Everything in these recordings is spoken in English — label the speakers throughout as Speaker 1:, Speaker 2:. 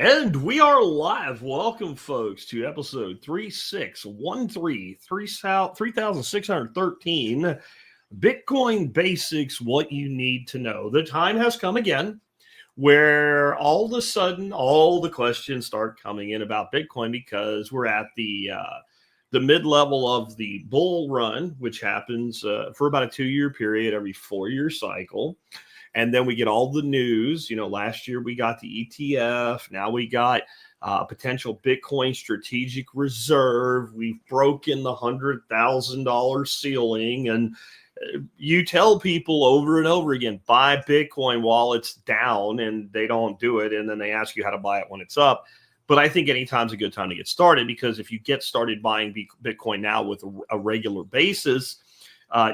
Speaker 1: And we are live. Welcome, folks, to episode 3613, 3613, Bitcoin Basics, What You Need to Know. The time has come again where all of a sudden all the questions start coming in about Bitcoin because we're at the mid-level of the bull run, which happens for about a 2-year period, every 4-year cycle. And then we get all the news. Last year we got the ETF. Now we got potential Bitcoin strategic reserve. We've broken the $100,000 ceiling. And you tell people over and over again, buy Bitcoin while it's down, and they don't do it. And then they ask you how to buy it when it's up. But I think anytime's a good time to get started, because if you get started buying Bitcoin now with a regular basis,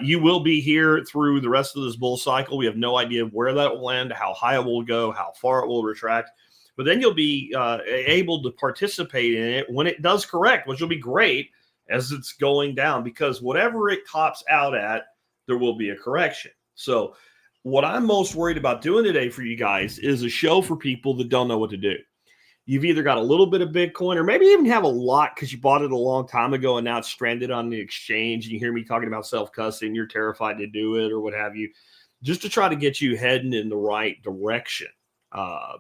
Speaker 1: you will be here through the rest of this bull cycle. We have no idea where that will end, how high it will go, how far it will retract. But then you'll be able to participate in it when it does correct, which will be great as it's going down, because whatever it tops out at, there will be a correction. So what I'm most worried about doing today for you guys is a show for people that don't know what to do. You've either got a little bit of Bitcoin or maybe even have a lot because you bought it a long time ago and now it's stranded on the exchange. And you hear me talking about self-custody and you're terrified to do it or what have you, just to try to get you heading in the right direction. I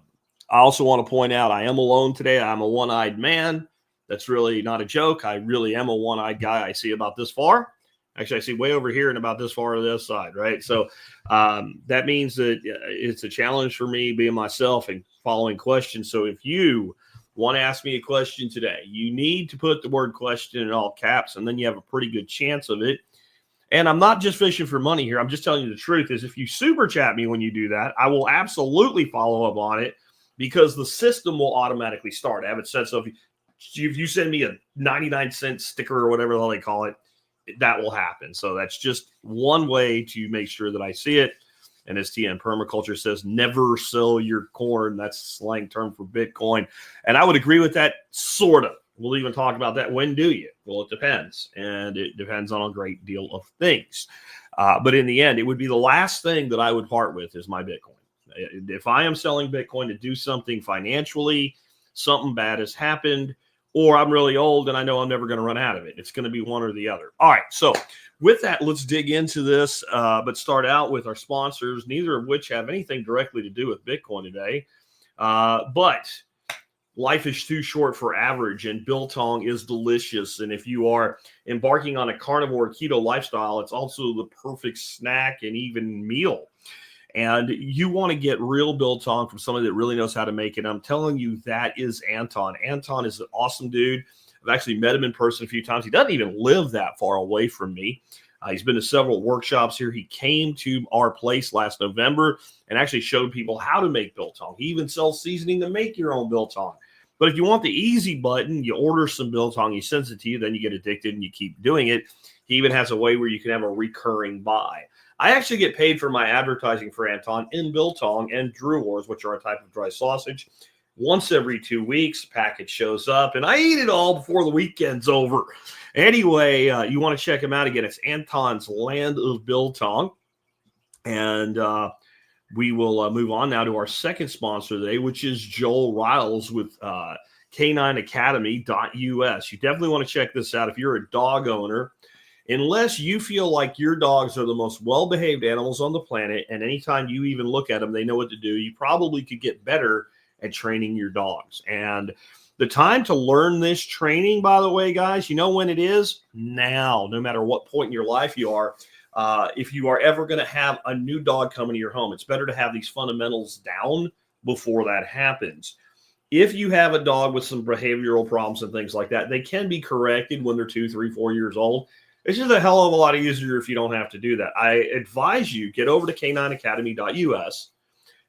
Speaker 1: also want to point out I am alone today. I'm a one-eyed man. That's really not a joke. I really am a one-eyed guy. I see about this far. Actually, I see way over here and about this far to this side, right? So that means that it's a challenge for me being myself and following questions. So if you want to ask me a question today, you need to put the word question in all caps, and then you have a pretty good chance of it. And I'm not just fishing for money here. I'm just telling you the truth is if you super chat me when you do that, I will absolutely follow up on it because the system will automatically start. I have it set so if you send me a 99-cent sticker or whatever the hell they call it, that will happen. So that's just one way to make sure that I see it. And as TN Permaculture says, never sell your corn. That's a slang term for Bitcoin. And I would agree with that, sort of. We'll even talk about that. When do you? Well, it depends. And it depends on a great deal of things. But in the end, it would be the last thing that I would part with is my Bitcoin. If I am selling Bitcoin to do something financially, something bad has happened, or I'm really old and I know I'm never going to run out of it. It's going to be one or the other. All right. So with that, let's dig into this, but start out with our sponsors, neither of which have anything directly to do with Bitcoin today. But life is too short for average, and biltong is delicious. And if you are embarking on a carnivore keto lifestyle, it's also the perfect snack and even meal. And you want to get real biltong from somebody that really knows how to make it. I'm telling you, that is Anton. Anton is an awesome dude. I've actually met him in person a few times. He doesn't even live that far away from me. He's been to several workshops here. He came to our place last November and actually showed people how to make biltong. He even sells seasoning to make your own biltong. But if you want the easy button, you order some biltong, he sends it to you, then you get addicted and you keep doing it. He even has a way where you can have a recurring buy. I actually get paid for my advertising for Anton in biltong and Drew Wars, which are a type of dry sausage. Once every 2 weeks, package shows up, and I eat it all before the weekend's over. Anyway, you want to check him out again. It's Anton's Land of Biltong. And we will move on now to our second sponsor today, which is Joel Riles with K9Academy.us. You definitely want to check this out if you're a dog owner. Unless you feel like your dogs are the most well-behaved animals on the planet, and anytime you even look at them, they know what to do, you probably could get better at training your dogs. And the time to learn this training, by the way, guys, you know when it is? Now, no matter what point in your life you are. If you are ever going to have a new dog come into your home, it's better to have these fundamentals down before that happens. If you have a dog with some behavioral problems and things like that, they can be corrected when they're 2, 3, 4 years old. It's just a hell of a lot easier if you don't have to do that. I advise you get over to K9Academy.us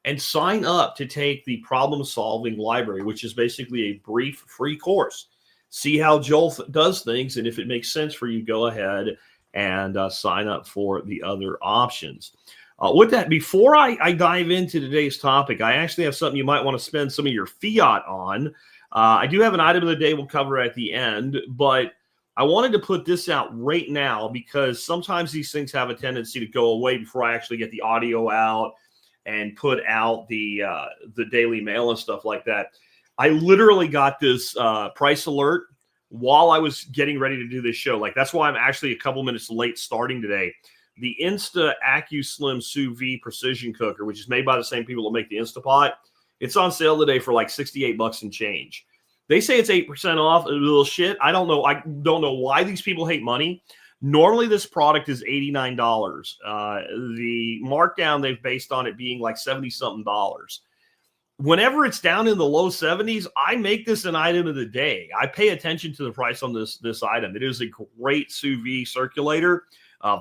Speaker 1: and sign up to take the problem-solving library, which is basically a brief free course. See how Joel does things, and if it makes sense for you, go ahead and sign up for the other options. With that, before I dive into today's topic, I actually have something you might want to spend some of your fiat on. I do have an item of the day we'll cover at the end, but I wanted to put this out right now because sometimes these things have a tendency to go away before I actually get the audio out and put out the Daily Mail and stuff like that. I literally got this price alert while I was getting ready to do this show. Like, that's why I'm actually a couple minutes late starting today. The Insta AccuSlim Sous Vide Precision Cooker, which is made by the same people that make the Instapot, it's on sale today for like $68 and change. They say it's 8% off. A little shit. I don't know. I don't know why these people hate money. Normally, this product is $89. The markdown they've based on it being like $70-something. Whenever it's down in the low 70s, I make this an item of the day. I pay attention to the price on this item. It is a great sous vide circulator,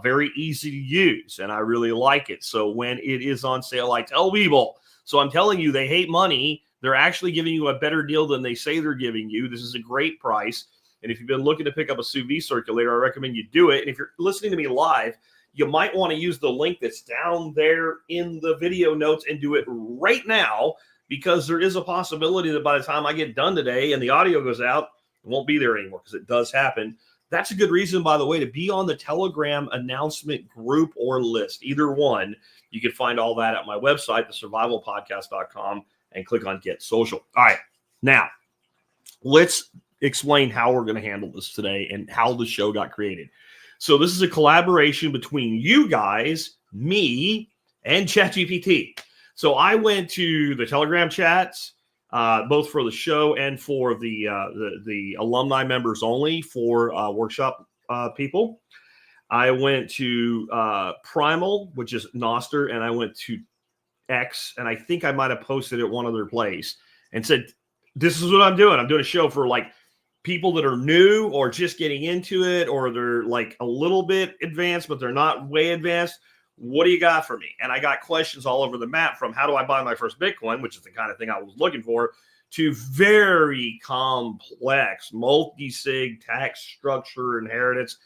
Speaker 1: very easy to use, and I really like it. So when it is on sale, I tell people. So I'm telling you, they hate money. They're actually giving you a better deal than they say they're giving you. This is a great price. And if you've been looking to pick up a sous vide circulator, I recommend you do it. And if you're listening to me live, you might want to use the link that's down there in the video notes and do it right now, because there is a possibility that by the time I get done today and the audio goes out, it won't be there anymore, because it does happen. That's a good reason, by the way, to be on the Telegram announcement group or list. Either one. You can find all that at my website, thesurvivalpodcast.com, and click on Get Social. All right. Now, let's explain how we're going to handle this today and how the show got created. So this is a collaboration between you guys, me, and ChatGPT. So I went to the Telegram chats, both for the show and for the alumni members only for workshop people. I went to Primal, which is Noster, and I went to X, and I think I might have posted it one other place and said, this is what I'm doing. I'm doing a show for like people that are new or just getting into it, or they're like a little bit advanced, but they're not way advanced. What do you got for me? And I got questions all over the map, from how do I buy my first Bitcoin, which is the kind of thing I was looking for, to very complex multi-sig tax structure, inheritance.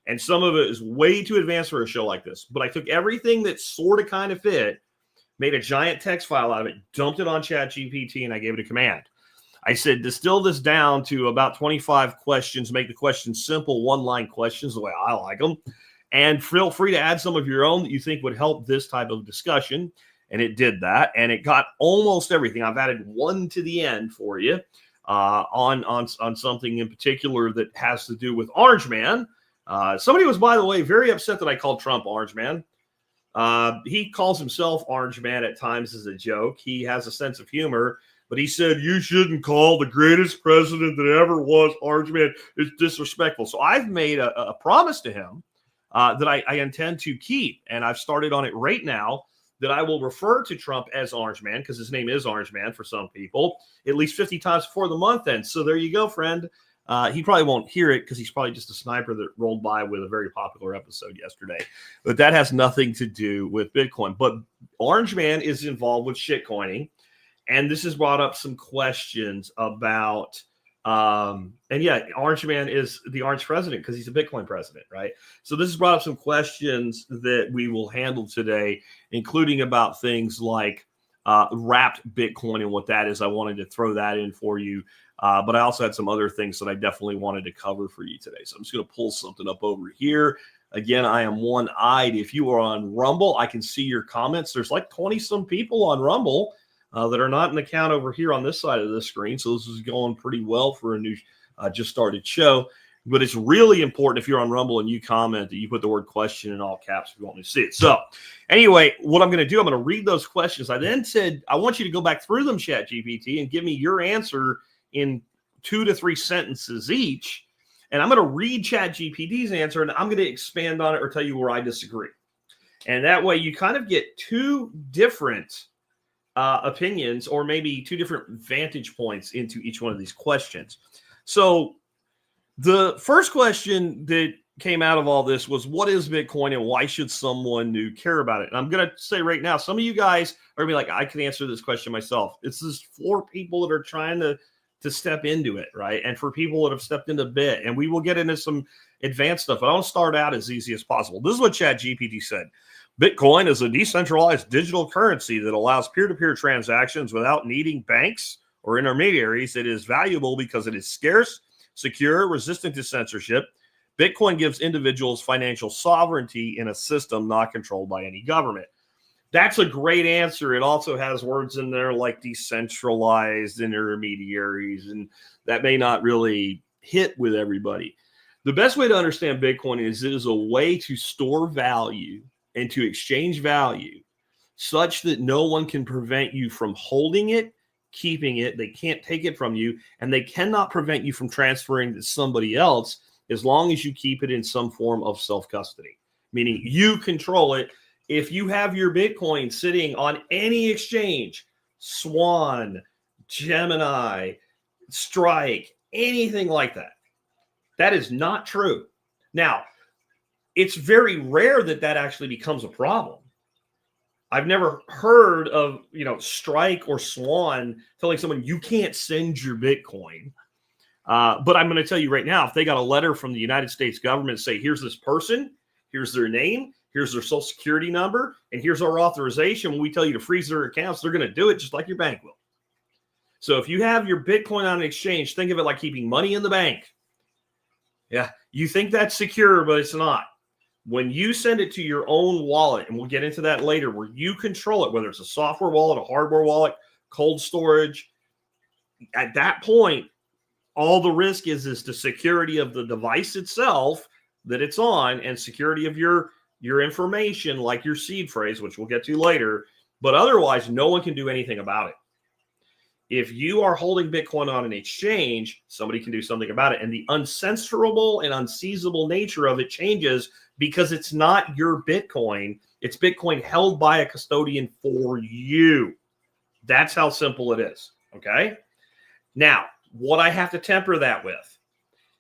Speaker 1: And some of it is way too advanced for a show like this. But I took everything that sort of kind of fit, made a giant text file out of it, dumped it on ChatGPT, and I gave it a command. I said, distill this down to about 25 questions, make the questions simple, one-line questions, the way I like them. And feel free to add some of your own that you think would help this type of discussion. And it did that. And it got almost everything. I've added one to the end for you on something in particular that has to do with Orange Man. Somebody was, by the way, very upset that I called Trump Orange Man. He calls himself Orange Man at times as a joke. He has a sense of humor. But he said, you shouldn't call the greatest president that ever was Orange Man. It's disrespectful. So I've made a promise to him that I intend to keep, and I've started on it right now, that I will refer to Trump as Orange Man, because his name is Orange Man for some people, at least 50 times before the month ends. So there you go, friend. He probably won't hear it, because he's probably just a sniper that rolled by with a very popular episode yesterday. But that has nothing to do with Bitcoin. But Orange Man is involved with shitcoining, and this has brought up some questions about and yeah, Orange Man is the orange president because he's a Bitcoin president, right? So this has brought up some questions that we will handle today, including about things like wrapped Bitcoin and what that is. I wanted to throw that in for you. But I also had some other things that I definitely wanted to cover for you today. So I'm just going to pull something up over here. Again, I am one-eyed. If you are on Rumble, I can see your comments. There's like 20-some people on Rumble that are not an account over here on this side of the screen. So this is going pretty well for a new just started show. But it's really important if you're on Rumble and you comment that you put the word question in all caps if you want me to see it. So anyway, what I'm going to do, I'm going to read those questions. I then said, I want you to go back through them, ChatGPT, and give me your answer in 2 to 3 sentences each. And I'm going to read ChatGPT's answer, and I'm going to expand on it or tell you where I disagree. And that way you kind of get two different opinions, or maybe two different vantage points into each one of these questions. So the first question that came out of all this was, what is Bitcoin and why should someone new care about it? And I'm going to say right now, some of you guys are going to be like, I can answer this question myself. It's just for people that are trying to step into it, right? And for people that have stepped into Bit, and we will get into some advanced stuff, but I'll start out as easy as possible. This is what ChatGPT said. Bitcoin is a decentralized digital currency that allows peer-to-peer transactions without needing banks or intermediaries. It is valuable because it is scarce, secure, resistant to censorship. Bitcoin gives individuals financial sovereignty in a system not controlled by any government. That's a great answer. It also has words in there like decentralized intermediaries, and that may not really hit with everybody. The best way to understand Bitcoin is it is a way to store value and to exchange value such that no one can prevent you from holding it, keeping it. They can't take it from you, and they cannot prevent you from transferring to somebody else as long as you keep it in some form of self-custody, meaning you control it. If you have your Bitcoin sitting on any exchange, Swan, Gemini, Strike, anything like that, that is not true. Now, it's very rare that that actually becomes a problem. I've never heard of, Strike or Swan telling someone you can't send your Bitcoin. But I'm going to tell you right now, if they got a letter from the United States government say, here's this person, here's their name, here's their social security number, and here's our authorization, when we tell you to freeze their accounts, they're going to do it just like your bank will. So if you have your Bitcoin on an exchange, think of it like keeping money in the bank. Yeah, you think that's secure, but it's not. When you send it to your own wallet, and we'll get into that later, where you control it, whether it's a software wallet, a hardware wallet, cold storage, at that point, all the risk is the security of the device itself that it's on, and security of your information, like your seed phrase, which we'll get to later. But otherwise, no one can do anything about it. If you are holding Bitcoin on an exchange, somebody can do something about it. And the uncensorable and unseizable nature of it changes because it's not your Bitcoin. It's Bitcoin held by a custodian for you. That's how simple it is. Okay? Now, what I have to temper that with,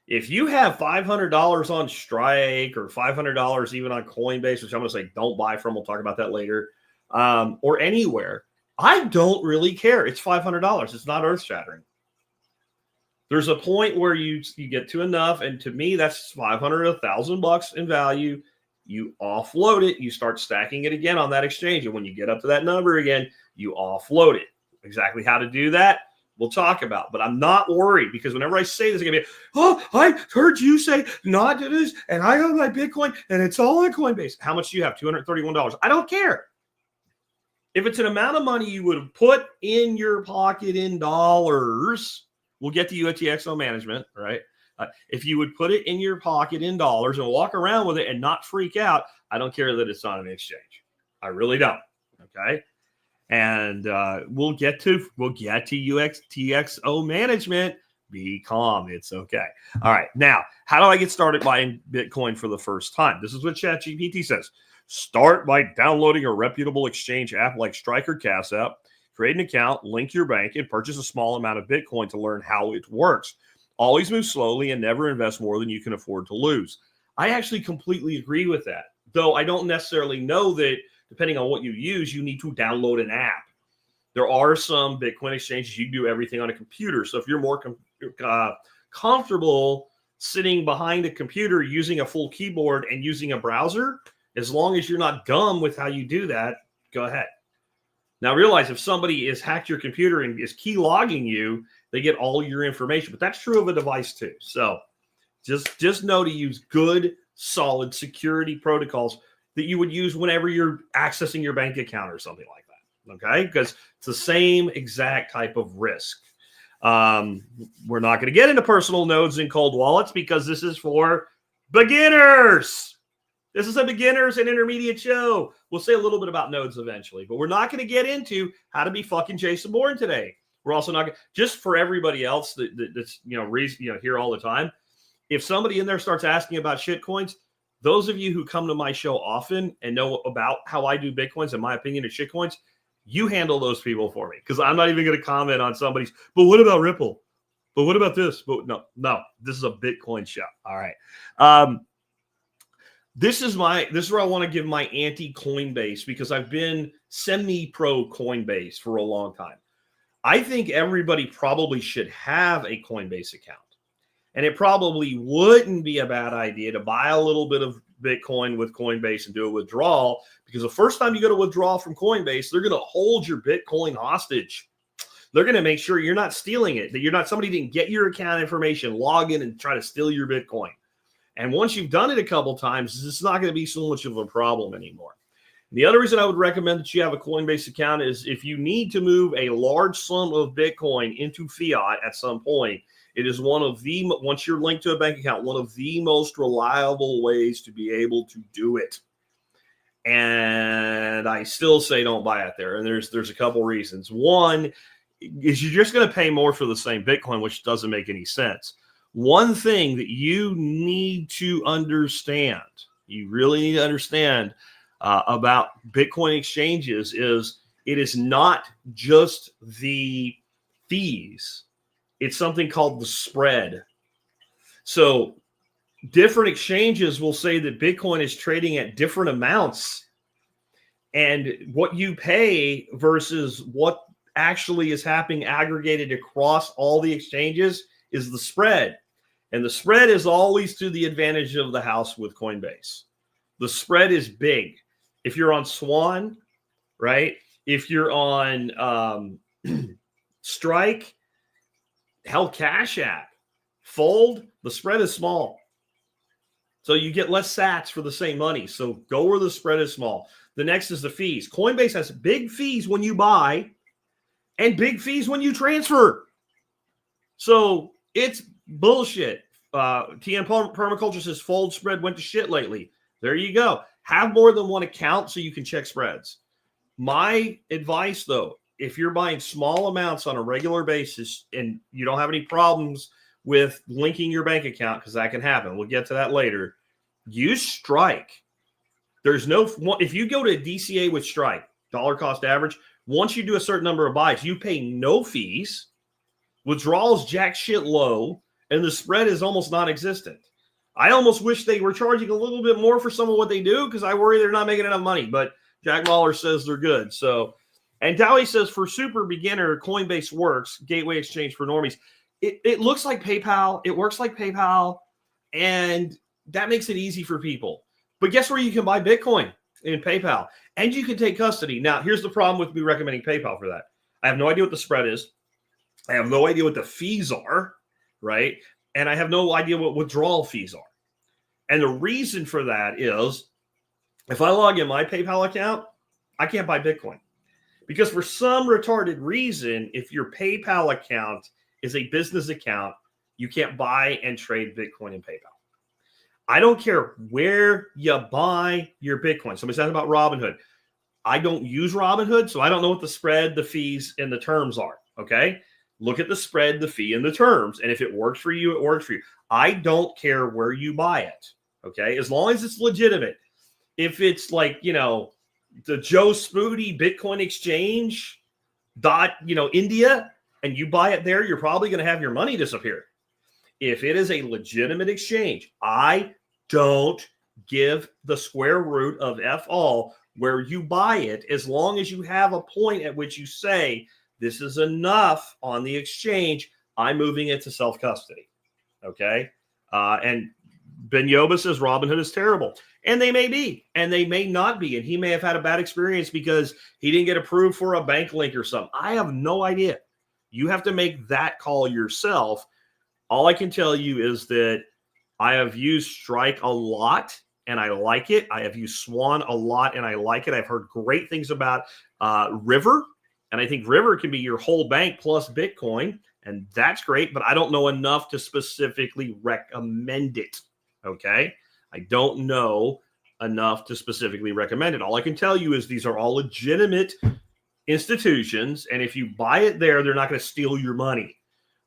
Speaker 1: if you have $500 on Strike or $500 even on Coinbase, which I'm going to say don't buy from, we'll talk about that later, or anywhere, I don't really care. It's $500. It's not earth-shattering. There's a point where you get to enough, and to me, that's $500, $1,000 in value. You offload it. You start stacking it again on that exchange, and when you get up to that number again, you offload it. Exactly how to do that, we'll talk about. But I'm not worried, because whenever I say this, I'm going to be, oh, I heard you say not to this, and I have my Bitcoin, and it's all on Coinbase. How much do you have? $231. I don't care. If it's an amount of money you would put in your pocket in dollars, we'll get to UTXO management, right? If you would put it in your pocket in dollars and walk around with it and not freak out, I don't care that it's on an exchange. I really don't. Okay. And we'll get to UTXO management. Be calm. It's okay. All right. Now, how do I get started buying Bitcoin for the first time? This is what ChatGPT says. Start by downloading a reputable exchange app like Strike or Cash App. Create an account, link your bank, and purchase a small amount of Bitcoin to learn how it works. Always move slowly and never invest more than you can afford to lose. I actually completely agree with that, though I don't necessarily know that depending on what you use, you need to download an app. There are some Bitcoin exchanges you do everything on a computer. So if you're more comfortable sitting behind a computer using a full keyboard and using a browser, as long as you're not dumb with how you do that, go ahead. Now realize if somebody has hacked your computer and is key logging you, they get all your information. But that's true of a device too. So just know to use good, solid security protocols that you would use whenever you're accessing your bank account or something like that. Okay? Because it's the same exact type of risk. We're not going to get into personal nodes and cold wallets because this is for beginners. This is a beginners and intermediate show. We'll say a little bit about nodes eventually, but we're not going to get into how to be fucking Jason Bourne today. We're also not going to, just for everybody else that's here all the time. If somebody in there starts asking about shit coins, those of you who come to my show often and know about how I do Bitcoins and my opinion of shit coins, you handle those people for me, because I'm not even going to comment on somebody's. But what about Ripple? But what about this? But no, this is a Bitcoin show. All right. This is where I want to give my anti-Coinbase, because I've been semi-pro Coinbase for a long time. I think everybody probably should have a Coinbase account. And it probably wouldn't be a bad idea to buy a little bit of Bitcoin with Coinbase and do a withdrawal, because the first time you go to withdraw from Coinbase, they're going to hold your Bitcoin hostage. They're going to make sure you're not stealing it, that somebody didn't get your account information, log in and try to steal your Bitcoin. And once you've done it a couple times, it's not going to be so much of a problem anymore. The other reason I would recommend that you have a Coinbase account is if you need to move a large sum of Bitcoin into fiat at some point, it is one of the, once you're linked to a bank account, one of the most reliable ways to be able to do it. And I still say don't buy it there. And there's a couple reasons. One is you're just going to pay more for the same Bitcoin, which doesn't make any sense. One thing that you need to understand, you really need to understand about Bitcoin exchanges is it is not just the fees. It's something called the spread. So different exchanges will say that Bitcoin is trading at different amounts, and what you pay versus what actually is happening aggregated across all the exchanges is the spread. And the spread is always to the advantage of the house with Coinbase. The spread is big. If you're on Swan, right? If you're on Strike, hell, Cash App, Fold, the spread is small. So you get less sats for the same money. So go where the spread is small. The next is the fees. Coinbase has big fees when you buy and big fees when you transfer. So it's bullshit. TN Permaculture says Fold spread went to shit lately. There you go. Have more than one account so you can check spreads. My advice, though, if you're buying small amounts on a regular basis and you don't have any problems with linking your bank account, because that can happen, we'll get to that later, use Strike. There's no, if you go to DCA with Strike, dollar cost average, once you do a certain number of buys, you pay no fees, withdrawals jack shit low, and the spread is almost non-existent. I almost wish they were charging a little bit more for some of what they do because I worry they're not making enough money. But Jack Mahler says they're good. So, and Dowie says for super beginner, Coinbase works. Gateway exchange for normies. It looks like PayPal. It works like PayPal, and that makes it easy for people. But guess where you can buy Bitcoin? In PayPal, and you can take custody. Now, here's the problem with me recommending PayPal for that. I have no idea what the spread is. I have no idea what the fees are, right? And I have no idea what withdrawal fees are. And the reason for that is if I log in my PayPal account, I can't buy Bitcoin. Because for some retarded reason, if your PayPal account is a business account, you can't buy and trade Bitcoin in PayPal. I don't care where you buy your Bitcoin. Somebody's asking about Robinhood. I don't use Robinhood, so I don't know what the spread, the fees, and the terms are, okay? Look at the spread, the fee, and the terms. And if it works for you, it works for you. I don't care where you buy it, okay? As long as it's legitimate. If it's like, the Joe Spoody Bitcoin Exchange India, and you buy it there, you're probably going to have your money disappear. If it is a legitimate exchange, I don't give the square root of F all where you buy it, as long as you have a point at which you say, this is enough on the exchange, I'm moving it to self-custody, okay? And Ben Yoba says Robinhood is terrible. And they may be, and they may not be. And he may have had a bad experience because he didn't get approved for a bank link or something. I have no idea. You have to make that call yourself. All I can tell you is that I have used Strike a lot, and I like it. I have used Swan a lot, and I like it. I've heard great things about River, and I think River can be your whole bank plus Bitcoin, and that's great, but I don't know enough to specifically recommend it, okay? I don't know enough to specifically recommend it. All I can tell you is these are all legitimate institutions, and if you buy it there, they're not going to steal your money.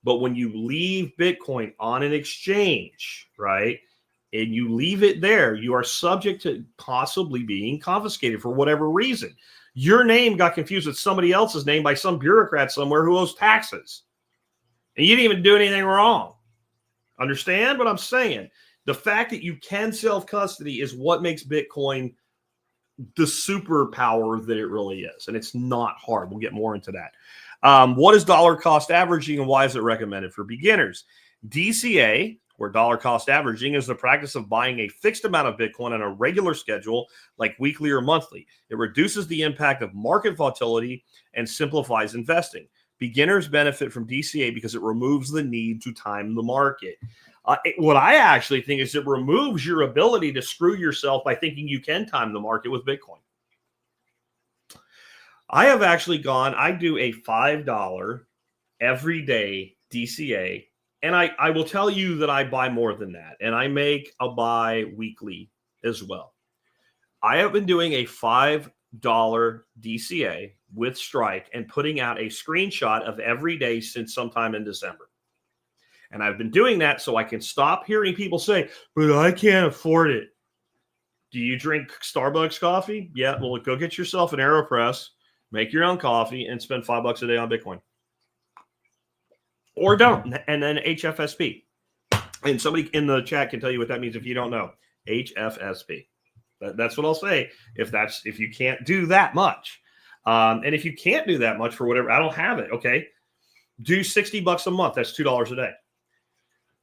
Speaker 1: But when you leave Bitcoin on an exchange, right, and you leave it there, you are subject to possibly being confiscated for whatever reason. Your name got confused with somebody else's name by some bureaucrat somewhere who owes taxes. And you didn't even do anything wrong. Understand what I'm saying? The fact that you can self-custody is what makes Bitcoin the superpower that it really is. And it's not hard. We'll get more into that. What is dollar cost averaging and why is it recommended for beginners? DCA, where dollar cost averaging is the practice of buying a fixed amount of Bitcoin on a regular schedule, like weekly or monthly. It reduces the impact of market volatility and simplifies investing. Beginners benefit from DCA because it removes the need to time the market. What I actually think is it removes your ability to screw yourself by thinking you can time the market with Bitcoin. I have actually gone, I do a $5 everyday DCA. And I will tell you that I buy more than that. And I make a buy weekly as well. I have been doing a $5 DCA with Strike and putting out a screenshot of every day since sometime in December. And I've been doing that so I can stop hearing people say, but I can't afford it. Do you drink Starbucks coffee? Yeah, well, go get yourself an AeroPress, make your own coffee, and spend $5 a day on Bitcoin. Or don't, and then HFSP. And somebody in the chat can tell you what that means if you don't know. HFSP. That's what I'll say if you can't do that much. And if you can't do that much for whatever, I don't have it, okay? Do $60 a month. That's $2 a day.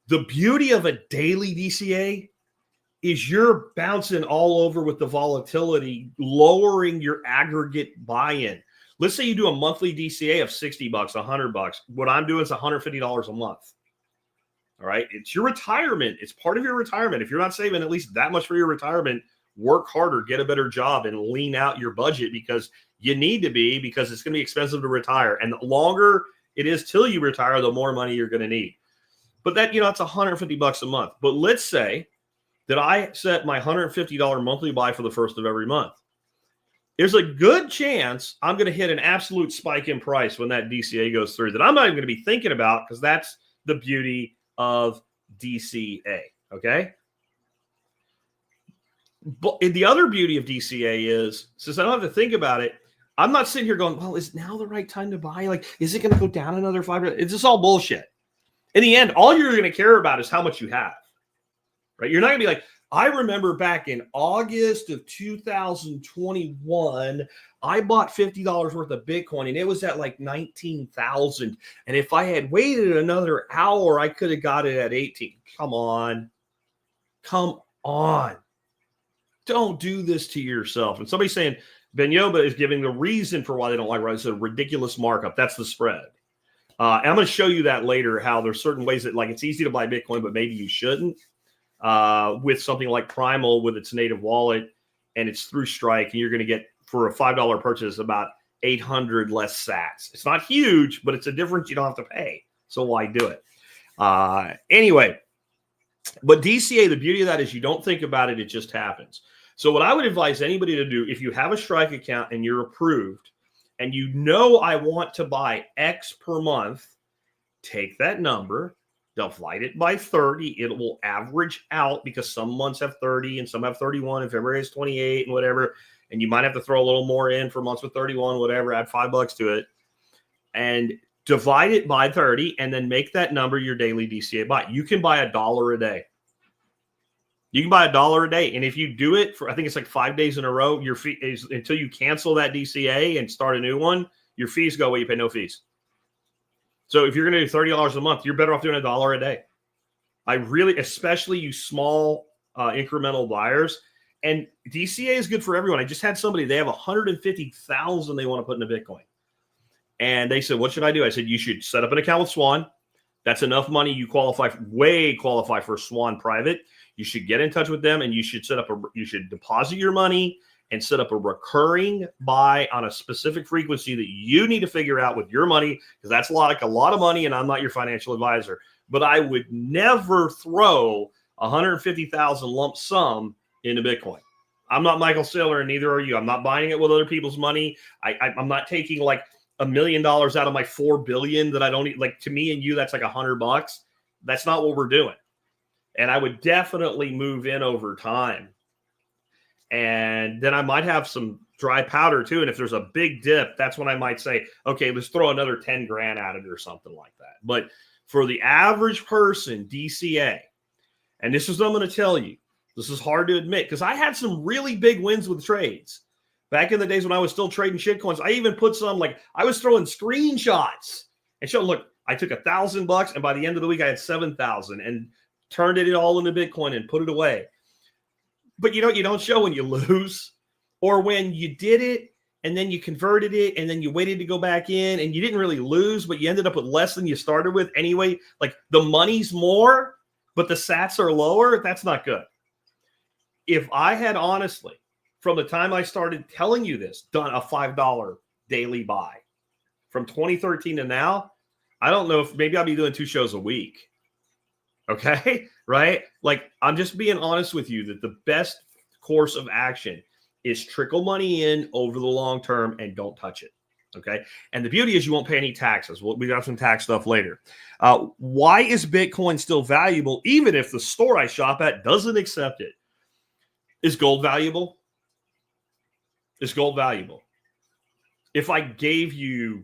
Speaker 1: The beauty of a daily DCA is you're bouncing all over with the volatility, lowering your aggregate buy-in. Let's say you do a monthly DCA of $60, $100. What I'm doing is $150 a month. All right. It's your retirement. It's part of your retirement. If you're not saving at least that much for your retirement, work harder, get a better job, and lean out your budget because you need to be, because it's going to be expensive to retire. And the longer it is till you retire, the more money you're going to need. But that, it's $150 a month. But let's say that I set my $150 monthly buy for the first of every month. There's a good chance I'm going to hit an absolute spike in price when that DCA goes through that I'm not even going to be thinking about, because that's the beauty of DCA, okay? But the other beauty of DCA is, since I don't have to think about it, I'm not sitting here going, well, is now the right time to buy? Like, is it going to go down another 5%? It's just all bullshit. In the end, all you're going to care about is how much you have, right? You're not going to be like, I remember back in August of 2021, I bought $50 worth of Bitcoin and it was at like 19,000. And if I had waited another hour, I could have got it at 18. Come on. Don't do this to yourself. And somebody's saying Benyoba is giving the reason for why they don't like it. It's a ridiculous markup. That's the spread. And I'm going to show you that later, how there's certain ways that, like, it's easy to buy Bitcoin, but maybe you shouldn't. With something like Primal with its native wallet, and it's through Strike, and you're going to get, for a $5 purchase, about 800 less sats. It's not huge, but it's a difference you don't have to pay. So why do it? Anyway, but DCA, the beauty of that is you don't think about it. It just happens. So what I would advise anybody to do, if you have a Strike account and you're approved and I want to buy X per month, take that number, divide it by 30. It will average out, because some months have 30 and some have 31, and February is 28 and whatever. And you might have to throw a little more in for months with 31, whatever, add $5 to it, and divide it by 30, and then make that number your daily DCA buy. You can buy $1 a day. You can buy $1 a day. And if you do it for, I think it's like 5 days in a row, your fee is, until you cancel that DCA and start a new one, your fees go away. You pay no fees. So if you're going to do $30 a month, you're better off doing $1 a day. I really, especially you small incremental buyers, and DCA is good for everyone. I just had somebody, they have 150,000 they want to put into Bitcoin. And they said, what should I do? I said, you should set up an account with Swan. That's enough money. You qualify for Swan Private. You should get in touch with them, and you should you should deposit your money and set up a recurring buy on a specific frequency that you need to figure out with your money, because that's like a lot of money, and I'm not your financial advisor. But I would never throw 150,000 lump sum into Bitcoin. I'm not Michael Saylor, and neither are you. I'm not buying it with other people's money. I'm not taking like $1 million out of my $4 billion that I don't need. Like, to me and you, that's like $100. That's not what we're doing. And I would definitely move in over time. And then I might have some dry powder too. And if there's a big dip, that's when I might say, okay, let's throw another 10 grand at it or something like that. But for the average person, DCA, and this is what I'm going to tell you, this is hard to admit, because I had some really big wins with trades. Back in the days when I was still trading shitcoins, I even put some, like, I was throwing screenshots and showing, look, I took $1,000 and by the end of the week I had 7,000 and turned it all into Bitcoin and put it away. But you don't show when you lose, or when you did it and then you converted it and then you waited to go back in and you didn't really lose, but you ended up with less than you started with anyway. Like, the money's more, but the sats are lower. That's not good. If I had honestly, from the time I started telling you this, done a $5 daily buy. From 2013 to now, I don't know if maybe I'll be doing 2 shows a week. Okay, right? Like, I'm just being honest with you that the best course of action is trickle money in over the long term and don't touch it. Okay. And the beauty is you won't pay any taxes. We got some tax stuff later. Why is Bitcoin still valuable, even if the store I shop at doesn't accept it? Is gold valuable? Is gold valuable? If I gave you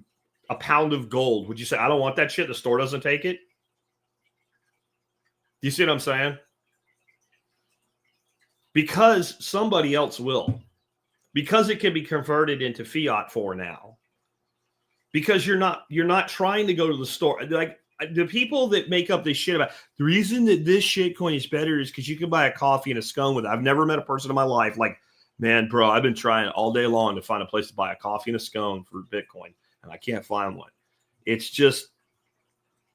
Speaker 1: a pound of gold, would you say, I don't want that shit, the store doesn't take it? Do you see what I'm saying? Because somebody else will. Because it can be converted into fiat for now. Because you're not trying to go to the store. Like, the people that make up this shit about the reason that this shitcoin is better is because you can buy a coffee and a scone with it. I've never met a person in my life like, man, bro, I've been trying all day long to find a place to buy a coffee and a scone for Bitcoin, and I can't find one. It's just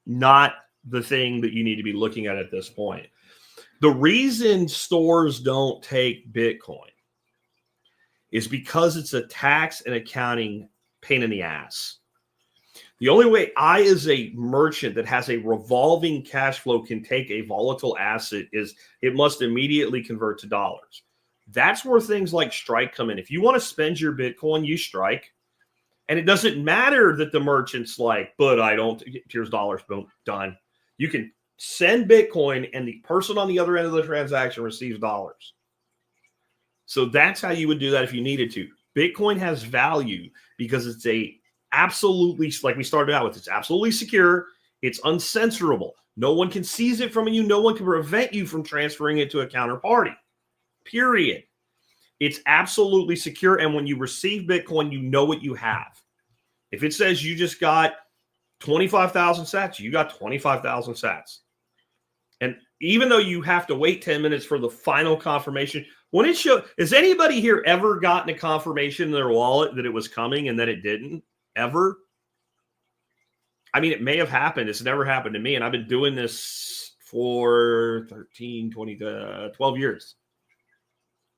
Speaker 1: not the thing that you need to be looking at this point. The reason stores don't take Bitcoin is because it's a tax and accounting pain in the ass. The only way I, as a merchant that has a revolving cash flow, can take a volatile asset is it must immediately convert to dollars. That's where things like Strike come in. If you want to spend your Bitcoin, you Strike. And it doesn't matter that the merchant's like, but I don't, here's dollars, boom, done. You can send Bitcoin and the person on the other end of the transaction receives dollars. So that's how you would do that if you needed to. Bitcoin has value because it's absolutely, like we started out with, it's absolutely secure. It's uncensorable. No one can seize it from you. No one can prevent you from transferring it to a counterparty. Period. It's absolutely secure. And when you receive Bitcoin, you know what you have. If it says you just got 25,000 sats, you got 25,000 sats. And even though you have to wait 10 minutes for the final confirmation, when it shows, has anybody here ever gotten a confirmation in their wallet that it was coming and then it didn't? Ever? I mean, it may have happened. It's never happened to me. And I've been doing this for 12 years.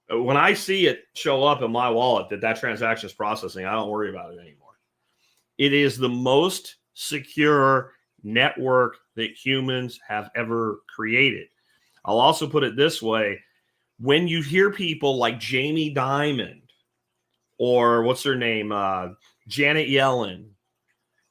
Speaker 1: When I see it show up in my wallet that transaction is processing, I don't worry about it anymore. It is the most secure network that humans have ever created. I'll also put it this way. When you hear people like Jamie Dimon or what's her name, Janet Yellen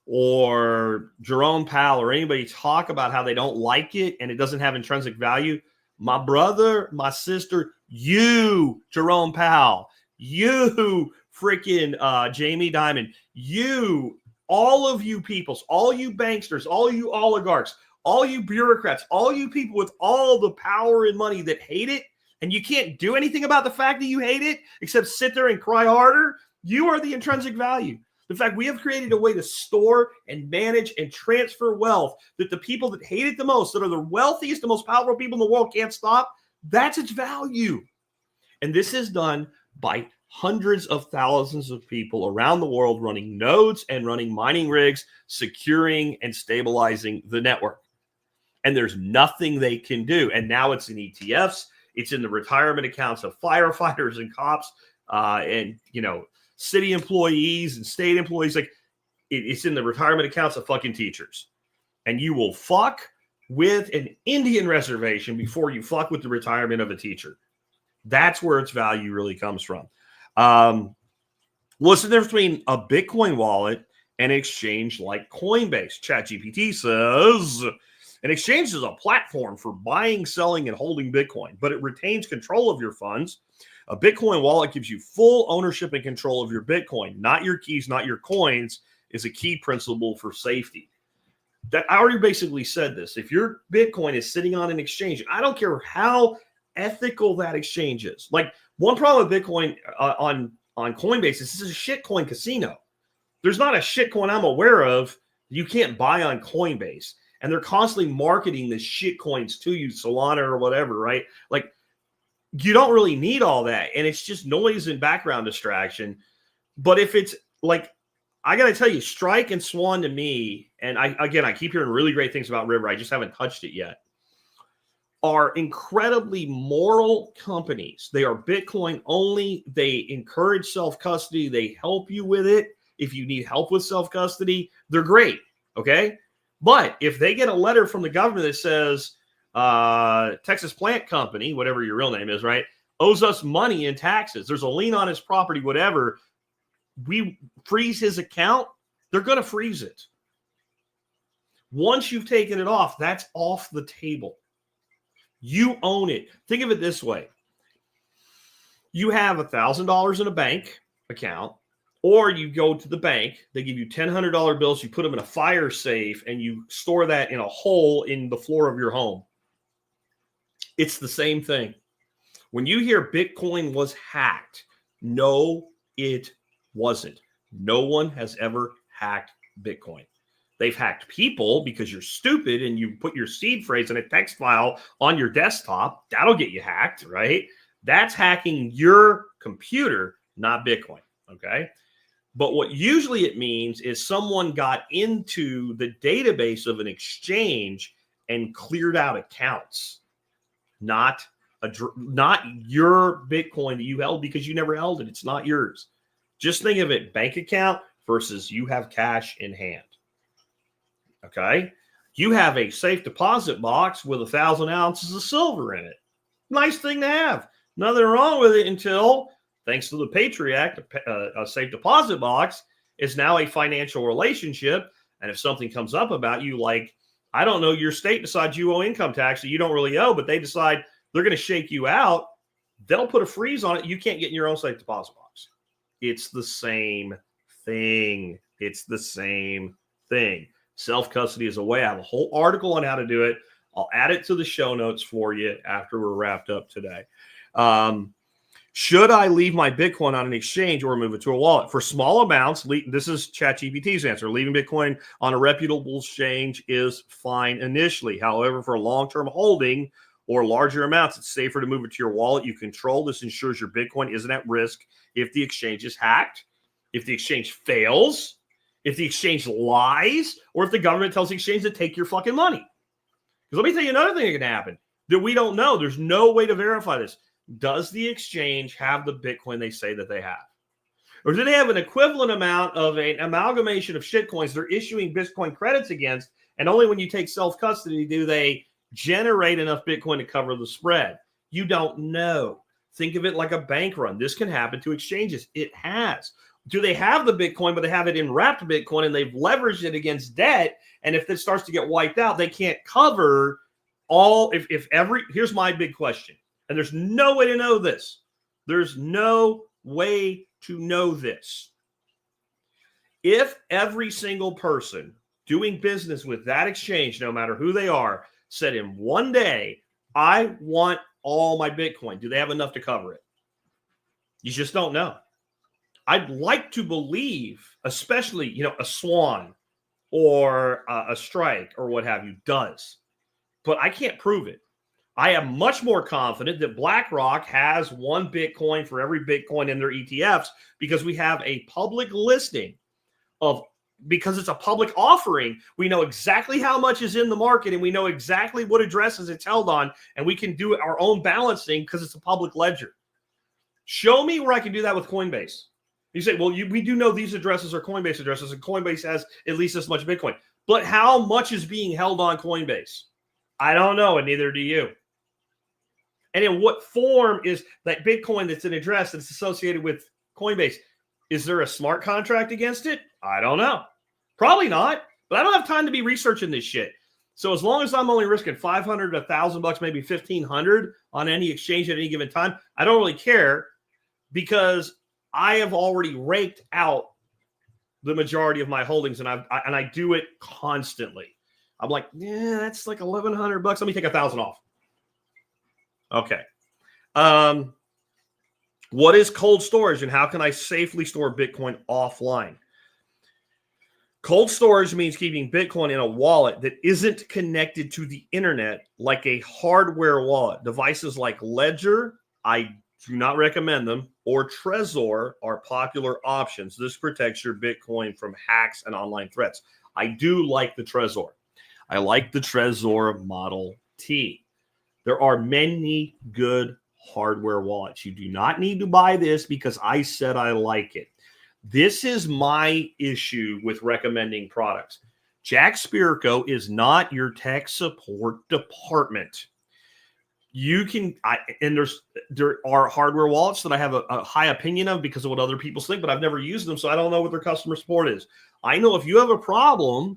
Speaker 1: or Jerome Powell or anybody talk about how they don't like it and it doesn't have intrinsic value, my brother, my sister, you, Jerome Powell, you freaking Jamie Dimon, you, all of you peoples, all you banksters, all you oligarchs, all you bureaucrats, all you people with all the power and money that hate it, and you can't do anything about the fact that you hate it except sit there and cry harder, you are the intrinsic value. The fact we have created a way to store and manage and transfer wealth that the people that hate it the most, that are the wealthiest, the most powerful people in the world can't stop, that's its value. And this is done by hundreds of thousands of people around the world running nodes and running mining rigs, securing and stabilizing the network. And there's nothing they can do. And now it's in ETFs. It's in the retirement accounts of firefighters and cops and, city employees and state employees. Like it's in the retirement accounts of fucking teachers. And you will fuck with an Indian reservation before you fuck with the retirement of a teacher. That's where its value really comes from. What's the difference between a Bitcoin wallet and an exchange like Coinbase? ChatGPT says an exchange is a platform for buying, selling, and holding Bitcoin, but it retains control of your funds. A Bitcoin wallet gives you full ownership and control of your Bitcoin, not your keys, not your coins, is a key principle for safety. That I already basically said this. If your Bitcoin is sitting on an exchange, I don't care how ethical that exchange is. Like one problem with Bitcoin on Coinbase is this is a shitcoin casino. There's not a shitcoin I'm aware of you can't buy on Coinbase. And they're constantly marketing the shitcoins to you, Solana or whatever, right? Like you don't really need all that. And it's just noise and background distraction. But if it's like, I got to tell you, Strike and Swan to me, and I keep hearing really great things about River. I just haven't touched it yet. Are incredibly moral companies. They are Bitcoin only. They encourage self-custody. They help you with it. If you need help with self-custody, they're great, okay? But if they get a letter from the government that says, Texas Plant Company, whatever your real name is, right, owes us money in taxes, there's a lien on his property, whatever, we freeze his account, they're going to freeze it. Once you've taken it off, that's off the table. You own it. Think of it this way. You have $1,000 in a bank account, or you go to the bank, they give you $1,000 bills, you put them in a fire safe, and you store that in a hole in the floor of your home. It's the same thing. When you hear Bitcoin was hacked, no, it wasn't. No one has ever hacked Bitcoin. They've hacked people because you're stupid and you put your seed phrase in a text file on your desktop. That'll get you hacked, right? That's hacking your computer, not Bitcoin, okay? But what usually it means is someone got into the database of an exchange and cleared out accounts, not your Bitcoin that you held because you never held it. It's not yours. Just think of it, bank account versus you have cash in hand. Okay? You have a safe deposit box with 1,000 ounces of silver in it. Nice thing to have. Nothing wrong with it until, thanks to the Patriot Act, a safe deposit box is now a financial relationship. And if something comes up about you, like, I don't know, your state decides you owe income tax that you don't really owe, but they decide they're going to shake you out, they'll put a freeze on it. You can't get in your own safe deposit box. It's the same thing. It's the same thing. Self-custody is a way. I have a whole article on how to do it. I'll add it to the show notes for you after we're wrapped up today. Should I leave my Bitcoin on an exchange or move it to a wallet? For small amounts, this is ChatGPT's answer. Leaving Bitcoin on a reputable exchange is fine initially. However, for long-term holding or larger amounts, it's safer to move it to your wallet. You control this, ensures your Bitcoin isn't at risk if the exchange is hacked, if the exchange fails, if the exchange lies, or if the government tells the exchange to take your fucking money. Because let me tell you another thing that can happen that we don't know. There's no way to verify this. Does the exchange have the Bitcoin they say that they have? Or do they have an equivalent amount of an amalgamation of shitcoins they're issuing Bitcoin credits against, and only when you take self-custody do they generate enough Bitcoin to cover the spread? You don't know. Think of it like a bank run. This can happen to exchanges. It has. Do they have the Bitcoin, but they have it in wrapped Bitcoin and they've leveraged it against debt? And if this starts to get wiped out, they can't cover all. Here's my big question. And there's no way to know this. There's no way to know this. If every single person doing business with that exchange, no matter who they are, said in one day, I want all my Bitcoin, do they have enough to cover it? You just don't know. I'd like to believe, especially, a Swan or a Strike or what have you does, but I can't prove it. I am much more confident that BlackRock has one Bitcoin for every Bitcoin in their ETFs because we have a public listing because it's a public offering. We know exactly how much is in the market and we know exactly what addresses it's held on, and we can do our own balancing because it's a public ledger. Show me where I can do that with Coinbase. You say, well, we do know these addresses are Coinbase addresses, and Coinbase has at least this much Bitcoin. But how much is being held on Coinbase? I don't know, and neither do you. And in what form is that Bitcoin that's an address that's associated with Coinbase? Is there a smart contract against it? I don't know. Probably not, but I don't have time to be researching this shit. So as long as I'm only risking $500, $1,000, maybe $1,500 on any exchange at any given time, I don't really care because I have already raked out the majority of my holdings, and I do it constantly. I'm like, yeah, that's like $1,100. Let me take 1,000 off. Okay. What is cold storage and how can I safely store Bitcoin offline? Cold storage means keeping Bitcoin in a wallet that isn't connected to the internet like a hardware wallet. Devices like Ledger, I do not recommend them, or Trezor are popular options. This protects your Bitcoin from hacks and online threats. I do like the Trezor. I like the Trezor Model T. There are many good hardware wallets. You do not need to buy this because I said I like it. This is my issue with recommending products. Jack Spirko is not your tech support department. You can, there are hardware wallets that I have a high opinion of because of what other people think, but I've never used them, so I don't know what their customer support is. I know if you have a problem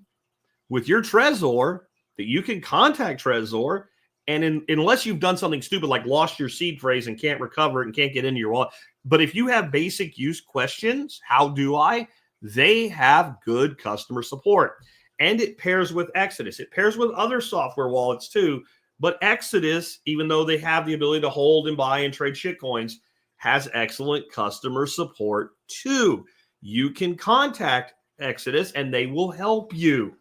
Speaker 1: with your Trezor, that you can contact Trezor, and unless you've done something stupid like lost your seed phrase and can't recover it and can't get into your wallet, but if you have basic use questions, how do I? They have good customer support, and it pairs with Exodus. It pairs with other software wallets too. But Exodus, even though they have the ability to hold and buy and trade shitcoins, has excellent customer support too. You can contact Exodus and they will help you.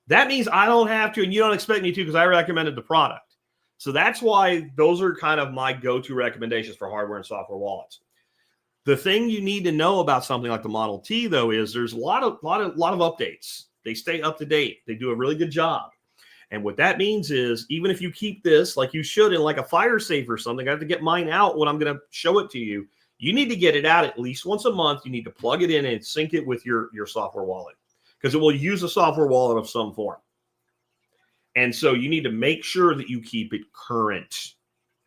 Speaker 1: That means I don't have to, and you don't expect me to because I recommended the product. So that's why those are kind of my go-to recommendations for hardware and software wallets. The thing you need to know about something like the Model T, though, is there's a lot of updates. They stay up to date. They do a really good job. And what that means is, even if you keep this like you should in like a fire safe or something, I have to get mine out when I'm going to show it to you. You need to get it out at least once a month. You need to plug it in and sync it with your software wallet because it will use a software wallet of some form. And so you need to make sure that you keep it current.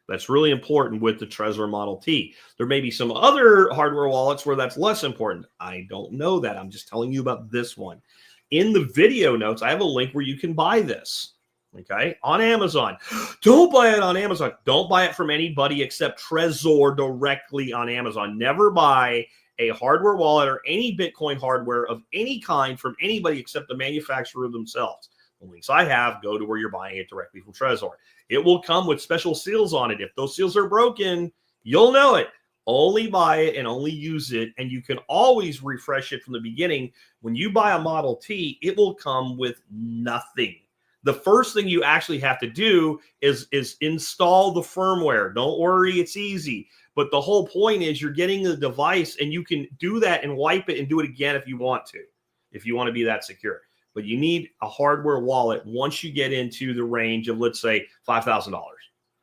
Speaker 1: That's really important with the Trezor Model T. There may be some other hardware wallets where that's less important. I don't know that. I'm just telling you about this one. In the video notes, I have a link where you can buy this. Okay, on Amazon. Don't buy it on Amazon. Don't buy it from anybody except Trezor directly on Amazon. Never buy a hardware wallet or any Bitcoin hardware of any kind from anybody except the manufacturer themselves. The links I have go to where you're buying it directly from Trezor. It will come with special seals on it. If those seals are broken, you'll know it. Only buy it and only use it, and you can always refresh it from the beginning. When you buy a Model T, it will come with nothing. The first thing you actually have to do is install the firmware. Don't worry, it's easy. But the whole point is you're getting the device, and you can do that and wipe it and do it again if you want to be that secure. But you need a hardware wallet once you get into the range of, let's say, $5,000.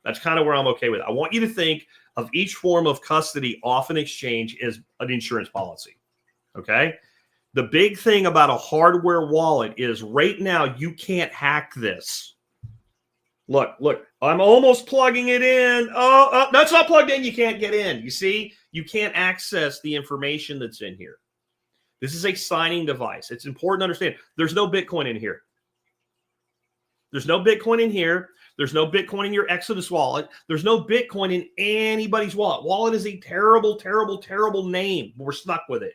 Speaker 1: That's kind of where I'm okay with it. I want you to think of each form of custody off an exchange as an insurance policy, okay? The big thing about a hardware wallet is right now you can't hack this. Look, I'm almost plugging it in. Oh, that's not plugged in. You can't get in. You see, you can't access the information that's in here. This is a signing device. It's important to understand there's no Bitcoin in here. There's no Bitcoin in here. There's no Bitcoin in your Exodus wallet. There's no Bitcoin in anybody's wallet. Wallet is a terrible, terrible, terrible name. We're stuck with it.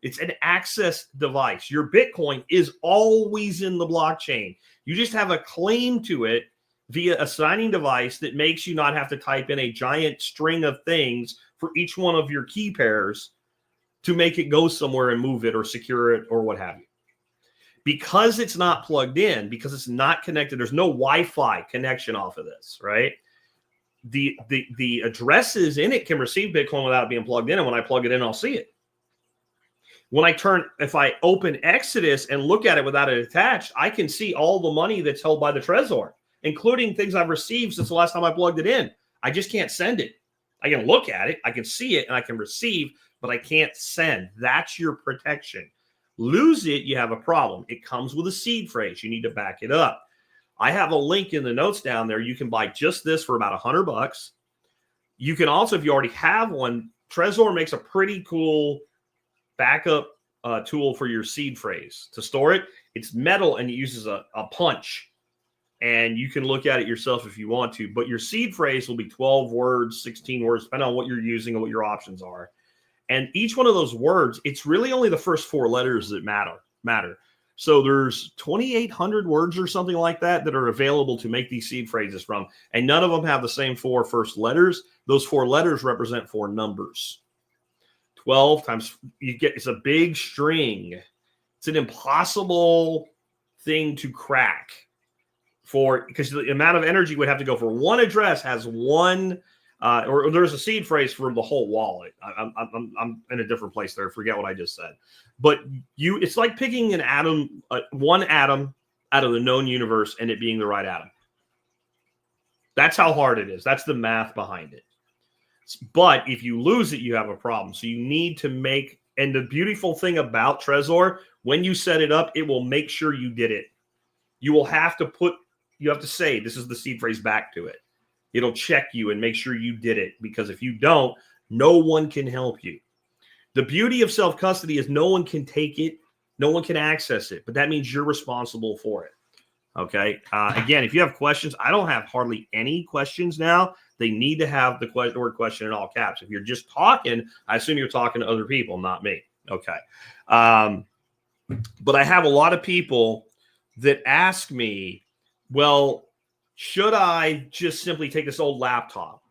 Speaker 1: It's an access device. Your Bitcoin is always in the blockchain. You just have a claim to it via a signing device that makes you not have to type in a giant string of things for each one of your key pairs to make it go somewhere and move it or secure it or what have you. Because it's not plugged in, because it's not connected, there's no Wi-Fi connection off of this, right? The addresses in it can receive Bitcoin without being plugged in, and when I plug it in, I'll see it. If I open Exodus and look at it without it attached, I can see all the money that's held by the Trezor, including things I've received since the last time I plugged it in. I just can't send it. I can look at it, I can see it, and I can receive, but I can't send. That's your protection. Lose it, you have a problem. It comes with a seed phrase. You need to back it up. I have a link in the notes down there. You can buy just this for about $100. You can also, if you already have one, Trezor makes a pretty cool backup tool for your seed phrase. To store it, it's metal and it uses a punch. And you can look at it yourself if you want to. But your seed phrase will be 12 words, 16 words, depending on what you're using and what your options are. And each one of those words, it's really only the first 4 letters that matter. So there's 2,800 words or something like that that are available to make these seed phrases from. And none of them have the same 4 first letters. Those 4 letters represent 4 numbers. 12 times it's a big string. It's an impossible thing to crack because the amount of energy would have to go for one address has one. Or there's a seed phrase for the whole wallet. I'm in a different place there. Forget what I just said. But it's like picking an atom, one atom out of the known universe and it being the right atom. That's how hard it is. That's the math behind it. But if you lose it, you have a problem. So you need to make And the beautiful thing about Trezor, when you set it up, it will make sure you did it. You will have to say, this is the seed phrase back to it. It'll check you and make sure you did it, because if you don't, no one can help you. The beauty of self-custody is no one can take it, no one can access it, but that means you're responsible for it. Okay. Again, if you have questions, I don't have hardly any questions now. They need to have the word question in all caps. If you're just talking, I assume you're talking to other people, not me. Okay. But I have a lot of people that ask me, well, should I just simply take this old laptop,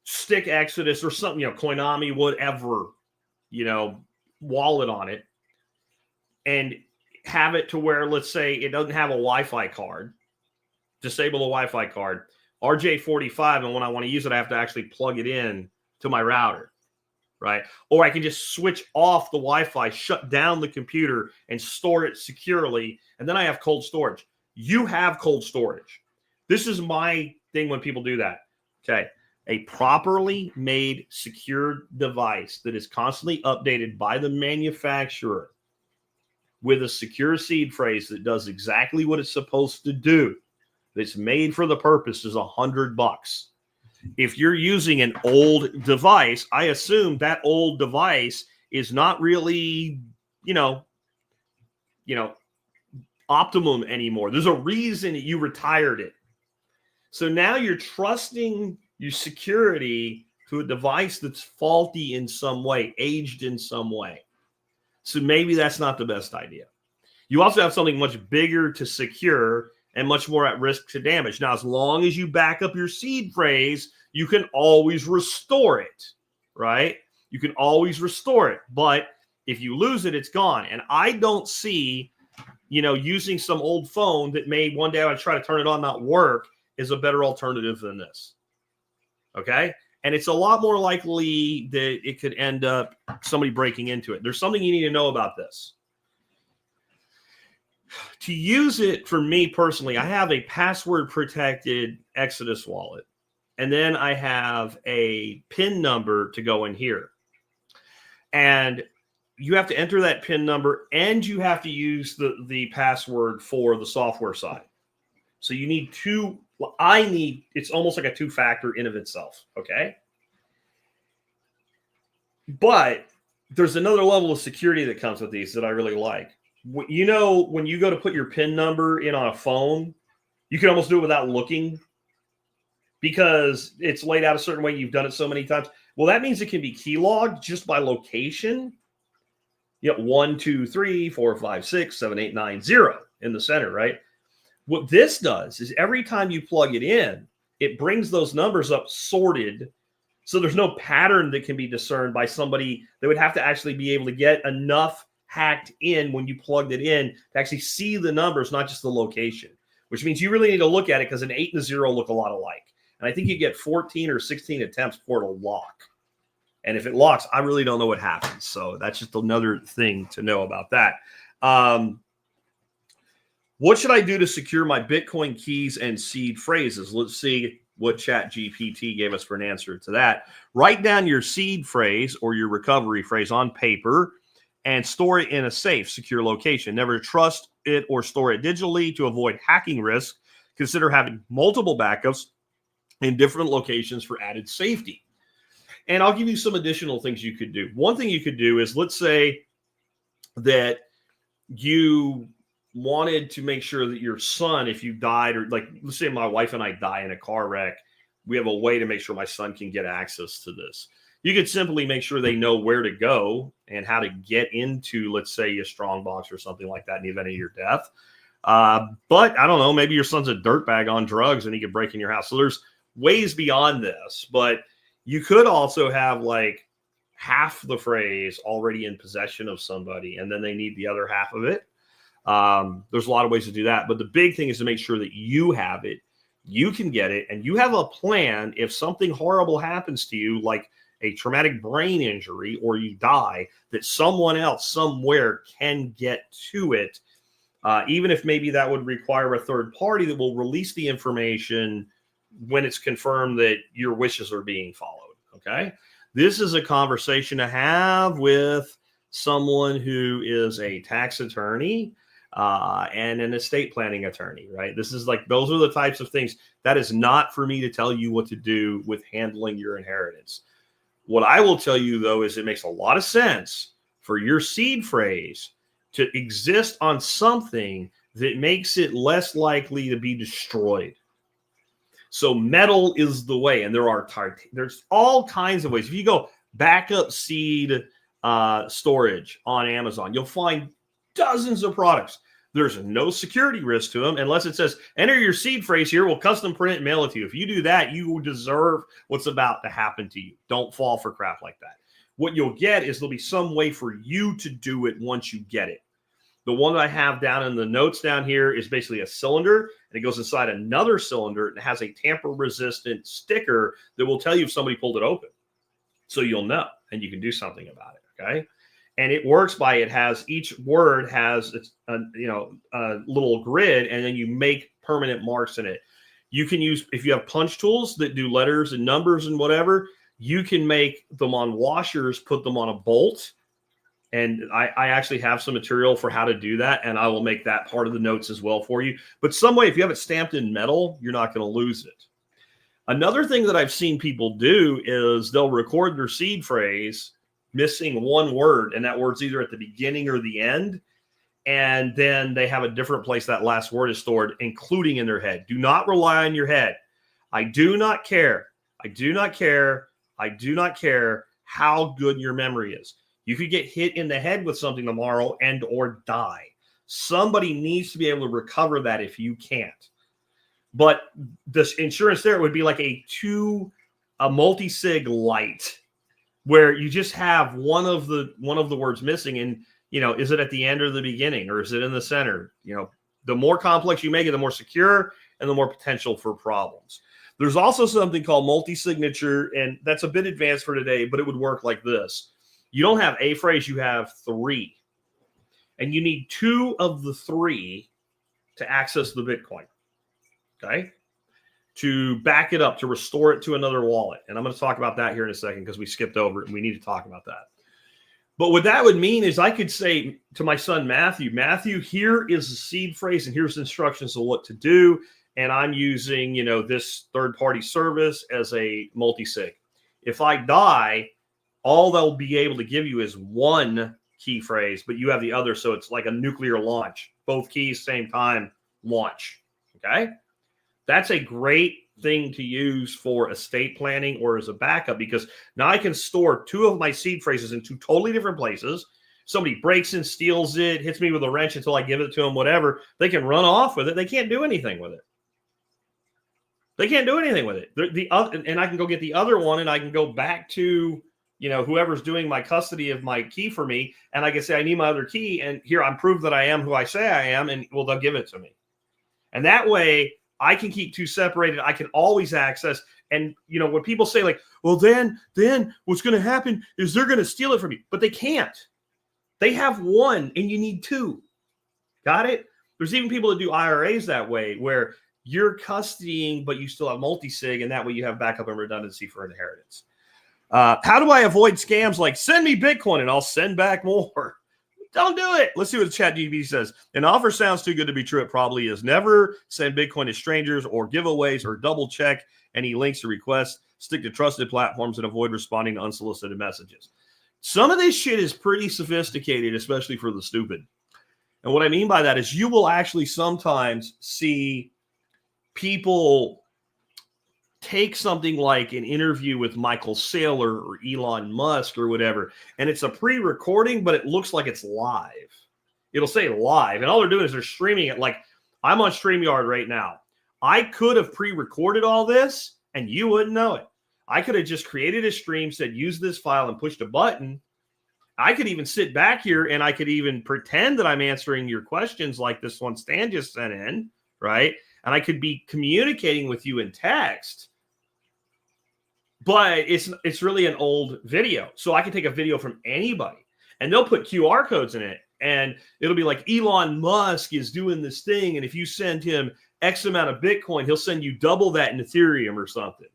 Speaker 1: stick Exodus or something, Koinami, whatever, wallet on it, and have it to where, let's say, it doesn't have a Wi-Fi card, disable the Wi-Fi card, RJ45, and when I want to use it, I have to actually plug it in to my router, right? Or I can just switch off the Wi-Fi, shut down the computer, and store it securely, and then I have cold storage. You have cold storage. This is my thing when people do that. Okay. A properly made secure device that is constantly updated by the manufacturer with a secure seed phrase that does exactly what it's supposed to do, that's made for the purpose, is $100. If you're using an old device, I assume that old device is not really, optimum anymore. There's a reason you retired it. So now you're trusting your security to a device that's faulty in some way, aged in some way. So maybe that's not the best idea. You also have something much bigger to secure and much more at risk to damage. Now, as long as you back up your seed phrase, you can always restore it, right? You can always restore it. But if you lose it, it's gone. And I don't see, using some old phone that may one day I try to turn it on, not work, is a better alternative than this. Okay? And it's a lot more likely that it could end up somebody breaking into it. There's something you need to know about this. To use it, for me personally, I have a password-protected Exodus wallet. And then I have a PIN number to go in here. And you have to enter that PIN number, and you have to use the password for the software side. So you need two. Well, it's almost like a two-factor in of itself, okay? But there's another level of security that comes with these that I really like. When you go to put your PIN number in on a phone, you can almost do it without looking because it's laid out a certain way. You've done it so many times. Well, that means it can be key logged just by location. 1, 2, 3, 4, 5, 6, 7, 8, 9, 0 in the center, right? What this does is every time you plug it in, it brings those numbers up sorted. So there's no pattern that can be discerned by somebody that would have to actually be able to get enough hacked in when you plugged it in to actually see the numbers, not just the location, which means you really need to look at it because an 8 and a 0 look a lot alike. And I think you get 14 or 16 attempts for it to lock. And if it locks, I really don't know what happens. So that's just another thing to know about that. What should I do to secure my Bitcoin keys and seed phrases? Let's see what ChatGPT gave us for an answer to that. Write down your seed phrase or your recovery phrase on paper and store it in a safe, secure location. Never trust it or store it digitally to avoid hacking risk. Consider having multiple backups in different locations for added safety. And I'll give you some additional things you could do. One thing you could do is, let's say that you wanted to make sure that your son, if you died, or like, let's say my wife and I die in a car wreck, we have a way to make sure my son can get access to this. You could simply make sure they know where to go and how to get into, let's say, a strong box or something like that in the event of your death. But I don't know, maybe your son's a dirtbag on drugs and he could break in your house. So there's ways beyond this, but you could also have like half the phrase already in possession of somebody, and then they need the other half of it. There's a lot of ways to do that, but the big thing is to make sure that you have it, you can get it, and you have a plan if something horrible happens to you, like a traumatic brain injury, or you die, that someone else somewhere can get to it, even if maybe that would require a third party that will release the information when it's confirmed that your wishes are being followed, okay? This is a conversation to have with someone who is a tax attorney and an estate planning attorney, right? This is like, those are the types of things. That is not for me to tell you what to do with handling your inheritance. What I will tell you, though, is it makes a lot of sense for your seed phrase to exist on something that makes it less likely to be destroyed. So metal is the way, and there's all kinds of ways. If you go backup seed storage on Amazon, you'll find dozens of products. There's no security risk to them unless it says, enter your seed phrase here, we'll custom print and mail it to you. If you do that, you will deserve what's about to happen to you. Don't fall for crap like that. What you'll get is there'll be some way for you to do it once you get it. The one that I have down in the notes down here is basically a cylinder, and it goes inside another cylinder, and it has a tamper-resistant sticker that will tell you if somebody pulled it open. So you'll know, and you can do something about it, okay? And it works by, it has, each word has a little grid, and then you make permanent marks in it. You can use, if you have punch tools that do letters and numbers and whatever, you can make them on washers, put them on a bolt. And I actually have some material for how to do that, and I will make that part of the notes as well for you. But some way, if you have it stamped in metal, you're not going to lose it. Another thing that I've seen people do is they'll record their seed phrase missing one word, and that word's either at the beginning or the end, and then they have a different place that last word is stored, including in their head. Do not rely on your head. I do not care. I do not care. I do not care how good your memory is. You could get hit in the head with something tomorrow and or die. Somebody needs to be able to recover that if you can't. But this insurance there would be like a multi-sig light, where you just have one of the words missing, and is it at the end or the beginning, or is it in the center? The more complex you make it, the more secure and the more potential for problems. There's also something called multi-signature, and that's a bit advanced for today, but it would work like this. You don't have a phrase, you have three. And you need two of the three to access the Bitcoin, okay? To back it up, to restore it to another wallet. And I'm going to talk about that here in a second because we skipped over it and we need to talk about that. But what that would mean is I could say to my son, Matthew, here is the seed phrase and here's the instructions of what to do. And I'm using, this third-party service as a multi-sig. If I die, all they'll be able to give you is one key phrase, but you have the other, so it's like a nuclear launch. Both keys, same time, launch, okay? That's a great thing to use for estate planning or as a backup, because now I can store two of my seed phrases in two totally different places. Somebody breaks and steals it, hits me with a wrench until I give it to them, whatever. They can run off with it. They can't do anything with it. They can't do anything with it. And I can go get the other one, and I can go back to whoever's doing my custody of my key for me, and I can say, I need my other key, and here I'm proof that I am who I say I am, and they'll give it to me. And that way, I can keep two separated. I can always access. And, when people say like, well, then what's going to happen is they're going to steal it from you. But they can't. They have one, and you need two. Got it? There's even people that do IRAs that way, where you're custodying, but you still have multi-sig, and that way you have backup and redundancy for inheritance. How do I avoid scams like send me Bitcoin and I'll send back more? Don't do it. Let's see what the ChatGPT says. An offer sounds too good to be true. It probably is. Never send Bitcoin to strangers or giveaways, or double check any links or requests. Stick to trusted platforms and avoid responding to unsolicited messages. Some of this shit is pretty sophisticated, especially for the stupid. And what I mean by that is you will actually sometimes see people take something like an interview with Michael Saylor or Elon Musk or whatever, and it's a pre-recording, but it looks like it's live. It'll say live, and all they're doing is they're streaming it. Like, I'm on StreamYard right now. I could have pre-recorded all this, and you wouldn't know it. I could have just created a stream, said, use this file, and pushed a button. I could even sit back here, and I could even pretend that I'm answering your questions like this one Stan just sent in, right? And I could be communicating with you in text. But it's really an old video. So I can take a video from anybody, and they'll put QR codes in it, and it'll be like Elon Musk is doing this thing, and if you send him X amount of Bitcoin, he'll send you double that in Ethereum or something.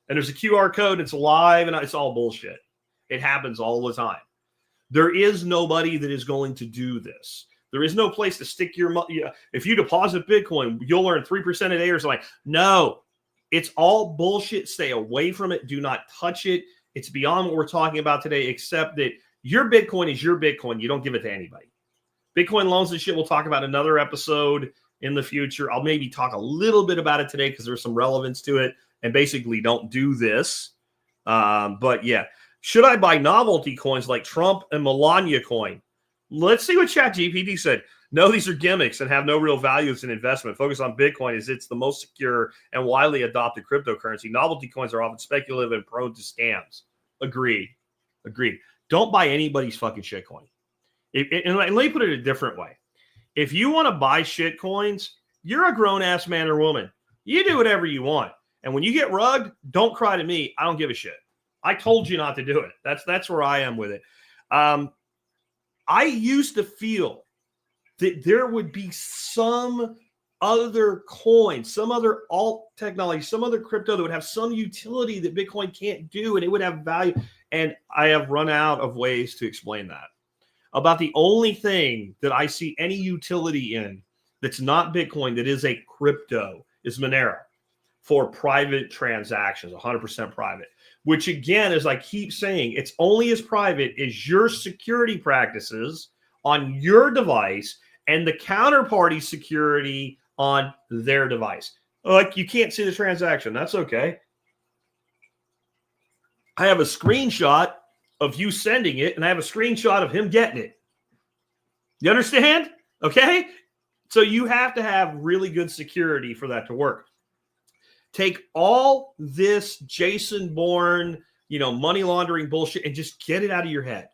Speaker 1: And there's a QR code, it's live, and it's all bullshit. It happens all the time. There is nobody that is going to do this. There is no place to stick your money. If you deposit Bitcoin, you'll earn 3% a day or something. No, it's all bullshit. Stay away from it. Do not touch it. It's beyond what we're talking about today, except that your Bitcoin is your Bitcoin. You don't give it to anybody. Bitcoin loans and shit, we'll talk about another episode in the future. I'll maybe talk a little bit about it today because there's some relevance to it, and basically don't do this. But yeah, should I buy novelty coins like Trump and Melania coin? Let's see what ChatGPT said. No, these are gimmicks and have no real value as an investment. Focus on Bitcoin as it's the most secure and widely adopted cryptocurrency. Novelty coins are often speculative and prone to scams. Agreed. Don't buy anybody's fucking shitcoin. And let me put it a different way. If you want to buy shit coins, you're a grown-ass man or woman. You do whatever you want. And when you get rugged, don't cry to me. I don't give a shit. I told you not to do it. That's where I am with it. I used to feel that there would be some other coin, some other alt technology, some other crypto that would have some utility that Bitcoin can't do, and it would have value. And I have run out of ways to explain that. About the only thing that I see any utility in that's not Bitcoin, that is a crypto, is Monero for private transactions, 100% private. Which again, as I keep saying, it's only as private as your security practices on your device and the counterparty security on their device. Like, you can't see the transaction. That's okay. I have a screenshot of you sending it, and I have a screenshot of him getting it. You understand? Okay? So you have to have really good security for that to work. Take all this Jason-born, money laundering bullshit and just get it out of your head.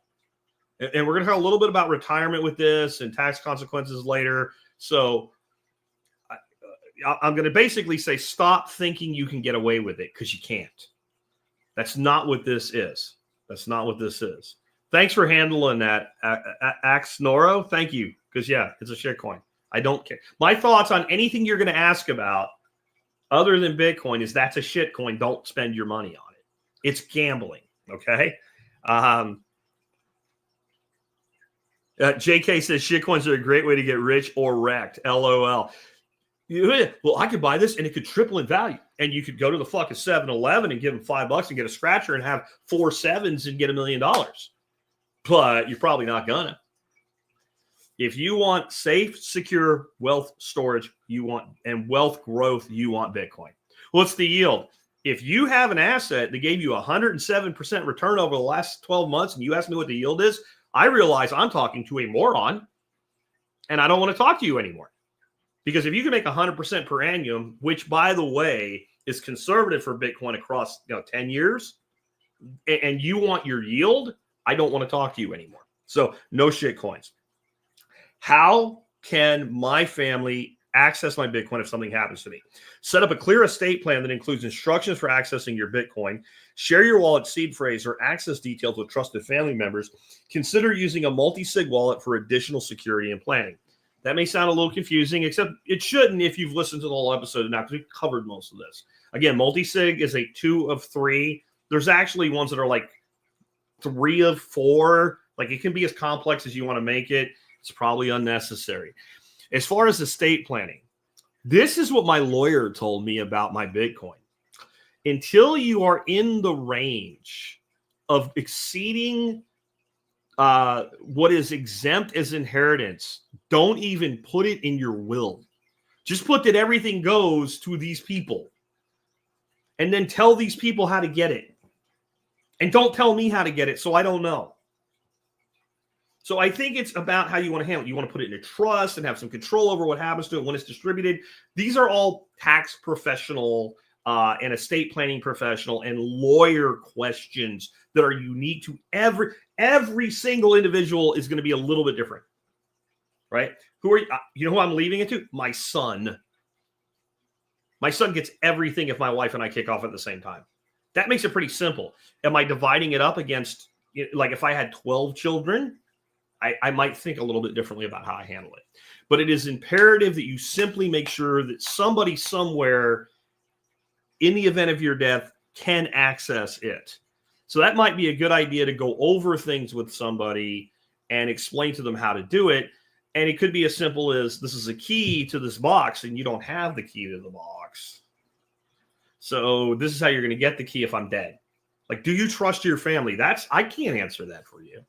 Speaker 1: And we're going to talk a little bit about retirement with this and tax consequences later. So I'm going to basically say stop thinking you can get away with it, because you can't. That's not what this is. Thanks for handling that, Axnoro. Thank you, because, yeah, it's a shitcoin. I don't care. My thoughts on anything you're going to ask about other than Bitcoin is that's a shitcoin. Don't spend your money on it. It's gambling, okay? JK says shitcoins are a great way to get rich or wrecked. LOL. Well, I could buy this and it could triple in value. And you could go to the fucking 7-Eleven and give them $5 and get a scratcher and have 4 sevens and get $1 million. But you're probably not gonna. If you want safe, secure wealth storage, and wealth growth, you want Bitcoin. What's the yield? If you have an asset that gave you 107% return over the last 12 months and you ask me what the yield is, I realize I'm talking to a moron and I don't want to talk to you anymore. Because if you can make 100% per annum, which, by the way, is conservative for Bitcoin across 10 years, and you want your yield, I don't want to talk to you anymore. So no shit coins. How can my family access my Bitcoin if something happens to me? Set up a clear estate plan that includes instructions for accessing your Bitcoin. Share your wallet seed phrase or access details with trusted family members. Consider using a multi-sig wallet for additional security and planning. That may sound a little confusing, except it shouldn't if you've listened to the whole episode now, because we've covered most of this. Again, multi-sig is a 2 of 3. There's actually ones that are like 3 of 4. Like, it can be as complex as you want to make it. It's probably unnecessary. As far as estate planning, this is what my lawyer told me about my Bitcoin. Until you are in the range of exceeding what is exempt as inheritance, don't even put it in your will. Just put that everything goes to these people. And then tell these people how to get it. And don't tell me how to get it, so I don't know. So I think it's about how you want to handle it. You want to put it in a trust and have some control over what happens to it when it's distributed. These are all tax professional and estate planning professional and lawyer questions that are unique to every single individual. Is going to be a little bit different, right? You know who I'm leaving it to? My son. My son gets everything if my wife and I kick off at the same time. That makes it pretty simple. Am I dividing it up against, like, if I had 12 children? I might think a little bit differently about how I handle it. But it is imperative that you simply make sure that somebody somewhere, in the event of your death, can access it. So that might be a good idea to go over things with somebody and explain to them how to do it. And it could be as simple as, this is a key to this box and you don't have the key to the box. So this is how you're going to get the key if I'm dead. Like, do you trust your family? I can't answer that for you.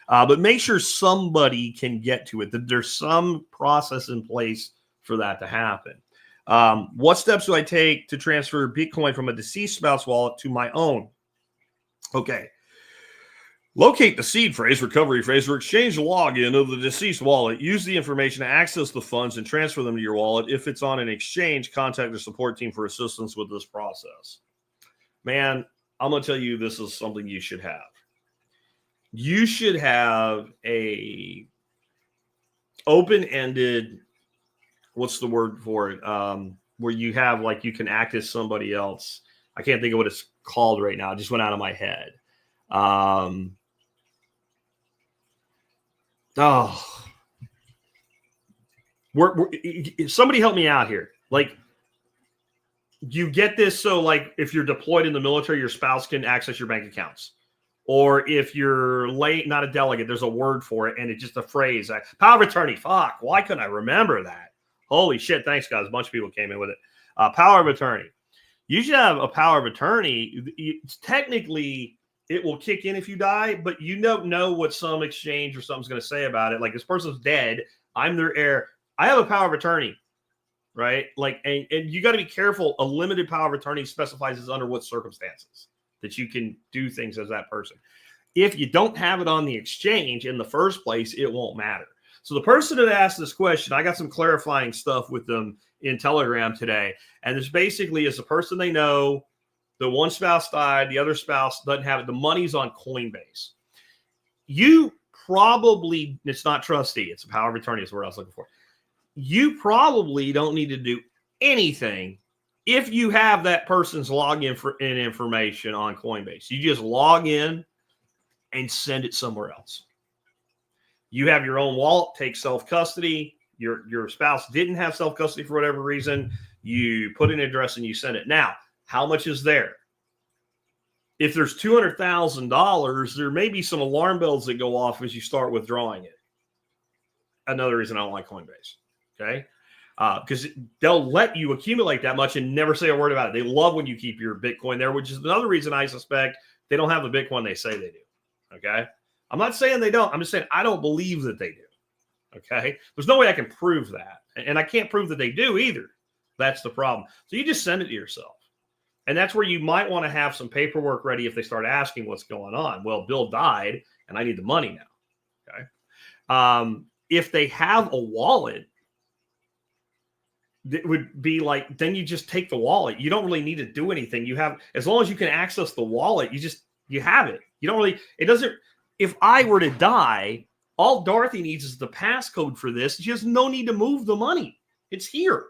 Speaker 1: But make sure somebody can get to it, that there's some process in place for that to happen. What steps do I take to transfer Bitcoin from a deceased spouse wallet to my own? Okay. Locate the seed phrase, recovery phrase, or exchange login of the deceased wallet. Use the information to access the funds and transfer them to your wallet. If it's on an exchange, contact the support team for assistance with this process. Man, I'm going to tell you, this is something you should have. You should have a open-ended, what's the word for it? Where you have, like, you can act as somebody else. I can't think of what it's called right now. It just went out of my head. Somebody help me out here. Like, you get this, so like if you're deployed in the military, your spouse can access your bank accounts. Or if you're not a delegate, there's a word for it, and it's just a phrase. Power of attorney. Fuck, why couldn't I remember that? Holy shit, thanks, guys. A bunch of people came in with it. Power of attorney. You should have a power of attorney. Technically, it will kick in if you die, but you don't know what some exchange or something's going to say about it. Like, this person's dead. I'm their heir. I have a power of attorney, right? Like, and you got to be careful. A limited power of attorney specifies as under what circumstances that you can do things as that person. If you don't have it on the exchange in the first place, it won't matter. So the person that asked this question, I got some clarifying stuff with them in Telegram today. And this basically is the person they know, the one spouse died, the other spouse doesn't have it. The money's on Coinbase. You probably, it's not trustee, it's a power of attorney is the word I was looking for. You probably don't need to do anything if you have that person's login in information on Coinbase. You just log in and send it somewhere else. You have your own wallet, take self-custody. Your spouse didn't have self-custody for whatever reason. You put in an address and you send it. Now, how much is there? If there's $200,000, there may be some alarm bells that go off as you start withdrawing it. Another reason I don't like Coinbase, okay? Because they'll let you accumulate that much and never say a word about it. They love when you keep your Bitcoin there, which is another reason I suspect they don't have the Bitcoin they say they do, okay? I'm not saying they don't. I'm just saying I don't believe that they do, okay? There's no way I can prove that. And I can't prove that they do either. That's the problem. So you just send it to yourself. And that's where you might want to have some paperwork ready if they start asking what's going on. Well, Bill died, and I need the money now, okay? If they have a wallet, it would be like, then you just take the wallet. You don't really need to do anything. You have, as long as you can access the wallet, you have it. You don't really, it doesn't, if I were to die, all Dorothy needs is the passcode for this. She has no need to move the money. It's here.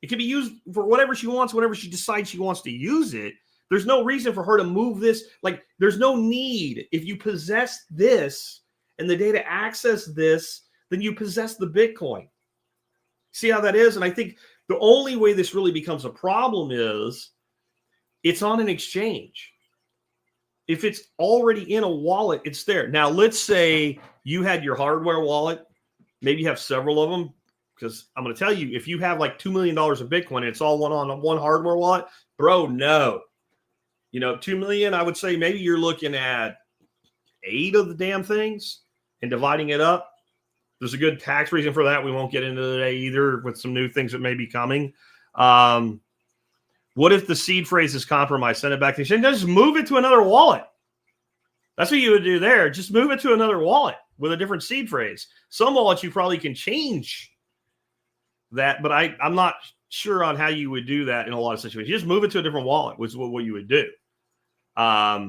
Speaker 1: It can be used for whatever she wants, whenever she decides she wants to use it. There's no reason for her to move this. Like, there's no need. If you possess this and the data access this, then you possess the Bitcoin. See how that is? And I think the only way this really becomes a problem is it's on an exchange. If it's already in a wallet, it's there. Now, let's say you had your hardware wallet. Maybe you have several of them. Because I'm going to tell you, if you have like $2 million of Bitcoin and it's all on one hardware wallet, bro, no. You know, 2 million, I would say maybe you're looking at 8 of the damn things and dividing it up. There's a good tax reason for that. We won't get into today either with some new things that may be coming. What if the seed phrase is compromised? Send it back to the exchange. Just move it to another wallet. That's what you would do there. Just move it to another wallet with a different seed phrase. Some wallets you probably can change that, but I'm not sure on how you would do that in a lot of situations. You just move it to a different wallet, which is what you would do. I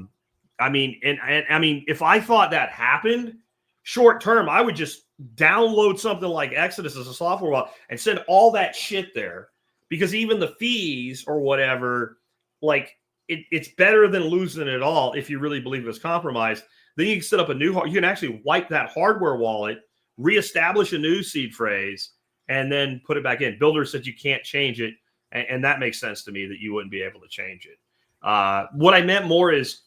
Speaker 1: mean, if I thought that happened short term, I would just download something like Exodus as a software wallet and send all that shit there, because even the fees or whatever, like it's better than losing it all. If you really believe it's compromised, then you can set up a new, you can actually wipe that hardware wallet, reestablish a new seed phrase, and then put it back in. Builder said you can't change it, and that makes sense to me that you wouldn't be able to change it. What I meant more is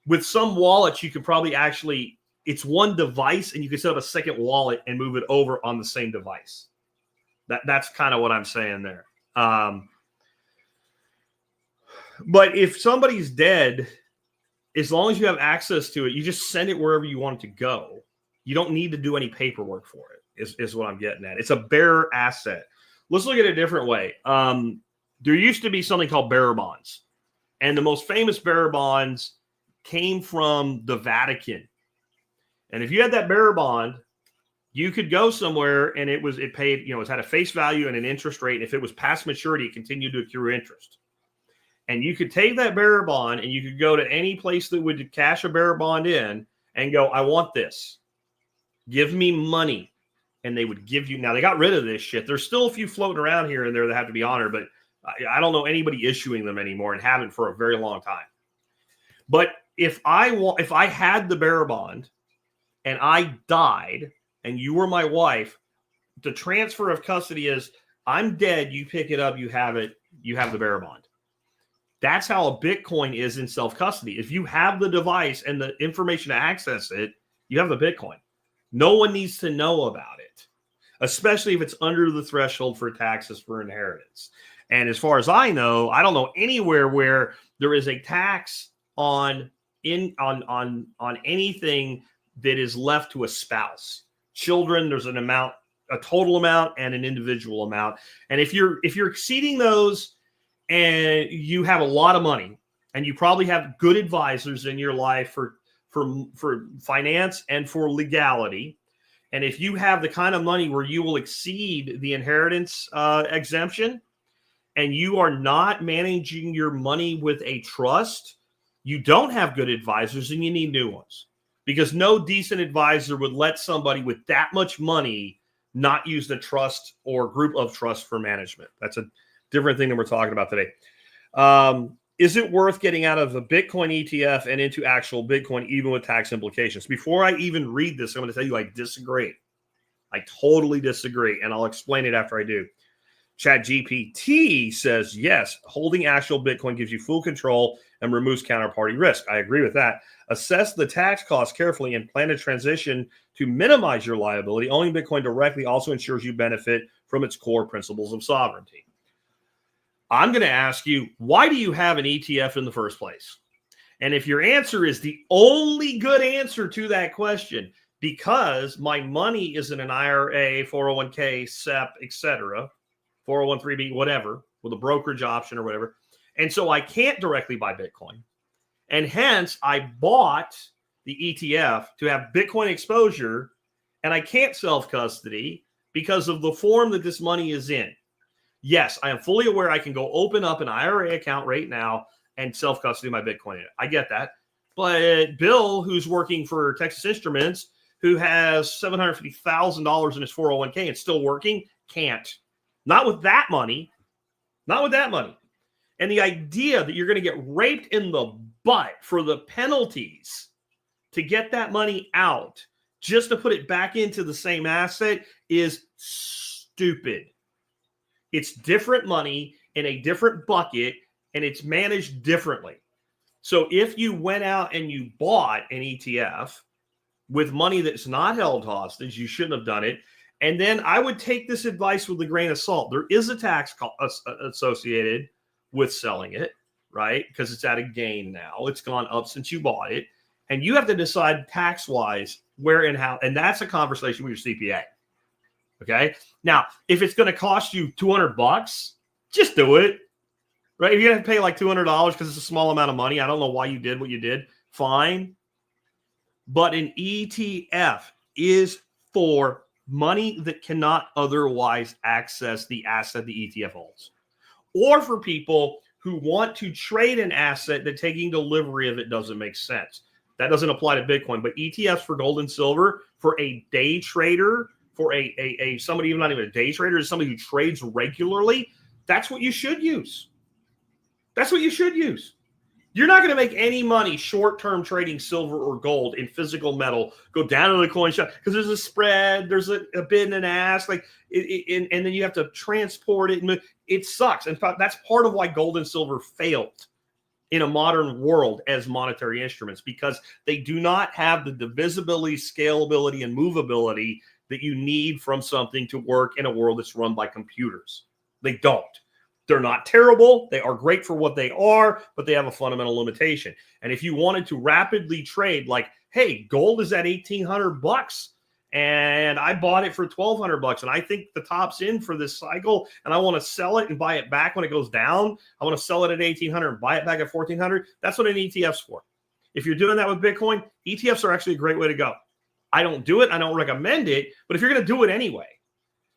Speaker 1: With some wallets, you could probably actually, it's one device and you can set up a second wallet and move it over on the same device. That's kind of what I'm saying there. But if somebody's dead, as long as you have access to it, you just send it wherever you want it to go. You don't need to do any paperwork for it, is what I'm getting at. It's a bearer asset. Let's look at it a different way. There used to be something called bearer bonds. And the most famous bearer bonds came from the Vatican. And if you had that bearer bond, you could go somewhere and it paid, it had a face value and an interest rate. And if it was past maturity, it continued to accrue interest. And you could take that bearer bond and you could go to any place that would cash a bearer bond in and go, I want this. Give me money. And they would give you. Now, they got rid of this shit. There's still a few floating around here and there that have to be honored, but I don't know anybody issuing them anymore and haven't for a very long time. But if I had the bearer bond and I died and you were my wife, the transfer of custody is I'm dead, you pick it up, you have it, you have the bearer bond. That's how a Bitcoin is in self-custody. If you have the device and the information to access it, you have the Bitcoin. No one needs to know about it, especially if it's under the threshold for taxes for inheritance. And as far as I know, I don't know anywhere where there is a tax on anything that is left to a spouse. Children, there's an amount, a total amount and an individual amount. And if you're exceeding those, and you have a lot of money and you probably have good advisors in your life for finance and for legality. And if you have the kind of money where you will exceed the inheritance exemption and you are not managing your money with a trust, you don't have good advisors and you need new ones, because no decent advisor would let somebody with that much money not use the trust or group of trust for management. That's a different thing that we're talking about today. Is it worth getting out of a Bitcoin ETF and into actual Bitcoin, even with tax implications? Before I even read this, I'm going to tell you I disagree. I totally disagree, and I'll explain it after I do. ChatGPT says, yes, holding actual Bitcoin gives you full control and removes counterparty risk. I agree with that. Assess the tax costs carefully and plan a transition to minimize your liability. Owning Bitcoin directly also ensures you benefit from its core principles of sovereignty. I'm going to ask you, why do you have an ETF in the first place? And if your answer is the only good answer to that question, because my money is in an IRA, 401k, SEP, etc., 401(b), whatever, with a brokerage option or whatever, and so I can't directly buy Bitcoin. And hence, I bought the ETF to have Bitcoin exposure, and I can't self-custody because of the form that this money is in. Yes, I am fully aware I can go open up an IRA account right now and self-custody my Bitcoin in it. I get that. But Bill, who's working for Texas Instruments, who has $750,000 in his 401k and still working, can't. Not with that money. Not with that money. And the idea that you're going to get raped in the butt for the penalties to get that money out just to put it back into the same asset is stupid. It's different money in a different bucket, and it's managed differently. So if you went out and you bought an ETF with money that's not held hostage, you shouldn't have done it. And then I would take this advice with a grain of salt. There is a tax associated with selling it, right? Because it's at a gain now. It's gone up since you bought it. And you have to decide tax-wise where and how. And that's a conversation with your CPA. Okay. Now, if it's going to cost you $200, just do it, right? If you have to pay like $200 because it's a small amount of money, I don't know why you did what you did. Fine. But an ETF is for money that cannot otherwise access the asset the ETF holds, or for people who want to trade an asset that taking delivery of it doesn't make sense. That doesn't apply to Bitcoin, but ETFs for gold and silver, for a day trader, for a somebody, even not even a day trader, is somebody who trades regularly, that's what you should use. That's what you should use. You're not going to make any money short-term trading silver or gold in physical metal. Go down to the coin shop because there's a spread, there's a bid and an ask, and then you have to transport it. And it sucks. In fact, that's part of why gold and silver failed. in a modern world as monetary instruments because they do not have the divisibility, scalability, and movability that you need from something to work in a world that's run by computers. They don't. They're not terrible. They are great for what they are, but they have a fundamental limitation. And if you wanted to rapidly trade, like, hey, gold is at $1,800 and I bought it for $1,200 and I think the top's in for this cycle and I want to sell it and buy it back when it goes down. I want to sell it at $1,800 and buy it back at $1,400. That's what an ETF's for. If you're doing that with Bitcoin, ETFs are actually a great way to go. I don't do it. I don't recommend it. But if you're going to do it anyway,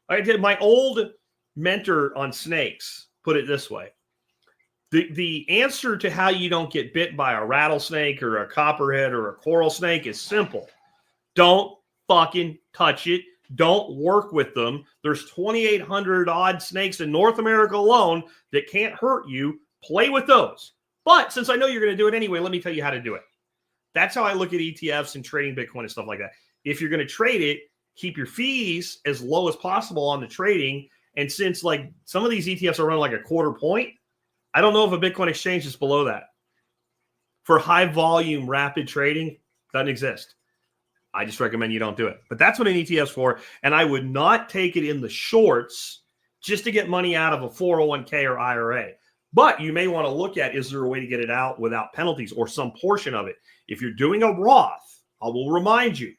Speaker 1: I did my old mentor on snakes put it this way. The answer to how you don't get bit by a rattlesnake or a copperhead or a coral snake is simple. Don't fucking touch it. Don't work with them. There's 2,800 odd snakes in North America alone that can't hurt you. Play with those. But since I know you're going to do it anyway, let me tell you how to do it. That's how I look at ETFs and trading Bitcoin and stuff like that. If you're going to trade it, keep your fees as low as possible on the trading. And since like some of these ETFs are running like a quarter point, I don't know if a Bitcoin exchange is below that. For high volume, rapid trading, doesn't exist. I just recommend you don't do it. But that's what an ETF's for. And I would not take it in the shorts just to get money out of a 401k or IRA. But you may want to look at, is there a way to get it out without penalties or some portion of it? If you're doing a Roth, I will remind you,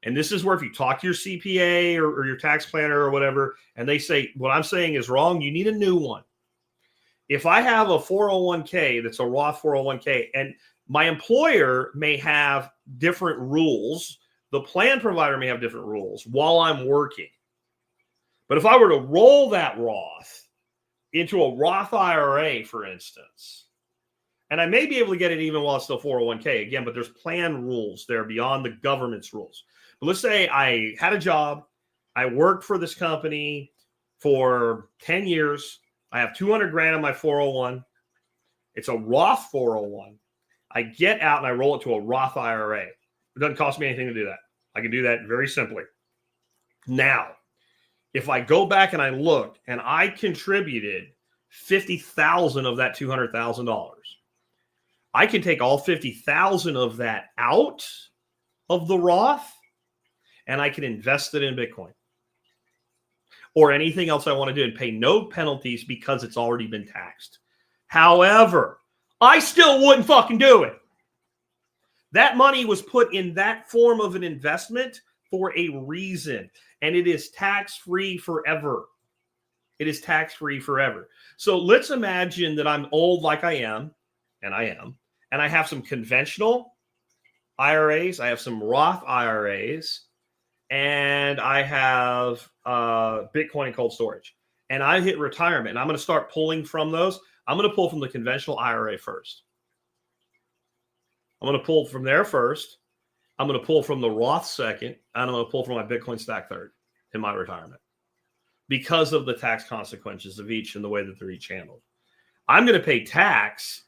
Speaker 1: and this is where if you talk to your CPA or your tax planner or whatever, and they say, what I'm saying is wrong, you need a new one. If I have a 401k that's a Roth 401k, and my employer may have different rules, the plan provider may have different rules while I'm working. But if I were to roll that Roth into a Roth IRA, for instance, and I may be able to get it even while it's still 401k, again, but there's plan rules there beyond the government's rules. But let's say I had a job, I worked for this company for 10 years, I have 200 grand in my 401, it's a Roth 401, I get out and I roll it to a Roth IRA. It doesn't cost me anything to do that. I can do that very simply. Now, if I go back and I look and I contributed $50,000 of that $200,000, I can take all $50,000 of that out of the Roth and I can invest it in Bitcoin or anything else I want to do and pay no penalties because it's already been taxed. However, I still wouldn't fucking do it. That money was put in that form of an investment for a reason, and it is tax-free forever. It is tax-free forever. So let's imagine that I'm old like I am, and I have some conventional IRAs, I have some Roth IRAs, and I have Bitcoin and cold storage. And I hit retirement, and I'm going to start pulling from those. I'm going to pull from the conventional IRA first. I'm going to pull from there first. I'm going to pull from the Roth second, and I'm going to pull from my Bitcoin stack third in my retirement because of the tax consequences of each and the way that they're each handled. I'm going to pay tax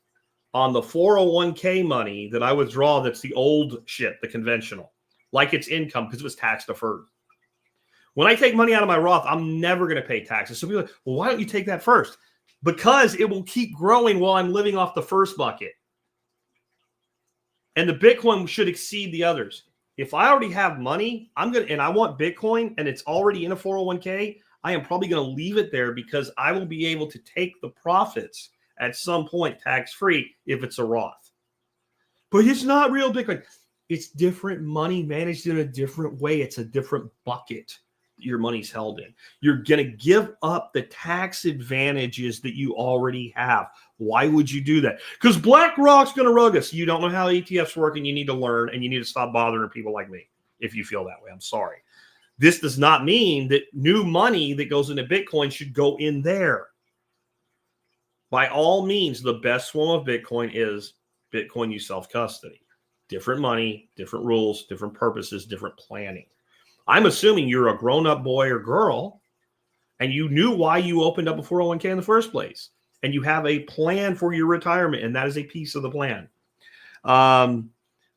Speaker 1: on the 401k money that I withdraw that's the old shit, the conventional, like it's income because it was tax deferred. When I take money out of my Roth, I'm never going to pay taxes. So people are like, well, why don't you take that first? Because it will keep growing while I'm living off the first bucket. And the Bitcoin should exceed the others. If I already have money, and I want Bitcoin and it's already in a 401k, I am probably going to leave it there because I will be able to take the profits at some point tax-free if it's a Roth. But it's not real Bitcoin. It's different money managed in a different way. It's a different bucket your money's held in. You're going to give up the tax advantages that you already have. Why would you do that? Because BlackRock's going to rug us. You don't know how ETFs work, and you need to learn, and you need to stop bothering people like me if you feel that way. I'm sorry. This does not mean that new money that goes into Bitcoin should go in there. By all means, the best form of Bitcoin is Bitcoin you self-custody. Different money, different rules, different purposes, different planning. I'm assuming you're a grown-up boy or girl, and you knew why you opened up a 401k in the first place, and you have a plan for your retirement, and that is a piece of the plan.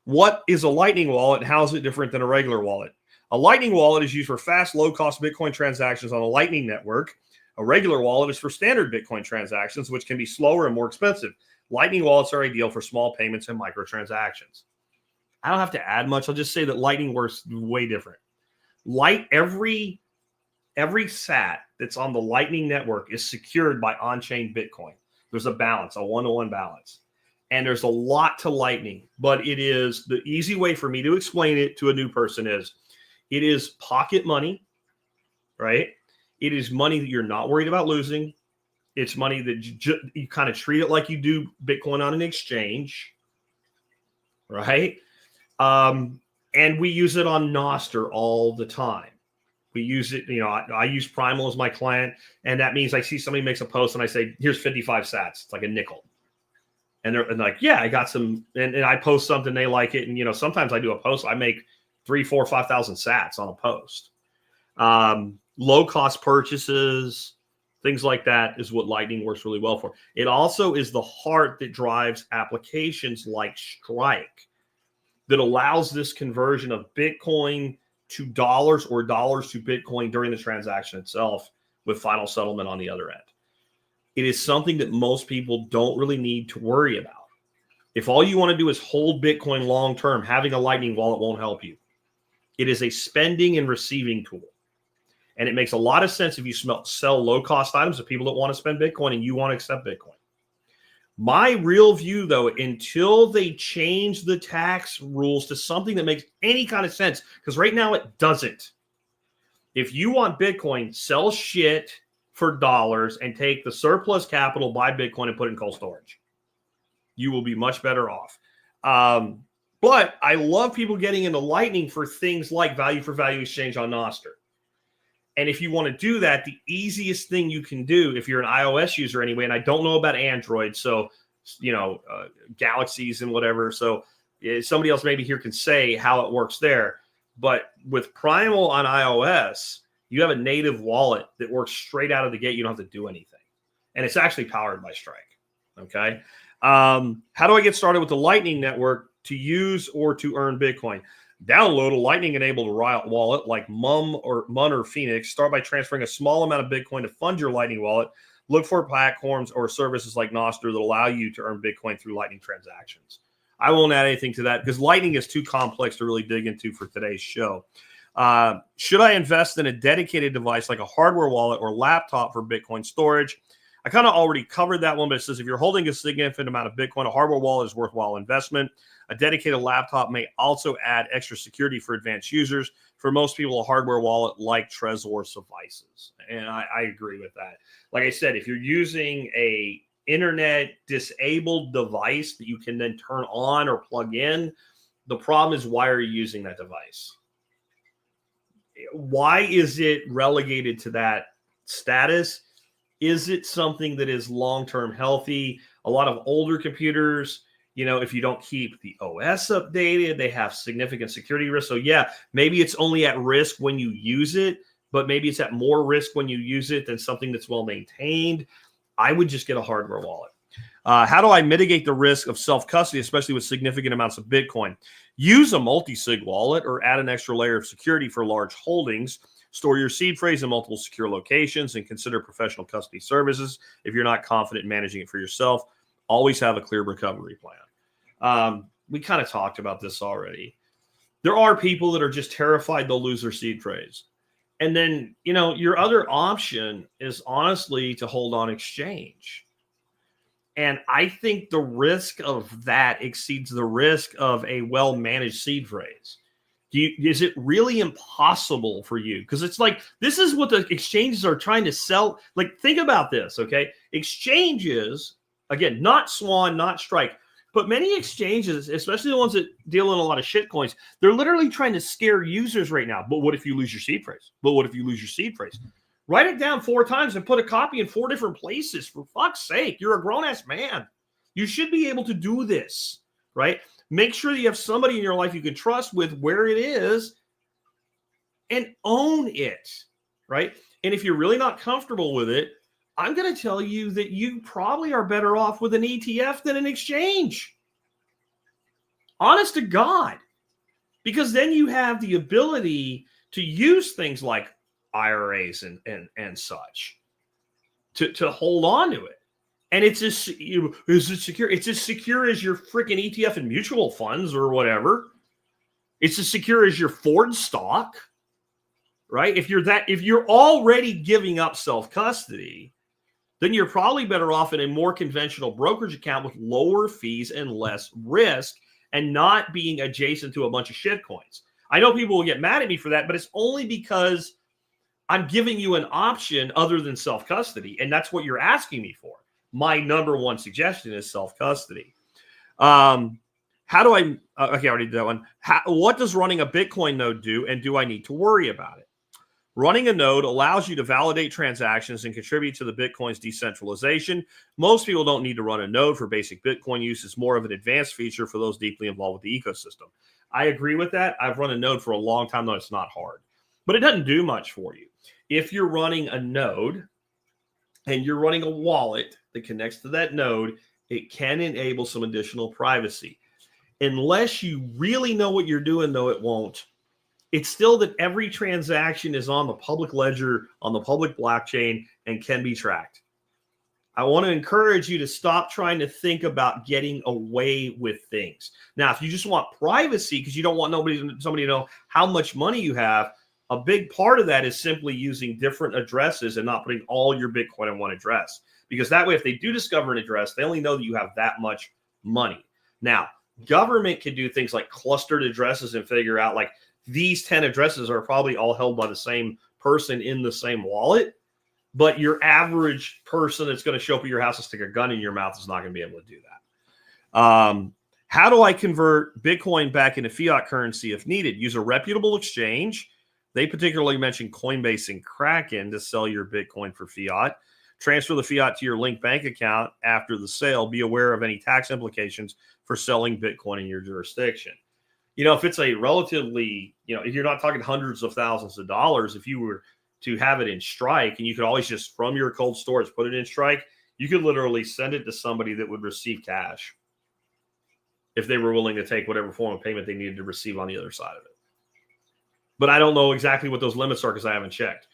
Speaker 1: What is a Lightning wallet, and how is it different than a regular wallet? A Lightning wallet is used for fast, low-cost Bitcoin transactions on a Lightning network. A regular wallet is for standard Bitcoin transactions, which can be slower and more expensive. Lightning wallets are ideal for small payments and microtransactions. I don't have to add much. I'll just say that Lightning works way different. Every SAT that's on the Lightning network is secured by on-chain Bitcoin. There's a balance, a one-to-one balance. And there's a lot to Lightning, but it is the easy way for me to explain it to a new person is it is pocket money, right? It is money that you're not worried about losing. It's money that you kind of treat it like you do Bitcoin on an exchange, right? And we use it on Nostr all the time. We use it, I use Primal as my client, and that means I see somebody makes a post and I say, here's 55 sats. It's like a nickel. And they're like, yeah, I got some, and I post something, they like it. And, sometimes I do a post, I make 3, 4, 5,000 sats on a post. Low cost purchases, things like that is what Lightning works really well for. It also is the heart that drives applications like Strike that allows this conversion of Bitcoin to dollars or dollars to Bitcoin during the transaction itself with final settlement on the other end. It is something that most people don't really need to worry about. If all you want to do is hold Bitcoin long term, having a Lightning wallet won't help you. It is a spending and receiving tool. And it makes a lot of sense if you sell low-cost items to people that want to spend Bitcoin and you want to accept Bitcoin. My real view, though, until they change the tax rules to something that makes any kind of sense, because right now it doesn't. If you want Bitcoin, sell shit for dollars and take the surplus capital, buy Bitcoin, and put it in cold storage. You will be much better off. But I love people getting into Lightning for things like value for value exchange on Nostr. And if you want to do that, the easiest thing you can do, if you're an iOS user anyway, and I don't know about Android, so, Galaxies and whatever. So somebody else maybe here can say how it works there. But with Primal on iOS, you have a native wallet that works straight out of the gate. You don't have to do anything. And it's actually powered by Strike. Okay. How do I get started with the Lightning Network to use or to earn Bitcoin? Download a Lightning-enabled wallet like Mun or Phoenix. Start by transferring a small amount of Bitcoin to fund your Lightning wallet. Look for platforms or services like Nostr that allow you to earn Bitcoin through Lightning transactions. I won't add anything to that because Lightning is too complex to really dig into for today's show. Should I invest in a dedicated device like a hardware wallet or laptop for Bitcoin storage? I kind of already covered that one, but it says if you're holding a significant amount of Bitcoin, a hardware wallet is a worthwhile investment. A dedicated laptop may also add extra security for advanced users. For most people, a hardware wallet like Trezor suffices. And I agree with that. Like I said, if you're using a internet disabled device that you can then turn on or plug in, the problem is, why are you using that device? Why is it relegated to that status? Is it something that is long-term healthy? A lot of older computers, if you don't keep the OS updated, they have significant security risks. So yeah, maybe it's only at risk when you use it, but maybe it's at more risk when you use it than something that's well-maintained. I would just get a hardware wallet. How do I mitigate the risk of self-custody, especially with significant amounts of Bitcoin? Use a multi-sig wallet or add an extra layer of security for large holdings. Store your seed phrase in multiple secure locations and consider professional custody services if you're not confident in managing it for yourself. Always have a clear recovery plan. We kind of talked about this already. There are people that are just terrified they'll lose their seed phrase. And then, your other option is honestly to hold on exchange. And I think the risk of that exceeds the risk of a well-managed seed phrase. Is it really impossible for you? Because it's like, this is what the exchanges are trying to sell. Like, think about this, okay? Exchanges, again, not Swan, not Strike, but many exchanges, especially the ones that deal in a lot of shit coins, they're literally trying to scare users right now. But what if you lose your seed phrase? But what if you lose your seed phrase? Write it down 4 times and put a copy in 4 different places. For fuck's sake, you're a grown-ass man. You should be able to do this, right? Make sure that you have somebody in your life you can trust with where it is and own it, right? And if you're really not comfortable with it, I'm going to tell you that you probably are better off with an ETF than an exchange. Honest to God. Because then you have the ability to use things like IRAs and such. to hold on to it. And it's as is it secure? It's as secure as your freaking ETF and mutual funds or whatever. It's as secure as your Ford stock, right? If you're already giving up self-custody, then you're probably better off in a more conventional brokerage account with lower fees and less risk and not being adjacent to a bunch of shit coins. I know people will get mad at me for that, but it's only because I'm giving you an option other than self-custody, and that's what you're asking me for. My number one suggestion is self-custody. How do I okay, I already did that one. What does running a Bitcoin node do, and do I need to worry about it? Running a node allows you to validate transactions and contribute to the Bitcoin's decentralization. Most people don't need to run a node for basic Bitcoin use. It's more of an advanced feature for those deeply involved with the ecosystem. I agree with that. I've run a node for a long time, though it's not hard. But it doesn't do much for you. If you're running a node and you're running a wallet that connects to that node, it can enable some additional privacy. Unless you really know what you're doing, though, it won't. It's still that every transaction is on the public ledger, on the public blockchain, and can be tracked. I want to encourage you to stop trying to think about getting away with things. Now, if you just want privacy because you don't want somebody to know how much money you have, a big part of that is simply using different addresses and not putting all your Bitcoin in one address. Because that way, if they do discover an address, they only know that you have that much money. Now, government can do things like clustered addresses and figure out like these 10 addresses are probably all held by the same person in the same wallet. But your average person that's going to show up at your house and stick a gun in your mouth is not going to be able to do that. How do I convert Bitcoin back into fiat currency if needed? Use a reputable exchange. They particularly mention Coinbase and Kraken to sell your Bitcoin for fiat. Transfer the fiat to your linked bank account after the sale. Be aware of any tax implications for selling Bitcoin in your jurisdiction. You know, if it's a relatively, if you're not talking hundreds of thousands of dollars, if you were to have it in Strike, and you could always just from your cold storage put it in Strike, you could literally send it to somebody that would receive cash if they were willing to take whatever form of payment they needed to receive on the other side of it. But I don't know exactly what those limits are because I haven't checked.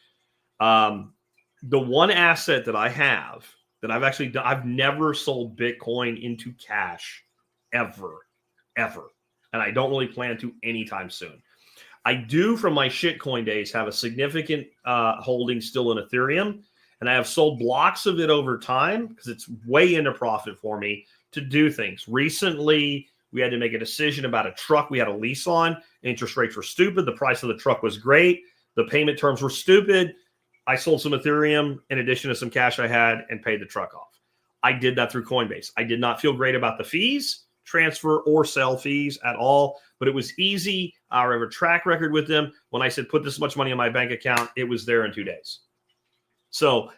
Speaker 1: The one asset that I have that I've actually done, I've never sold Bitcoin into cash ever. And I don't really plan to anytime soon. I do, from my shitcoin days, have a significant holding still in Ethereum. And I have sold blocks of it over time because it's way into profit for me to do things. Recently, we had to make a decision about a truck we had a lease on. Interest rates were stupid. The price of the truck was great. The payment terms were stupid. I sold some Ethereum in addition to some cash I had and paid the truck off. I did that through Coinbase. I did not feel great about the fees, transfer or sell fees at all, but it was easy. I have a track record with them. When I said put this much money in my bank account, it was there in 2 days. So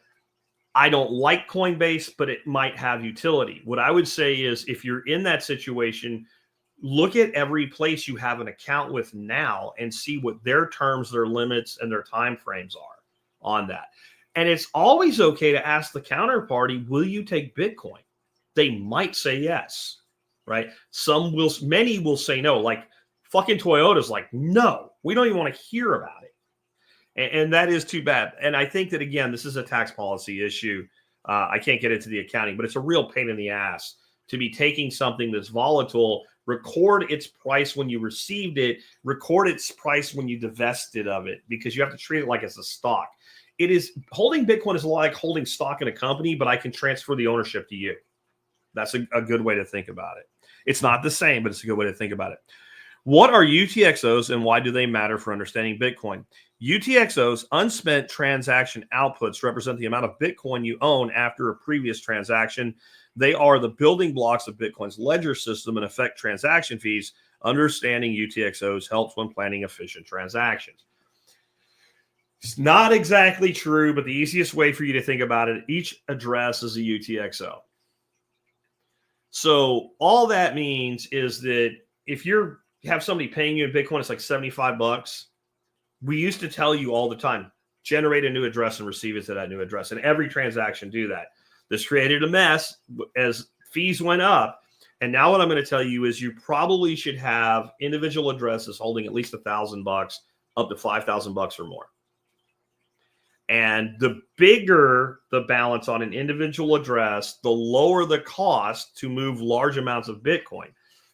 Speaker 1: I don't like Coinbase, but it might have utility. What I would say is if you're in that situation, look at every place you have an account with now and see what their terms, their limits, and their time frames are on that. And it's always okay to ask the counterparty, will you take Bitcoin? They might say yes, right? Many will say no. Like fucking Toyota's like, no, we don't even want to hear about it. And that is too bad. And I think that, again, this is a tax policy issue. I can't get into the accounting, but it's a real pain in the ass to be taking something that's volatile, record its price when you received it, record its price when you divested of it, because you have to treat it like it's a stock. It is holding Bitcoin is like holding stock in a company, but I can transfer the ownership to you. That's a good way to think about it. It's not the same, but it's a good way to think about it. What are UTXOs and why do they matter for understanding Bitcoin? UTXOs, unspent transaction outputs, represent the amount of Bitcoin you own after a previous transaction. They are the building blocks of Bitcoin's ledger system and affect transaction fees. Understanding UTXOs helps when planning efficient transactions. It's not exactly true, but the easiest way for you to think about it, each address is a UTXO. So all that means is that if you have somebody paying you in Bitcoin, it's like $75. We used to tell you all the time, generate a new address and receive it to that new address. And every transaction do that. This created a mess as fees went up. And now what I'm going to tell you is you probably should have individual addresses holding at least $1,000 up to $5,000 or more. And the bigger the balance on an individual address, the lower the cost to move large amounts of Bitcoin.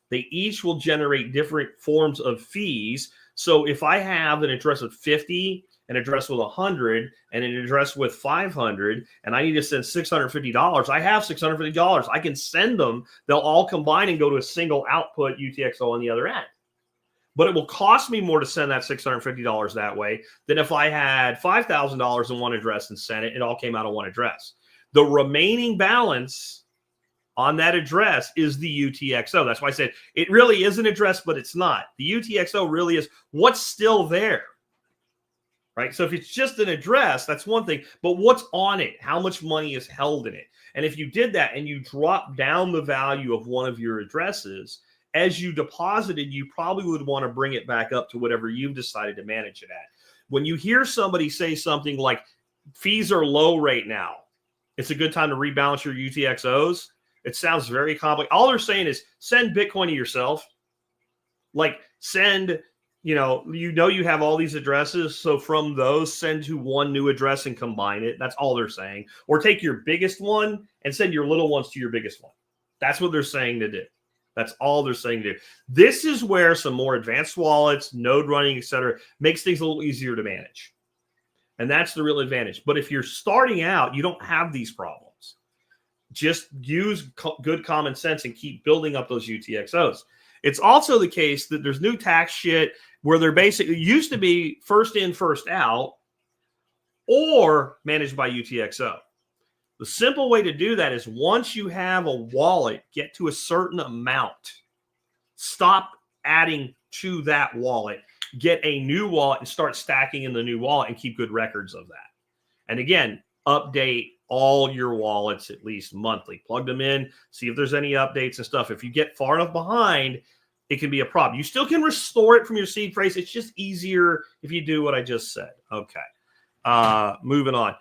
Speaker 1: They each will generate different forms of fees. So if I have an address with 50, an address with 100, and an address with 500, and I need to send $650, I have $650. I can send them. They'll all combine and go to a single output UTXO on the other end. But it will cost me more to send that $650 that way than if I had $5,000 in one address and sent it. It all came out of one address. The remaining balance on that address is the UTXO. That's why I said it really is an address, but it's not. The UTXO really is what's still there, right? So if it's just an address, that's one thing. But what's on it? How much money is held in it? And if you did that and you drop down the value of one of your addresses, as you deposited, you probably would want to bring it back up to whatever you've decided to manage it at. When you hear somebody say something like fees are low right now, it's a good time to rebalance your UTXOs. It sounds very complicated. All they're saying is send Bitcoin to yourself. Like send, you have all these addresses. So from those, send to one new address and combine it. That's all they're saying. Or take your biggest one and send your little ones to your biggest one. That's what they're saying to do. That's all they're saying to do. This is where some more advanced wallets, node running, etc., makes things a little easier to manage. And that's the real advantage. But if you're starting out, you don't have these problems. Just use good common sense and keep building up those UTXOs. It's also the case that there's new tax shit where they're basically used to be first in, first out, or managed by UTXO. The simple way to do that is once you have a wallet, get to a certain amount, stop adding to that wallet, get a new wallet and start stacking in the new wallet and keep good records of that. And again, update all your wallets at least monthly. Plug them in, see if there's any updates and stuff. If you get far enough behind, it can be a problem. You still can restore it from your seed phrase. It's just easier if you do what I just said. Okay, moving on.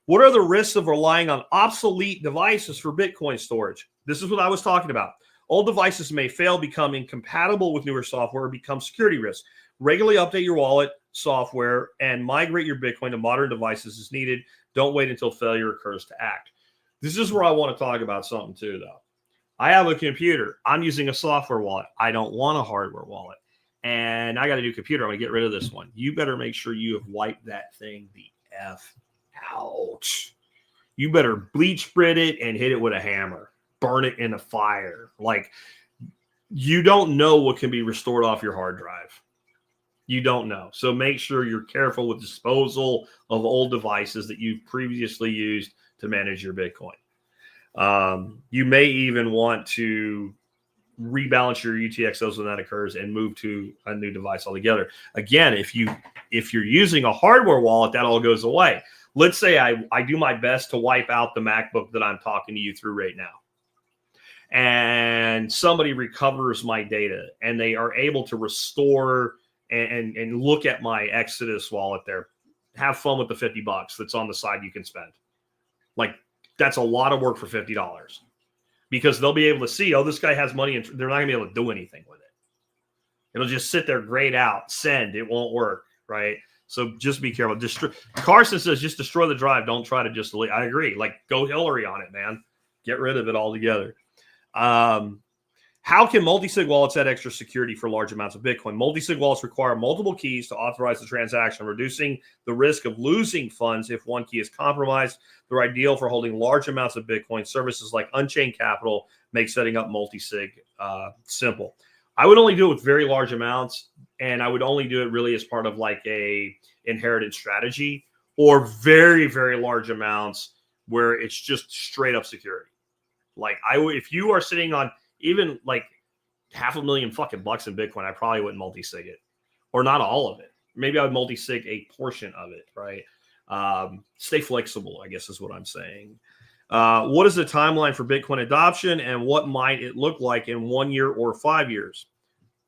Speaker 1: What are the risks of relying on obsolete devices for Bitcoin storage? This is what I was talking about. Old devices may fail, become incompatible with newer software, or become security risks. Regularly update your wallet software and migrate your Bitcoin to modern devices as needed. Don't wait until failure occurs to act. This is where I want to talk about something too, though. I have a computer. I'm using a software wallet. I don't want a hardware wallet. And I got a new computer. I'm going to get rid of this one. You better make sure you have wiped that thing the F out. You better bleach sprit it and hit it with a hammer. Burn it in a fire. Like, you don't know what can be restored off your hard drive. You don't know. So make sure you're careful with disposal of old devices that you've previously used to manage your Bitcoin. You may even want to rebalance your UTXOs when that occurs and move to a new device altogether. Again, if you're using a hardware wallet, that all goes away. Let's say I do my best to wipe out the MacBook that I'm talking to you through right now. And somebody recovers my data and they are able to restore and look at my Exodus wallet there. Have fun with the $50 that's on the side you can spend. Like, that's a lot of work for $50 because they'll be able to see, oh, this guy has money and they're not gonna be able to do anything with it. It'll just sit there grayed out, send, it won't work, right? So just be careful. Carson says just destroy the drive. Don't try to just delete. I agree. Like, go Hillary on it, man. Get rid of it altogether. How can multi-sig wallets add extra security for large amounts of Bitcoin? Multi-sig wallets require multiple keys to authorize the transaction, reducing the risk of losing funds if one key is compromised. They're ideal for holding large amounts of Bitcoin. Services like Unchained Capital make setting up multi-sig simple. I would only do it with very large amounts, and I would only do it really as part of like a inherited strategy, or very, very large amounts where it's just straight up security. Like, if you are sitting on even like $500,000 fucking bucks in Bitcoin, I probably wouldn't multi-sig it, or not all of it. Maybe I would multi-sig a portion of it, right? Stay flexible, I guess is what I'm saying. What is the timeline for Bitcoin adoption, and what might it look like in 1 year or 5 years?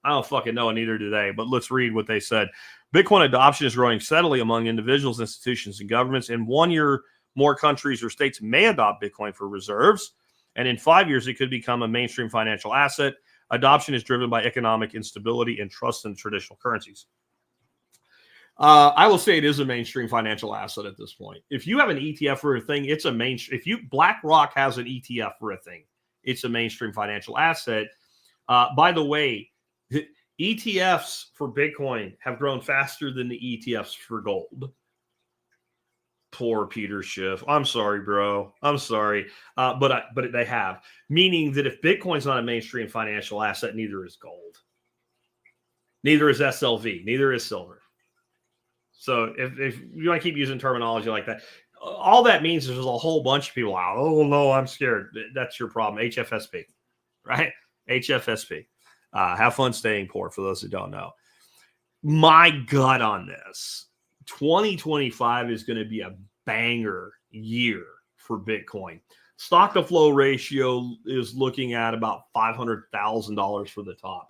Speaker 1: I don't fucking know, and neither do they, but let's read what they said. Bitcoin adoption is growing steadily among individuals, institutions, and governments. In 1 year, more countries or states may adopt Bitcoin for reserves, and in 5 years, it could become a mainstream financial asset. Adoption is driven by economic instability and trust in traditional currencies. I will say it is a mainstream financial asset at this point. If you have an ETF for a thing, it's a mainstream. If BlackRock has an ETF for a thing, it's a mainstream financial asset. By the way, the ETFs for Bitcoin have grown faster than the ETFs for gold. Poor Peter Schiff. I'm sorry, bro. I'm sorry. But they have. Meaning that if Bitcoin's not a mainstream financial asset, neither is gold. Neither is SLV. Neither is silver. So if you want to keep using terminology like that, all that means is there's a whole bunch of people out. Oh, no, I'm scared. That's your problem. HFSP, right? HFSP. Have fun staying poor, for those who don't know. My gut on this, 2025 is going to be a banger year for Bitcoin. Stock to flow ratio is looking at about $500,000 for the top.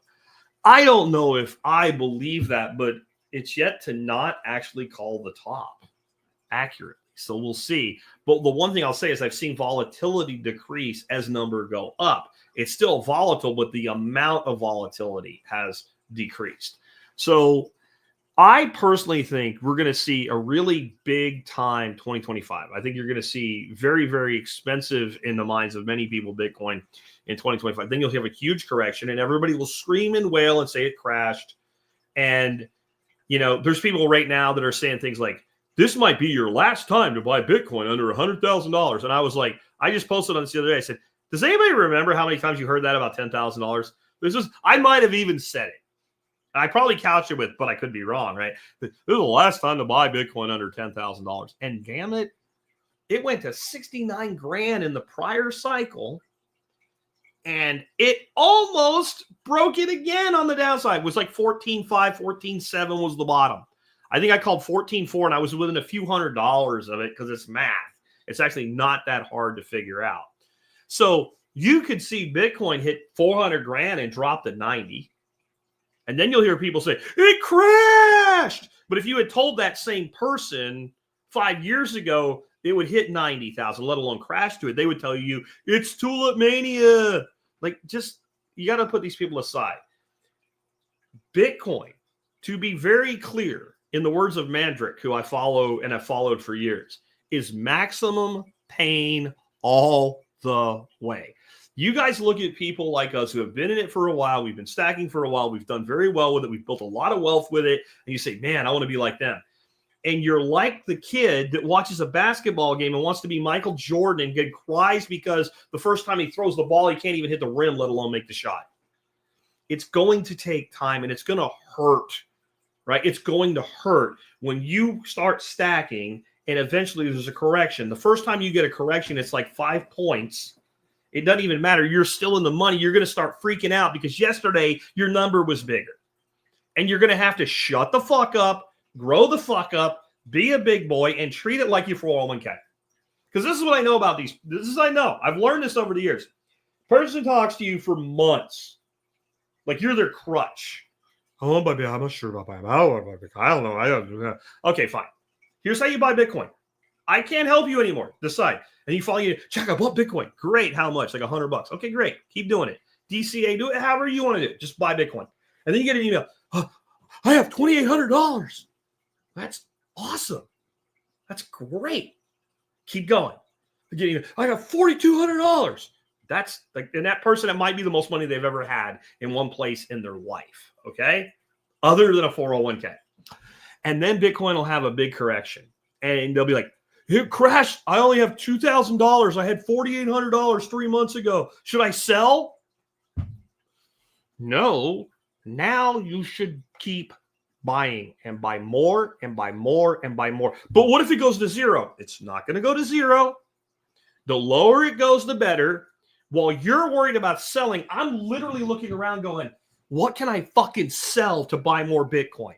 Speaker 1: I don't know if I believe that, but it's yet to not actually call the top accurately. So we'll see. But the one thing I'll say is I've seen volatility decrease as number go up. It's still volatile, but the amount of volatility has decreased. So I personally think we're going to see a really big time 2025. I think you're going to see very, very expensive in the minds of many people Bitcoin in 2025. Then you'll have a huge correction and everybody will scream and wail and say it crashed. And, you know, there's people right now that are saying things like, this might be your last time to buy Bitcoin under $100,000. And I was like, I just posted on this the other day. I said, does anybody remember how many times you heard that about $10,000? I might have even said it. I probably couched it with, but I could be wrong, right? This is the last time to buy Bitcoin under $10,000. And damn it, it went to 69 grand in the prior cycle. And it almost broke it again on the downside. It was like 14.5, 14.7 was the bottom. I think I called 14.4 and I was within a few $100s of it because it's math. It's actually not that hard to figure out. So you could see Bitcoin hit 400 grand and drop to 90. And then you'll hear people say, it crashed. But if you had told that same person 5 years ago, it would hit 90,000, let alone crash to it, they would tell you, it's tulip mania. Like, just, you got to put these people aside. Bitcoin, to be very clear, in the words of Mandrick, who I follow and have followed for years, is maximum pain all the way. You guys look at people like us who have been in it for a while. We've been stacking for a while. We've done very well with it. We've built a lot of wealth with it. And you say, man, I want to be like them. And you're like the kid that watches a basketball game and wants to be Michael Jordan and cries because the first time he throws the ball, he can't even hit the rim, let alone make the shot. It's going to take time and it's going to hurt, right? It's going to hurt when you start stacking and eventually there's a correction. The first time you get a correction, it's like 5 points. It doesn't even matter. You're still in the money. You're going to start freaking out because yesterday your number was bigger. And you're going to have to shut the fuck up, grow the fuck up, be a big boy, and treat it like your 401k. Because this is what I know about these. This is I know. I've learned this over the years. Person talks to you for months. Like you're their crutch. Oh, baby, I'm not sure about buying. I don't know. I don't do that. Okay, fine. Here's how you buy Bitcoin. I can't help you anymore. Decide. And you follow you, check, I bought Bitcoin. Great. How much? Like $100. Okay, great. Keep doing it. DCA, do it however you want to do it. Just buy Bitcoin. And then you get an email. Oh, I have $2,800. That's awesome. That's great. Keep going. I got $4,200. That's like, and that person, that might be the most money they've ever had in one place in their life. Okay. Other than a 401k. And then Bitcoin will have a big correction and they'll be like, it crashed. I only have $2,000. I had $4,800 3 months ago. Should I sell? No. Now you should keep buying and buy more and buy more and buy more. But what if it goes to zero? It's not going to go to zero. The lower it goes, the better. While you're worried about selling, I'm literally looking around going, what can I fucking sell to buy more Bitcoin?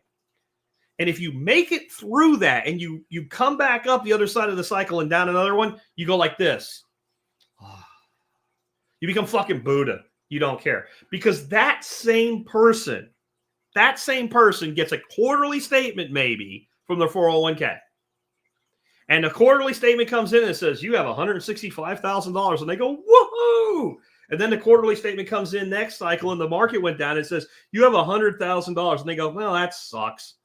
Speaker 1: And if you make it through that and you come back up the other side of the cycle and down another one, you go like this. You become fucking Buddha. You don't care. Because that same person gets a quarterly statement maybe from their 401k. And the quarterly statement comes in and says, you have $165,000. And they go, woohoo! And then the quarterly statement comes in next cycle and the market went down and says, you have $100,000. And they go, well, that sucks.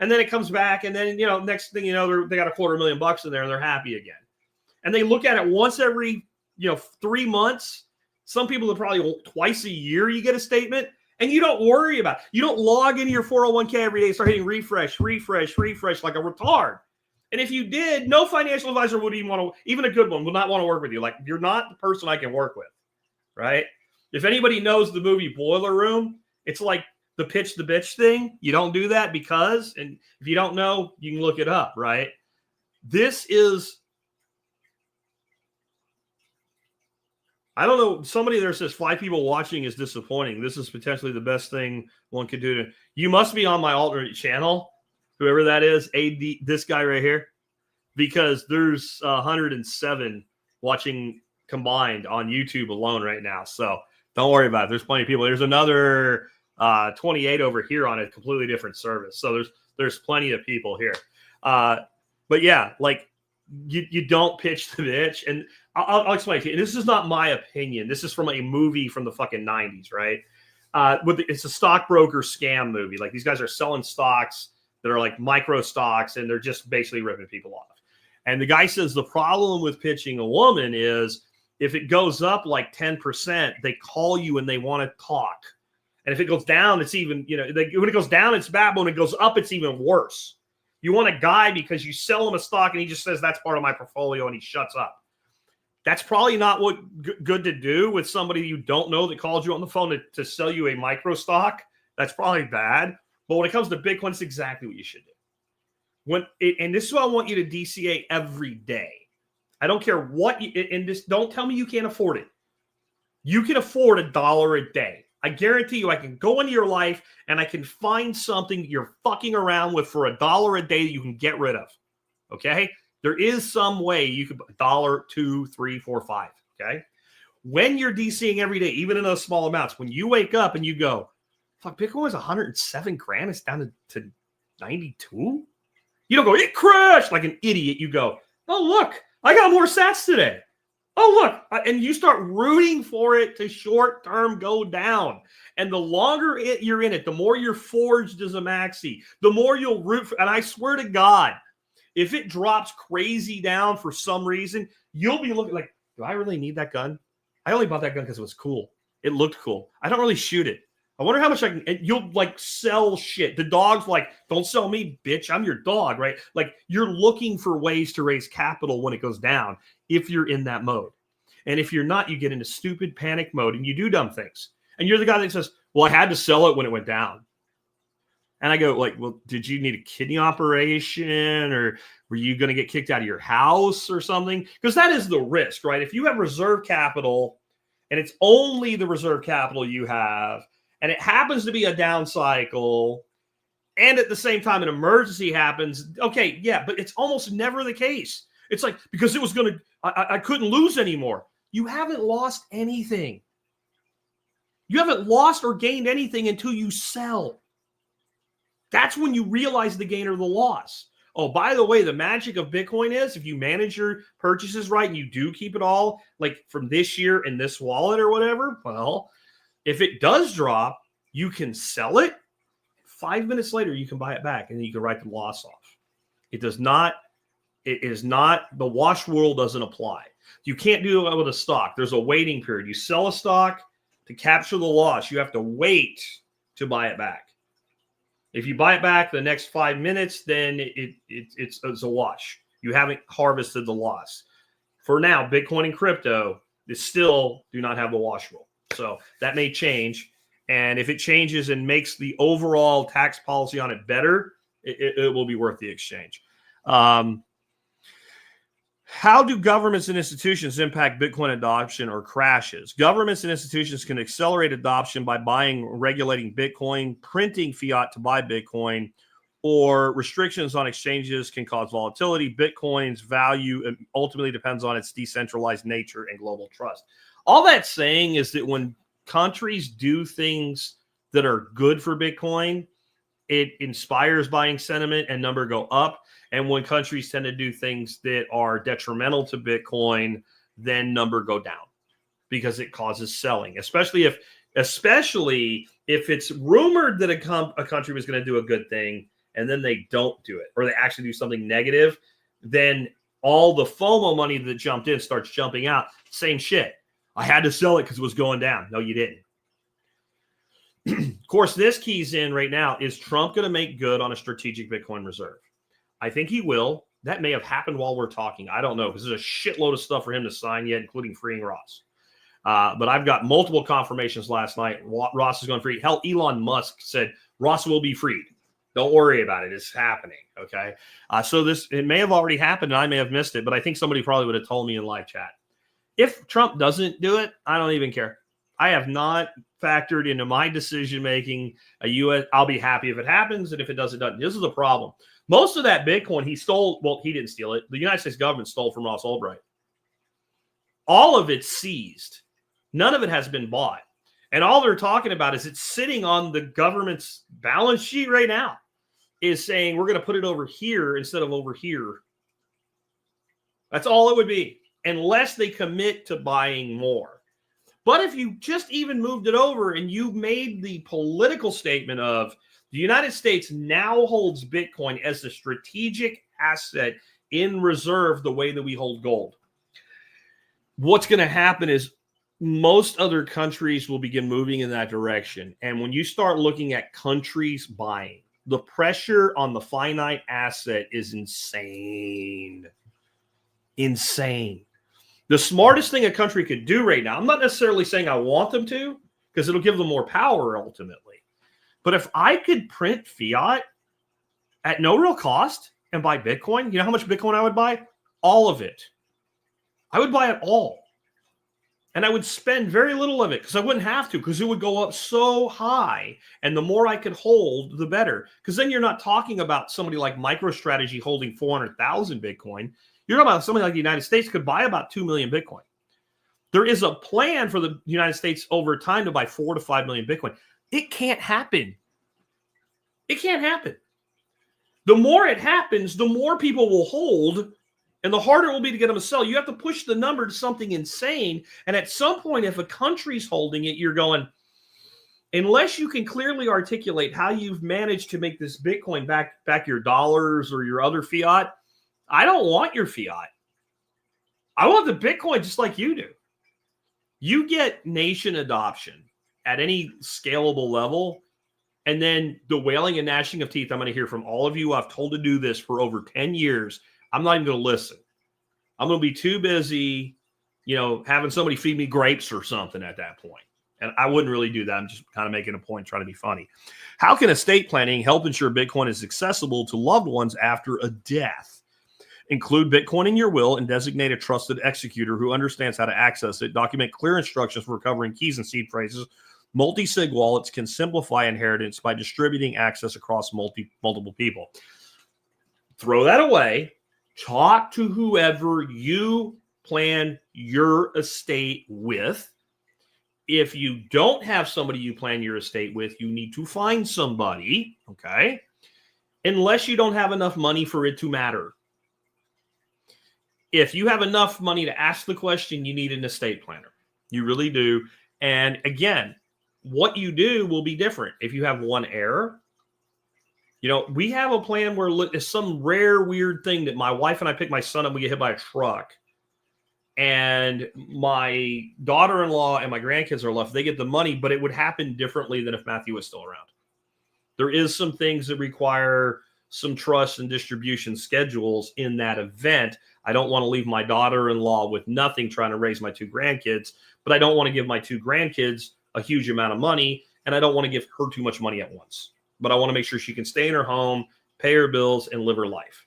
Speaker 1: And then it comes back, and then, next thing you know, they got $250,000 in there, and they're happy again. And they look at it once every, 3 months. Some people are probably twice a year you get a statement, and you don't worry about it. You don't log into your 401k every day and start hitting refresh like a retard. And if you did, no financial advisor would even a good one would not want to work with you. Like, you're not the person I can work with, right? If anybody knows the movie Boiler Room, it's like the pitch the bitch thing. You don't do that because, and if you don't know, you can look it up, right? This is, I don't know, somebody there says 5 people watching is disappointing. This is potentially the best thing one could do. You must be on my alternate channel, whoever that is, this guy right here, because there's 107 watching combined on YouTube alone right now. So don't worry about it. There's plenty of people. There's another 28 over here on a completely different service. So there's plenty of people here. But yeah, like you don't pitch the bitch. And I'll explain to you. This is not my opinion. This is from a movie from the fucking 90s, right? It's a stockbroker scam movie. Like, these guys are selling stocks that are like micro stocks, and they're just basically ripping people off. And the guy says the problem with pitching a woman is if it goes up like 10%, they call you and they want to talk. And if it goes down, it's even, when it goes down, it's bad. But when it goes up, it's even worse. You want a guy because you sell him a stock and he just says, that's part of my portfolio, and he shuts up. That's probably not what good to do with somebody you don't know that calls you on the phone to sell you a micro stock. That's probably bad. But when it comes to Bitcoin, it's exactly what you should do. And this is what I want you to DCA every day. I don't care what and just don't tell me you can't afford it. You can afford $1 a day. I guarantee you I can go into your life and I can find something you're fucking around with for $1 a day that you can get rid of. Okay? There is some way you could $1, $2, $3, $4, $5. Okay? When you're DCing every day, even in those small amounts, when you wake up and you go, fuck, Bitcoin was 107 grand. It's down to 92. You don't go, it crashed like an idiot. You go, oh, look, I got more sats today. Oh, look. And you start rooting for it to short term go down. And the longer you're in it, the more you're forged as a maxi, the more you'll root for. And I swear to God, if it drops crazy down for some reason, you'll be looking like, do I really need that gun? I only bought that gun because it was cool. It looked cool. I don't really shoot it. I wonder how much I can, and you'll like sell shit. The dog's like, don't sell me, bitch. I'm your dog, right? Like, you're looking for ways to raise capital when it goes down if you're in that mode. And if you're not, you get into stupid panic mode and you do dumb things. And you're the guy that says, well, I had to sell it when it went down. And I go, like, well, did you need a kidney operation, or were you going to get kicked out of your house or something? Because that is the risk, right? If you have reserve capital and it's only the reserve capital you have, and it happens to be a down cycle, and at the same time an emergency happens, okay, yeah, but it's almost never the case. It's like, because it was going to, I couldn't lose anymore. You haven't lost anything. You haven't lost or gained anything until you sell. That's when you realize the gain or the loss. Oh, by the way, the magic of Bitcoin is if you manage your purchases right and you do keep it all like from this year in this wallet or whatever, well, if it does drop, you can sell it. 5 minutes later, you can buy it back and then you can write the loss off. It is not, the wash rule doesn't apply. You can't do it with a stock. There's a waiting period. You sell a stock to capture the loss. You have to wait to buy it back. If you buy it back the next 5 minutes, then it's a wash. You haven't harvested the loss. For now, Bitcoin and crypto still do not have the wash rule. So that may change. And if it changes and makes the overall tax policy on it better, it will be worth the exchange. How do governments and institutions impact Bitcoin adoption or crashes? Governments and institutions can accelerate adoption by regulating Bitcoin, printing fiat to buy Bitcoin, or restrictions on exchanges can cause volatility. Bitcoin's value ultimately depends on its decentralized nature and global trust. All that's saying is that when countries do things that are good for Bitcoin, it inspires buying sentiment and number go up. And when countries tend to do things that are detrimental to Bitcoin, then number go down because it causes selling, especially if it's rumored that a country was going to do a good thing and then they don't do it, or they actually do something negative, then all the FOMO money that jumped in starts jumping out. Same shit. I had to sell it because it was going down. No, you didn't. Of course, this keys in right now. Is Trump going to make good on a strategic Bitcoin reserve? I think he will. That may have happened while we're talking. I don't know, because there's a shitload of stuff for him to sign yet, including freeing Ross. But I've got multiple confirmations last night. Ross is going free. Hell, Elon Musk said Ross will be freed. Don't worry about it. It's happening. Okay. So it may have already happened and I may have missed it, but I think somebody probably would have told me in live chat. If Trump doesn't do it, I don't even care. I have not factored into my decision-making I'll be happy if it happens. And if it doesn't, it doesn't. This is the problem. Most of that Bitcoin he stole. Well, he didn't steal it. The United States government stole from Ross Ulbricht. All of it's seized. None of it has been bought. And all they're talking about is it's sitting on the government's balance sheet right now, is saying we're going to put it over here instead of over here. That's all it would be, unless they commit to buying more. But if you just even moved it over and you made the political statement of the United States now holds Bitcoin as a strategic asset in reserve the way that we hold gold, what's going to happen is most other countries will begin moving in that direction. And when you start looking at countries buying, the pressure on the finite asset is insane. Insane. The smartest thing a country could do right now, I'm not necessarily saying I want them to, because it'll give them more power ultimately. But if I could print fiat at no real cost and buy Bitcoin, you know how much Bitcoin I would buy? All of it. I would buy it all. And I would spend very little of it because I wouldn't have to, because it would go up so high. And the more I could hold, the better. Because then you're not talking about somebody like MicroStrategy holding 400,000 Bitcoin. You're talking about somebody like the United States could buy about 2 million Bitcoin. There is a plan for the United States over time to buy 4 to 5 million Bitcoin. It can't happen. It can't happen. The more it happens, the more people will hold, and the harder it will be to get them to sell. You have to push the number to something insane. And at some point, if a country's holding it, you're going, unless you can clearly articulate how you've managed to make this Bitcoin back your dollars or your other fiat, I don't want your fiat. I want the Bitcoin just like you do. You get nation adoption at any scalable level, and then the wailing and gnashing of teeth I'm going to hear from all of you I've told to do this for over 10 years. I'm not even going to listen. I'm going to be too busy, having somebody feed me grapes or something at that point. And I wouldn't really do that. I'm just kind of making a point, trying to be funny. How can estate planning help ensure Bitcoin is accessible to loved ones after a death? Include Bitcoin in your will and designate a trusted executor who understands how to access it. Document clear instructions for recovering keys and seed phrases. Multi-sig wallets can simplify inheritance by distributing access across multiple people. Throw that away. Talk to whoever you plan your estate with. If you don't have somebody you plan your estate with, you need to find somebody, okay? Unless you don't have enough money for it to matter. If you have enough money to ask the question, you need an estate planner. You really do. And again, what you do will be different. If you have one heir, we have a plan where it's some rare, weird thing that my wife and I pick my son up, we get hit by a truck. And my daughter-in-law and my grandkids are left. They get the money, but it would happen differently than if Matthew was still around. There is some things that require some trust and distribution schedules in that event. I don't want to leave my daughter-in-law with nothing trying to raise my 2 grandkids, but I don't want to give my 2 grandkids a huge amount of money, and I don't want to give her too much money at once. But I want to make sure she can stay in her home, pay her bills, and live her life.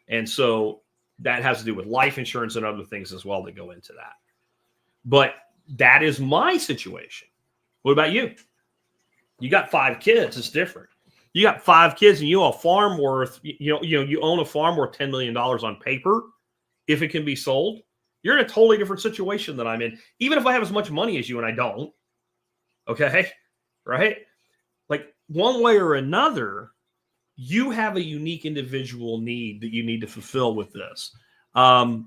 Speaker 1: And so that has to do with life insurance and other things as well that go into that. But that is my situation. What about you? You got 5 kids. It's different. You got 5 kids and you own a farm worth, you own a farm worth $10 million on paper. If it can be sold, you're in a totally different situation than I'm in. Even if I have as much money as you and I don't. Okay. Right. Like one way or another, you have a unique individual need that you need to fulfill with this. I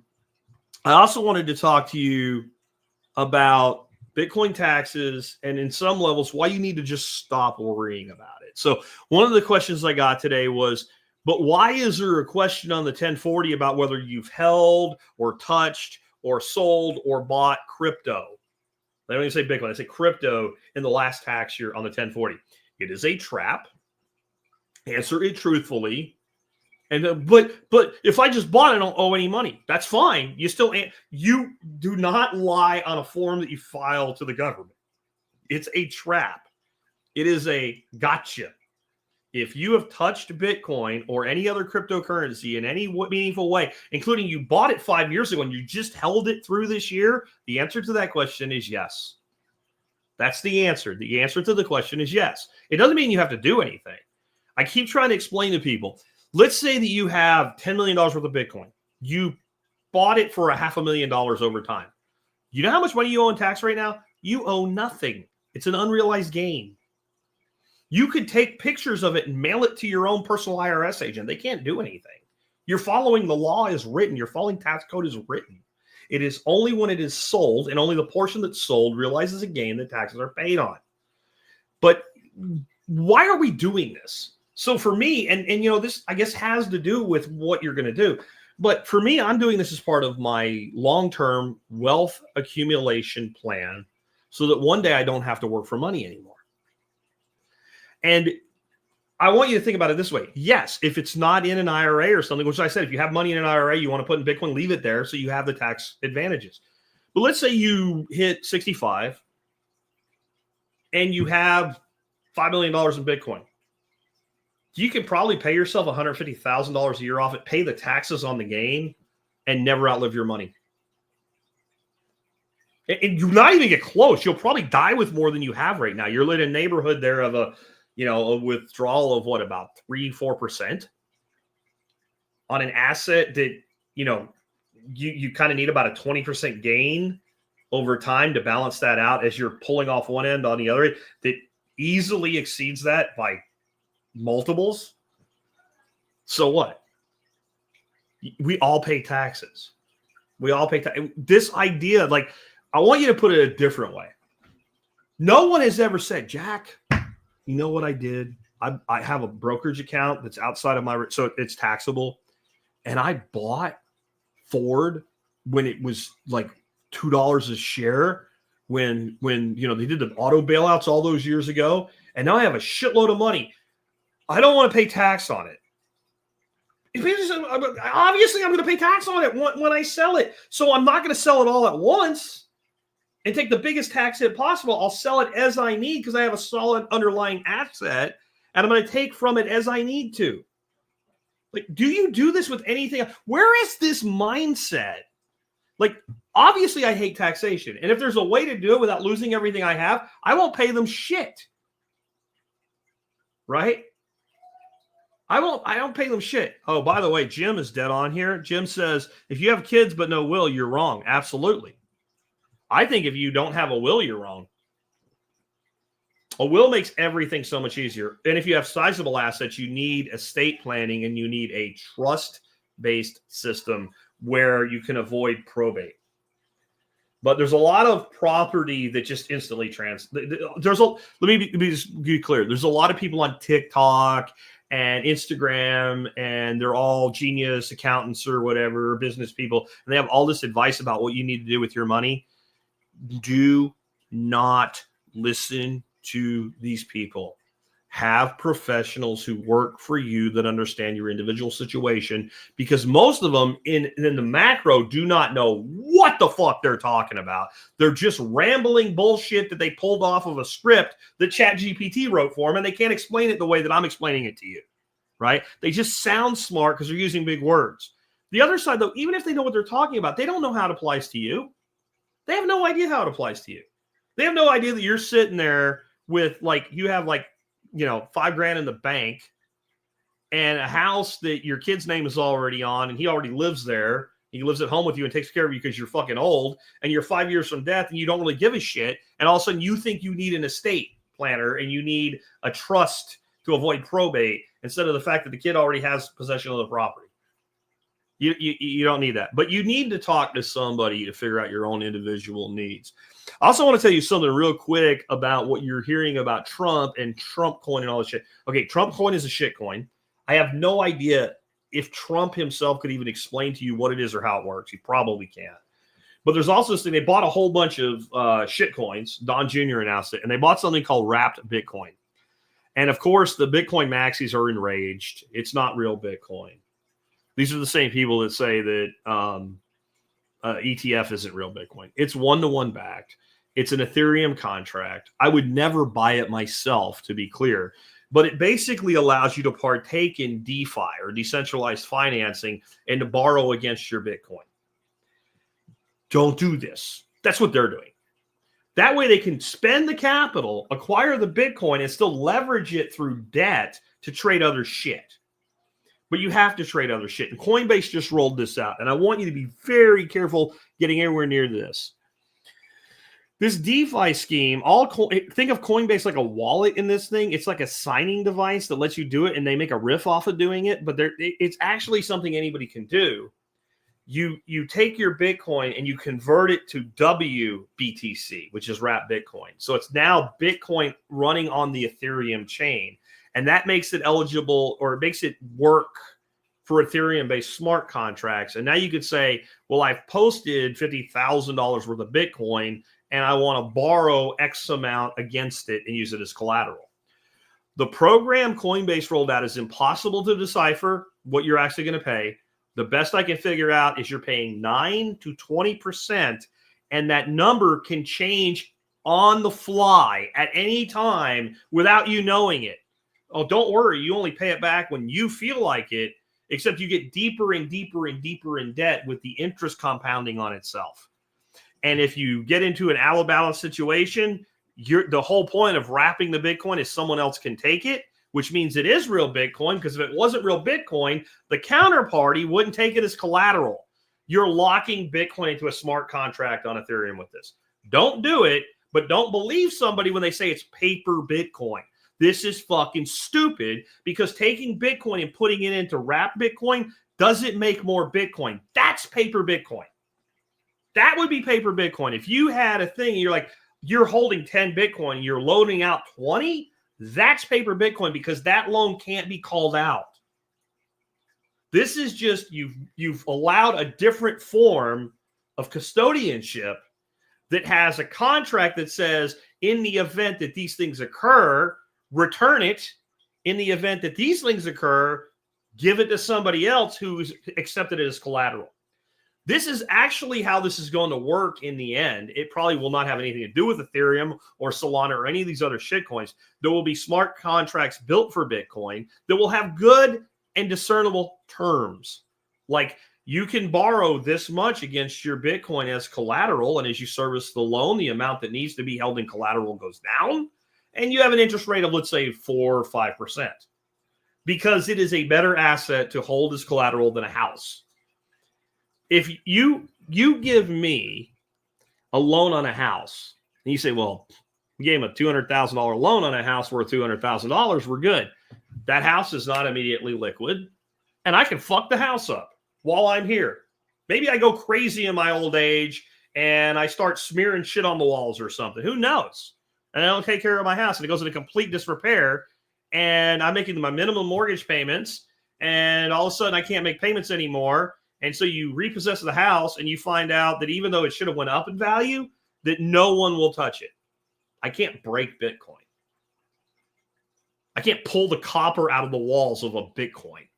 Speaker 1: also wanted to talk to you about Bitcoin taxes, and in some levels, why you need to just stop worrying about it. So one of the questions I got today was, but why is there a question on the 1040 about whether you've held or touched or sold or bought crypto? I don't even say Bitcoin, I say crypto in the last tax year on the 1040. It is a trap. Answer it truthfully. And but if I just bought it, I don't owe any money. That's fine. You do not lie on a form that you file to the government. It's a trap. It is a gotcha. If you have touched Bitcoin or any other cryptocurrency in any meaningful way, including you bought it 5 years ago and you just held it through this year, the answer to that question is yes. That's the answer. The answer to the question is yes. It doesn't mean you have to do anything. I keep trying to explain to people, let's say that you have $10 million worth of Bitcoin. You bought it for $500,000 over time. You know how much money you owe in tax right now? You owe nothing. It's an unrealized gain. You could take pictures of it and mail it to your own personal IRS agent. They can't do anything. You're following the law as written. You're following tax code as written. It is only when it is sold, and only the portion that's sold realizes a gain that taxes are paid on. But why are we doing this? So for me, and this, I guess, has to do with what you're going to do. But for me, I'm doing this as part of my long-term wealth accumulation plan so that one day I don't have to work for money anymore. And I want you to think about it this way. Yes, if it's not in an IRA or something, which I said, if you have money in an IRA, you want to put in Bitcoin, leave it there so you have the tax advantages. But let's say you hit 65 and you have $5 million in Bitcoin. You can probably pay yourself $150,000 a year off it, pay the taxes on the gain, and never outlive your money. And you not even get close. You'll probably die with more than you have right now. You're in a neighborhood there of a withdrawal of what, about 3-4% on an asset that, you kind of need about a 20% gain over time to balance that out as you're pulling off one end on the other end that easily exceeds that by multiples. So what? We all pay taxes. We all pay this idea, like, I want you to put it a different way. No one has ever said, Jack, you know what I did? I have a brokerage account that's outside of so it's taxable. And I bought Ford when it was like $2 a share when they did the auto bailouts all those years ago. And now I have a shitload of money. I don't want to pay tax on it. Obviously, I'm going to pay tax on it when I sell it. So I'm not going to sell it all at once and take the biggest tax hit possible. I'll sell it as I need because I have a solid underlying asset, and I'm going to take from it as I need to. Like, do you do this with anything? Where is this mindset? Like, obviously, I hate taxation. And if there's a way to do it without losing everything I have, I won't pay them shit. Right? I don't pay them shit. Oh, by the way, Jim is dead on here. Jim says, if you have kids but no will, you're wrong. Absolutely. I think if you don't have a will, you're wrong. A will makes everything so much easier. And if you have sizable assets, you need estate planning and you need a trust-based system where you can avoid probate. But there's a lot of property that just instantly let me just be clear. There's a lot of people on TikTok and Instagram, and they're all genius accountants or whatever, business people, and they have all this advice about what you need to do with your money. Do not listen to these people. Have professionals who work for you that understand your individual situation, because most of them in the macro do not know what the fuck they're talking about. They're just rambling bullshit that they pulled off of a script that ChatGPT wrote for them, and they can't explain it the way that I'm explaining it to you, right? They just sound smart because they're using big words. The other side, though, even if they know what they're talking about, they don't know how it applies to you. They have no idea how it applies to you. They have no idea that you're sitting there with, like, you have like, $5,000 in the bank and a house that your kid's name is already on, and he already lives there. He lives at home with you and takes care of you because you're fucking old, and you're 5 years from death and you don't really give a shit. And all of a sudden you think you need an estate planner and you need a trust to avoid probate instead of the fact that the kid already has possession of the property. You don't need that. But you need to talk to somebody to figure out your own individual needs. I also want to tell you something real quick about what you're hearing about Trump and Trump coin and all this shit. Okay, Trump coin is a shit coin. I have no idea if Trump himself could even explain to you what it is or how it works. He probably can't. But there's also this thing. They bought a whole bunch of shit coins. Don Jr. announced it. And they bought something called wrapped Bitcoin. And, of course, the Bitcoin maxis are enraged. It's not real Bitcoin. These are the same people that say that ETF isn't real Bitcoin. It's one-to-one backed. It's an Ethereum contract. I would never buy it myself, to be clear. But it basically allows you to partake in DeFi or decentralized financing and to borrow against your Bitcoin. Don't do this. That's what they're doing. That way they can spend the capital, acquire the Bitcoin, and still leverage it through debt to trade other shit. But you have to trade other shit. And Coinbase just rolled this out. And I want you to be very careful getting anywhere near this. This DeFi scheme, think of Coinbase like a wallet in this thing. It's like a signing device that lets you do it, and they make a riff off of doing it. But it's actually something anybody can do. You take your Bitcoin and you convert it to WBTC, which is wrapped Bitcoin. So it's now Bitcoin running on the Ethereum chain. And that makes it eligible, or it makes it work for Ethereum-based smart contracts. And now you could say, well, I've posted $50,000 worth of Bitcoin, and I want to borrow X amount against it and use it as collateral. The program Coinbase rolled out is impossible to decipher what you're actually going to pay. The best I can figure out is you're paying 9 to 20%, and that number can change on the fly at any time without you knowing it. Oh, don't worry. You only pay it back when you feel like it, except you get deeper and deeper and deeper in debt with the interest compounding on itself. And if you get into an out of balance situation, the whole point of wrapping the Bitcoin is someone else can take it, which means it is real Bitcoin, because if it wasn't real Bitcoin, the counterparty wouldn't take it as collateral. You're locking Bitcoin into a smart contract on Ethereum with this. Don't do it, but don't believe somebody when they say it's paper Bitcoin. This is fucking stupid, because taking Bitcoin and putting it into wrapped Bitcoin doesn't make more Bitcoin. That's paper Bitcoin. That would be paper Bitcoin. If you had a thing, you're holding 10 Bitcoin, you're loaning out 20, that's paper Bitcoin, because that loan can't be called out. This is just you've allowed a different form of custodianship that has a contract that says, in the event that these things occur, return it. In the event that these things occur, give it to somebody else who's accepted it as collateral. This is actually how this is going to work in the end. It probably will not have anything to do with Ethereum or Solana or any of these other shitcoins. There will be smart contracts built for Bitcoin that will have good and discernible terms. Like, you can borrow this much against your Bitcoin as collateral, and as you service the loan, the amount that needs to be held in collateral goes down, and you have an interest rate of, let's say, 4 or 5%, because it is a better asset to hold as collateral than a house. If you give me a loan on a house, and you say, well, you gave him a $200,000 loan on a house worth $200,000, we're good. That house is not immediately liquid, and I can fuck the house up while I'm here. Maybe I go crazy in my old age, and I start smearing shit on the walls or something. Who knows? And I don't take care of my house, and it goes into complete disrepair, and I'm making my minimum mortgage payments, and all of a sudden I can't make payments anymore. And so you repossess the house, and you find out that even though it should have went up in value, that no one will touch it. I can't break Bitcoin. I can't pull the copper out of the walls of a Bitcoin.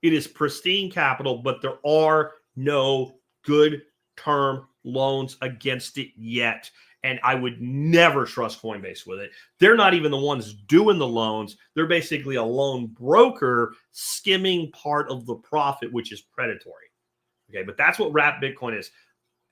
Speaker 1: It is pristine capital, but there are no good term loans against it yet. And I would never trust Coinbase with it. They're not even the ones doing the loans. They're basically a loan broker skimming part of the profit, which is predatory. Okay, but that's what wrapped Bitcoin is.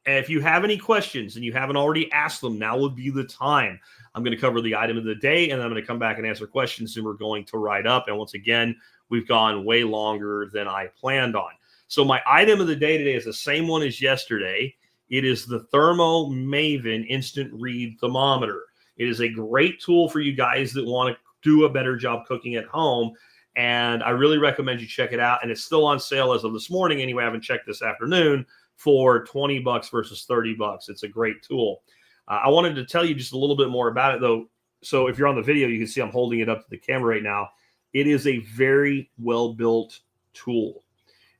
Speaker 1: And if you have any questions and you haven't already asked them, now would be the time. I'm going to cover the item of the day, and I'm going to come back and answer questions, and we're going to write up. And once again, we've gone way longer than I planned on. So my item of the day today is the same one as yesterday. It is the Thermo Maven Instant Read Thermometer. It is a great tool for you guys that want to do a better job cooking at home. And I really recommend you check it out. And it's still on sale as of this morning. Anyway, I haven't checked this afternoon for $20 versus $30. It's a great tool. I wanted to tell you just a little bit more about it, though. So if you're on the video, you can see I'm holding it up to the camera right now. It is a very well-built tool.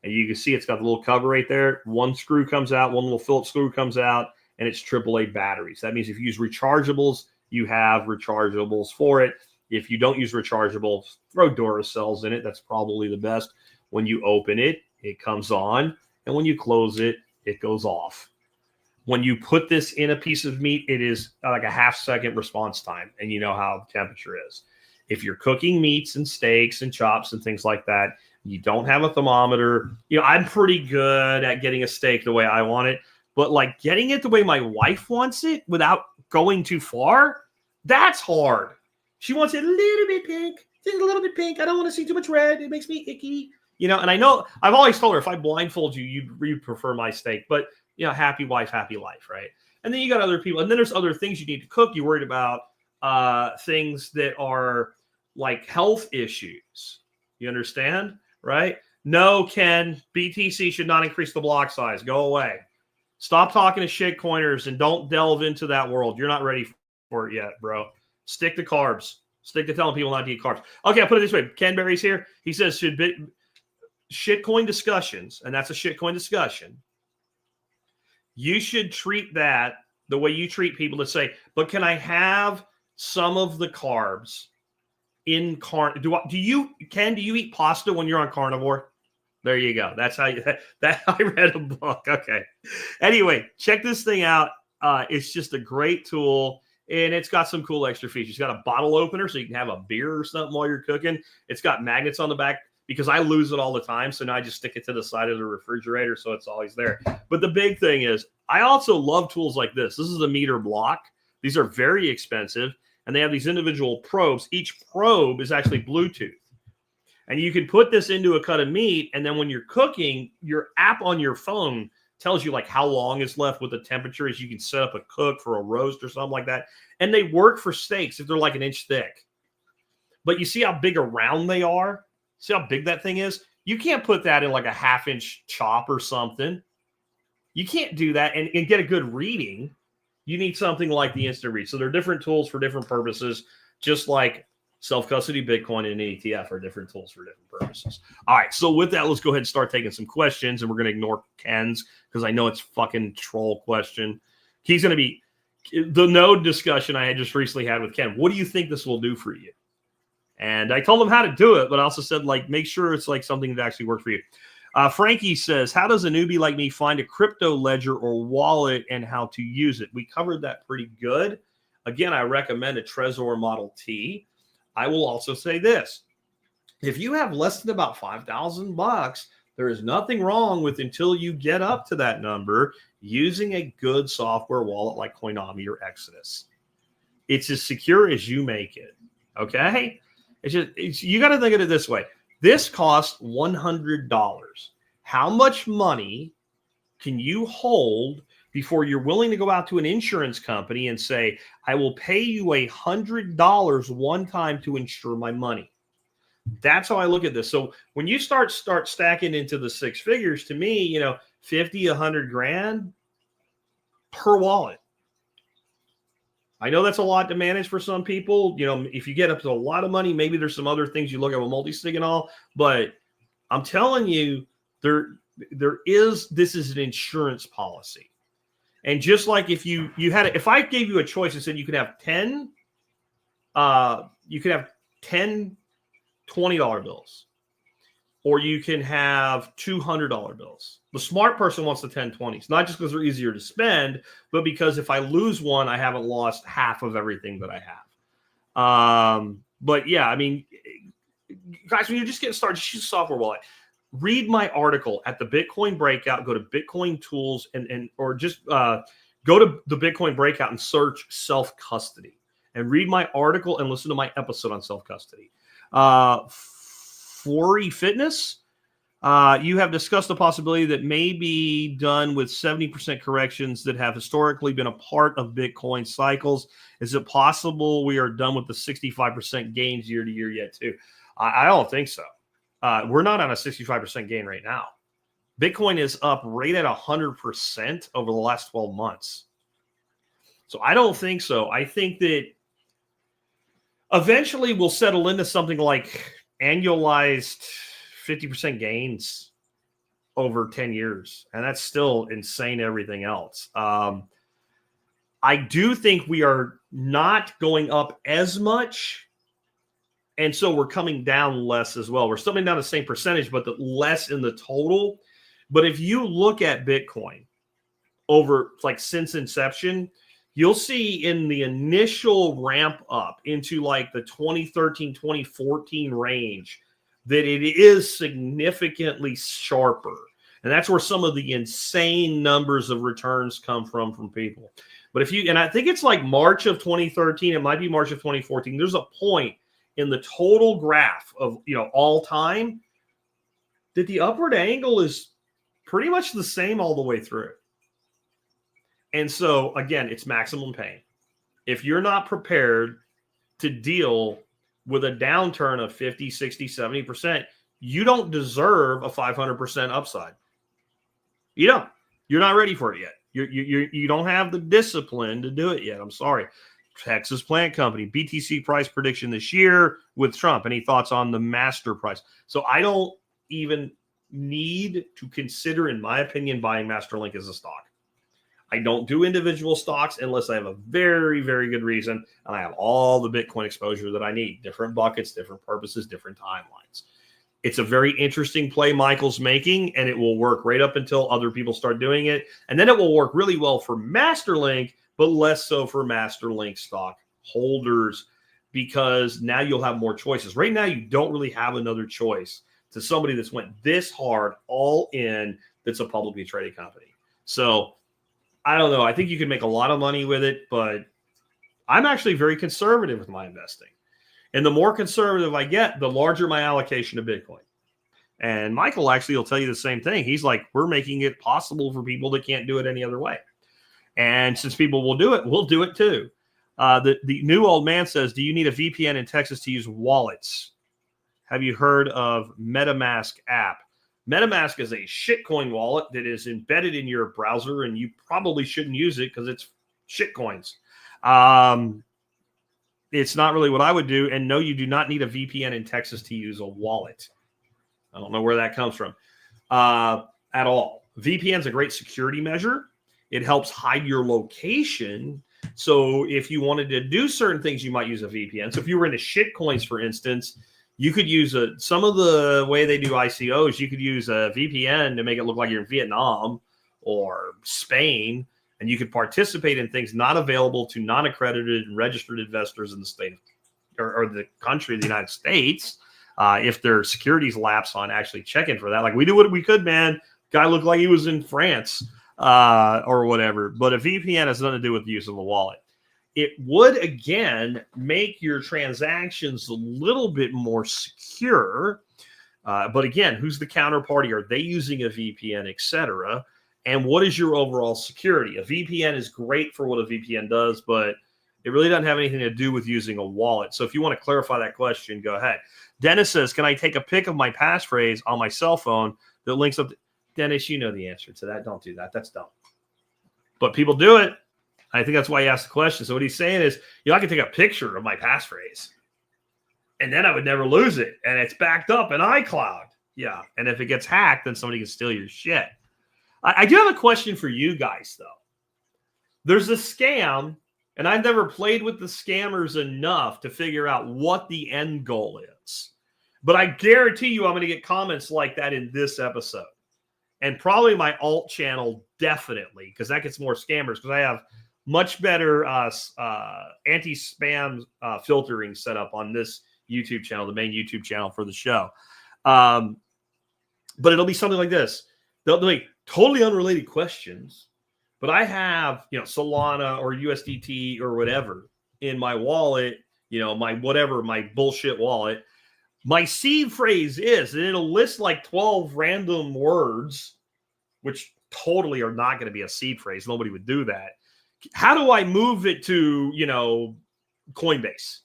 Speaker 1: And you can see it's got the little cover right there. One screw comes out, one little Phillips screw comes out, and it's AAA batteries. That means if you use rechargeables, you have rechargeables for it. If you don't use rechargeables, throw Duracells in it. That's probably the best. When you open it, it comes on. And when you close it, it goes off. When you put this in a piece of meat, it is like a half-second response time, and you know how the temperature is. If you're cooking meats and steaks and chops and things like that, you don't have a thermometer. You know, I'm pretty good at getting a steak the way I want it, but like getting it the way my wife wants it without going too far, that's hard. She wants it a little bit pink, just a little bit pink. I don't want to see too much red. It makes me icky. You know, and I know I've always told her if I blindfold you, you'd prefer my steak. But, you know, happy wife, happy life, right? And then you got other people. And then there's other things you need to cook. You're worried about things that are like health issues. You understand, right? No, Ken, BTC should not increase the block size. Go away. Stop talking to shitcoiners and don't delve into that world. You're not ready for it yet, bro. Stick to carbs. Stick to telling people not to eat carbs. Okay, I'll put it this way. Ken Berry's here. He says, shitcoin discussions, and that's a shitcoin discussion, you should treat that the way you treat people that say, but can I have some of the carbs in do you eat pasta when you're on carnivore? There you go. That's how that I read a book. Okay. Anyway, check this thing out. It's just a great tool, and it's got some cool extra features. It's got a bottle opener so you can have a beer or something while you're cooking. It's got magnets on the back because I lose it all the time. So now I just stick it to the side of the refrigerator so it's always there. But the big thing is I also love tools like this. This is a meter block. These are very expensive, and they have these individual probes. Each probe is actually Bluetooth. And you can put this into a cut of meat, and then when you're cooking, your app on your phone tells you like how long is left, what the temperature is. You can set up a cook for a roast or something like that. And they work for steaks if they're like an inch thick. But you see how big around they are? See how big that thing is? You can't put that in like a half-inch chop or something. You can't do that and get a good reading. You need something like the Instant Read. So there are different tools for different purposes, just like self-custody, Bitcoin, and ETF are different tools for different purposes. All right, so with that, let's go ahead and start taking some questions, and we're going to ignore Ken's because I know it's fucking troll question. He's going to be the node discussion I had just recently had with Ken. What do you think this will do for you? And I told him how to do it, but I also said, like, make sure it's like something that actually works for you. Frankie says, how does a newbie like me find a crypto ledger or wallet and how to use it? We covered that pretty good. Again, I recommend a Trezor Model T. I will also say this. If you have less than about $5,000, there is nothing wrong with, until you get up to that number, using a good software wallet like Coinomi or Exodus. It's as secure as you make it. Okay? You got to think of it this way. This costs $100. How much money can you hold before you're willing to go out to an insurance company and say, I will pay you $100 one time to insure my money? That's how I look at this. So when you start stacking into the six figures, to me, 50, 100 grand per wallet. I know that's a lot to manage for some people. If you get up to a lot of money, maybe there's some other things you look at with multi-sig and all, but I'm telling you, this is an insurance policy. And just like if if I gave you a choice and said you could have 10 $20 bills, or you can have $200 bills. The smart person wants the 10/20s, not just because they're easier to spend, but because if I lose one, I haven't lost half of everything that I have. But yeah, I mean, guys, when you're just getting started, just use a software wallet. Read my article at the Bitcoin Breakout. Go to Bitcoin Tools or just go to the Bitcoin Breakout and search self-custody and read my article and listen to my episode on self-custody. Flory Fitness, you have discussed the possibility that may be done with 70% corrections that have historically been a part of Bitcoin cycles. Is it possible we are done with the 65% gains year to year yet too? I don't think so. We're not on a 65% gain right now. Bitcoin is up right at 100% over the last 12 months. So I don't think so. I think that eventually we'll settle into something like annualized 50% gains over 10 years. And that's still insane, everything else. I do think we are not going up as much. And so we're coming down less as well. We're still coming down the same percentage, but less in the total. But if you look at Bitcoin over like since inception, you'll see in the initial ramp up into like the 2013, 2014 range that it is significantly sharper. And that's where some of the insane numbers of returns come from people. But if you, and I think it's like March of 2013, it might be March of 2014. There's a point in the total graph of, all time that the upward angle is pretty much the same all the way through. And so, again, it's maximum pain. If you're not prepared to deal with a downturn of 50, 60, 70%, you don't deserve a 500% upside. You don't. You're not ready for it yet. You don't have the discipline to do it yet. I'm sorry. Texas Plant Company, BTC price prediction this year with Trump. Any thoughts on the master price? So I don't even need to consider, in my opinion, buying Masterlink as a stock. I don't do individual stocks unless I have a very, very good reason and I have all the Bitcoin exposure that I need. Different buckets, different purposes, different timelines. It's a very interesting play Michael's making, and it will work right up until other people start doing it. And then it will work really well for Masterlink, but less so for Masterlink stock holders, because now you'll have more choices. Right now, you don't really have another choice to somebody that's went this hard all in that's a publicly traded company. So I don't know. I think you can make a lot of money with it, but I'm actually very conservative with my investing. And the more conservative I get, the larger my allocation of Bitcoin. And Michael actually will tell you the same thing. He's like, we're making it possible for people that can't do it any other way. And since people will do it, we'll do it too. The new old man says, do you need a VPN in Texas to use wallets? Have you heard of MetaMask app? MetaMask is a shitcoin wallet that is embedded in your browser, and you probably shouldn't use it because it's shitcoins. It's not really what I would do. And no, you do not need a VPN in Texas to use a wallet. I don't know where that comes from at all. VPN is a great security measure. It helps hide your location. So if you wanted to do certain things, you might use a VPN. So if you were into shitcoins, for instance, you could use some of the way they do ICOs, you could use a VPN to make it look like you're in Vietnam or Spain, and you could participate in things not available to non-accredited and registered investors in the state or the country of the United States if their securities lapse on actually checking for that. Like, we do what we could, man. Guy looked like he was in France or whatever. But a VPN has nothing to do with the use of a wallet. It would, again, make your transactions a little bit more secure. But again, who's the counterparty? Are they using a VPN, et cetera? And what is your overall security? A VPN is great for what a VPN does, but it really doesn't have anything to do with using a wallet. So if you want to clarify that question, go ahead. Dennis says, can I take a pic of my passphrase on my cell phone that links up? Dennis, you know the answer to that. Don't do that. That's dumb. But people do it. I think that's why he asked the question. So what he's saying is, I can take a picture of my passphrase, and then I would never lose it. And it's backed up in iCloud. Yeah. And if it gets hacked, then somebody can steal your shit. I do have a question for you guys, though. There's a scam, and I've never played with the scammers enough to figure out what the end goal is. But I guarantee you I'm going to get comments like that in this episode. And probably my alt channel, definitely, because that gets more scammers, because I have much better anti-spam filtering set up on this YouTube channel, the main YouTube channel for the show. But it'll be something like this. They'll be totally unrelated questions, but I have, Solana or USDT or whatever in my wallet, my bullshit wallet. My seed phrase is, and it'll list like 12 random words, which totally are not going to be a seed phrase. Nobody would do that. How do I move it to, Coinbase?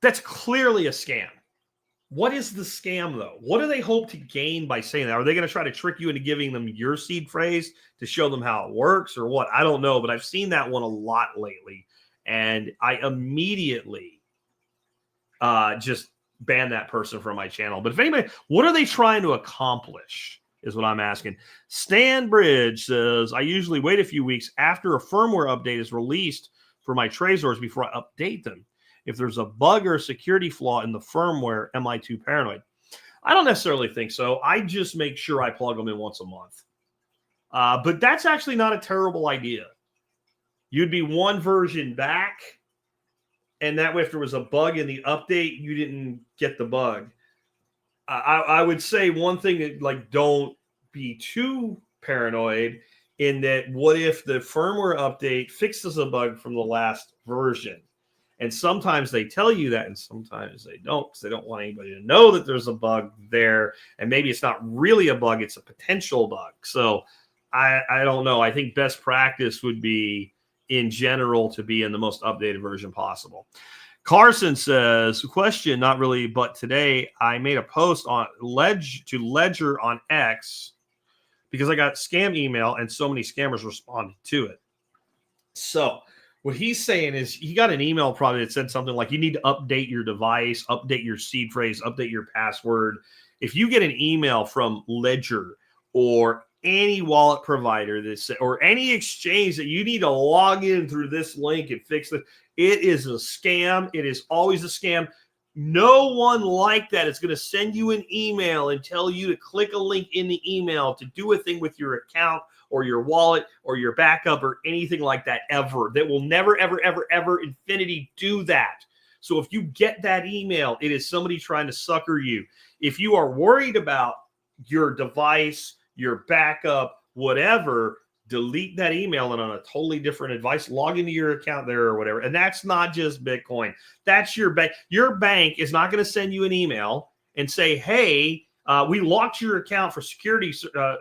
Speaker 1: That's clearly a scam. What is the scam, though? What do they hope to gain by saying that? Are they going to try to trick you into giving them your seed phrase to show them how it works or what? I don't know, but I've seen that one a lot lately. And I immediately just ban that person from my channel. But if anybody, what are they trying to accomplish is what I'm asking. Stan Bridge says, I usually wait a few weeks after a firmware update is released for my Trezors before I update them. If there's a bug or a security flaw in the firmware, am I too paranoid? I don't necessarily think so. I just make sure I plug them in once a month. But that's actually not a terrible idea. You'd be one version back, and that way if there was a bug in the update, you didn't get the bug. I would say one thing that, like, don't be too paranoid in that what if the firmware update fixes a bug from the last version? And sometimes they tell you that, and sometimes they don't, because they don't want anybody to know that there's a bug there. And maybe it's not really a bug, it's a potential bug. So I don't know. I think best practice would be, in general, to be in the most updated version possible. Carson says, question, not really, but today I made a post on Ledger on X because I got scam email and so many scammers responded to it. So what he's saying is he got an email probably that said something like, you need to update your device, update your seed phrase, update your password. If you get an email from Ledger or any wallet provider that or any exchange that you need to log in through this link and fix it, it is a scam. It is always a scam. No one like that is going to send you an email and tell you to click a link in the email to do a thing with your account or your wallet or your backup or anything like that ever. That will never, ever, ever, ever infinity do that. So if you get that email, it is somebody trying to sucker you. If you are worried about your device, your backup, whatever, delete that email and on a totally different device, log into your account there or whatever. And that's not just Bitcoin. That's your bank. Your bank is not going to send you an email and say, hey, we locked your account for security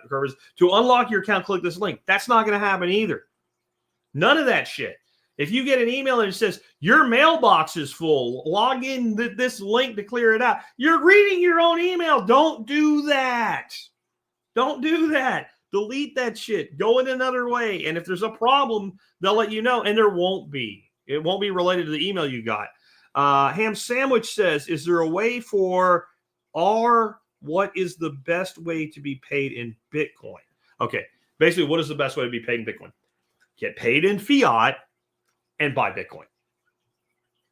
Speaker 1: purposes. To unlock your account, click this link. That's not going to happen either. None of that shit. If you get an email and it says, your mailbox is full, log in this link to clear it out. You're reading your own email. Don't do that. Don't do that. Delete that shit. Go in another way. And if there's a problem, they'll let you know. And there won't be. It won't be related to the email you got. Ham Sandwich says, is there a way for what is the best way to be paid in Bitcoin? Okay. Basically, what is the best way to be paid in Bitcoin? Get paid in fiat and buy Bitcoin.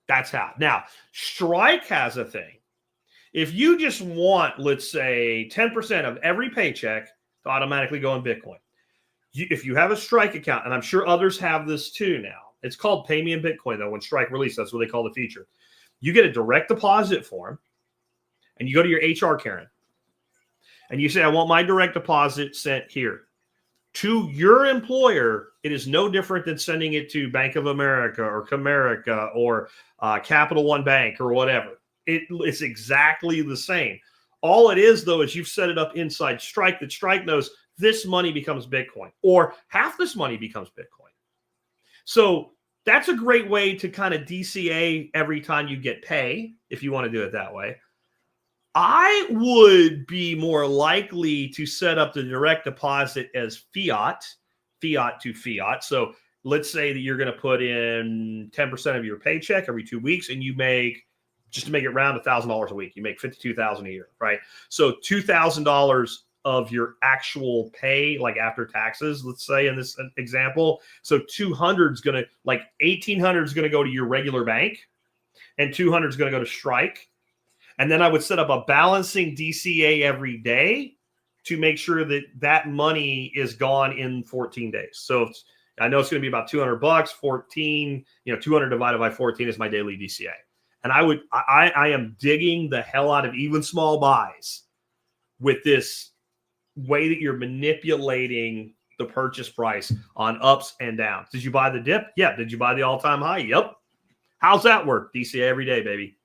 Speaker 1: That's how. Now, Strike has a thing. If you just want, let's say, 10% of every paycheck to automatically go in Bitcoin, if you have a Strike account, and I'm sure others have this too now, it's called Pay Me in Bitcoin, though. When Strike released, that's what they call the feature. You get a direct deposit form, and you go to your HR Karen, and you say, I want my direct deposit sent here. To your employer, it is no different than sending it to Bank of America or Comerica or Capital One Bank or whatever. It's exactly the same. All it is, though, is you've set it up inside Strike that Strike knows this money becomes Bitcoin or half this money becomes Bitcoin. So that's a great way to kind of DCA every time you get pay, if you want to do it that way. I would be more likely to set up the direct deposit as fiat to fiat. So let's say that you're going to put in 10% of your paycheck every 2 weeks and you make, just to make it round, $1,000 a week. You make $52,000 a year, right? So $2,000 of your actual pay, like after taxes, let's say in this example. So 200 is going to, like 1,800 is going to go to your regular bank and 200 is going to go to Strike. And then I would set up a balancing DCA every day to make sure that that money is gone in 14 days. So I know it's going to be about $200, 14, 200 divided by 14 is my daily DCA. And I am digging the hell out of even small buys with this way that you're manipulating the purchase price on ups and downs. Did you buy the dip? Yeah. Did you buy the all-time high? Yep. How's that work? DCA every day, baby.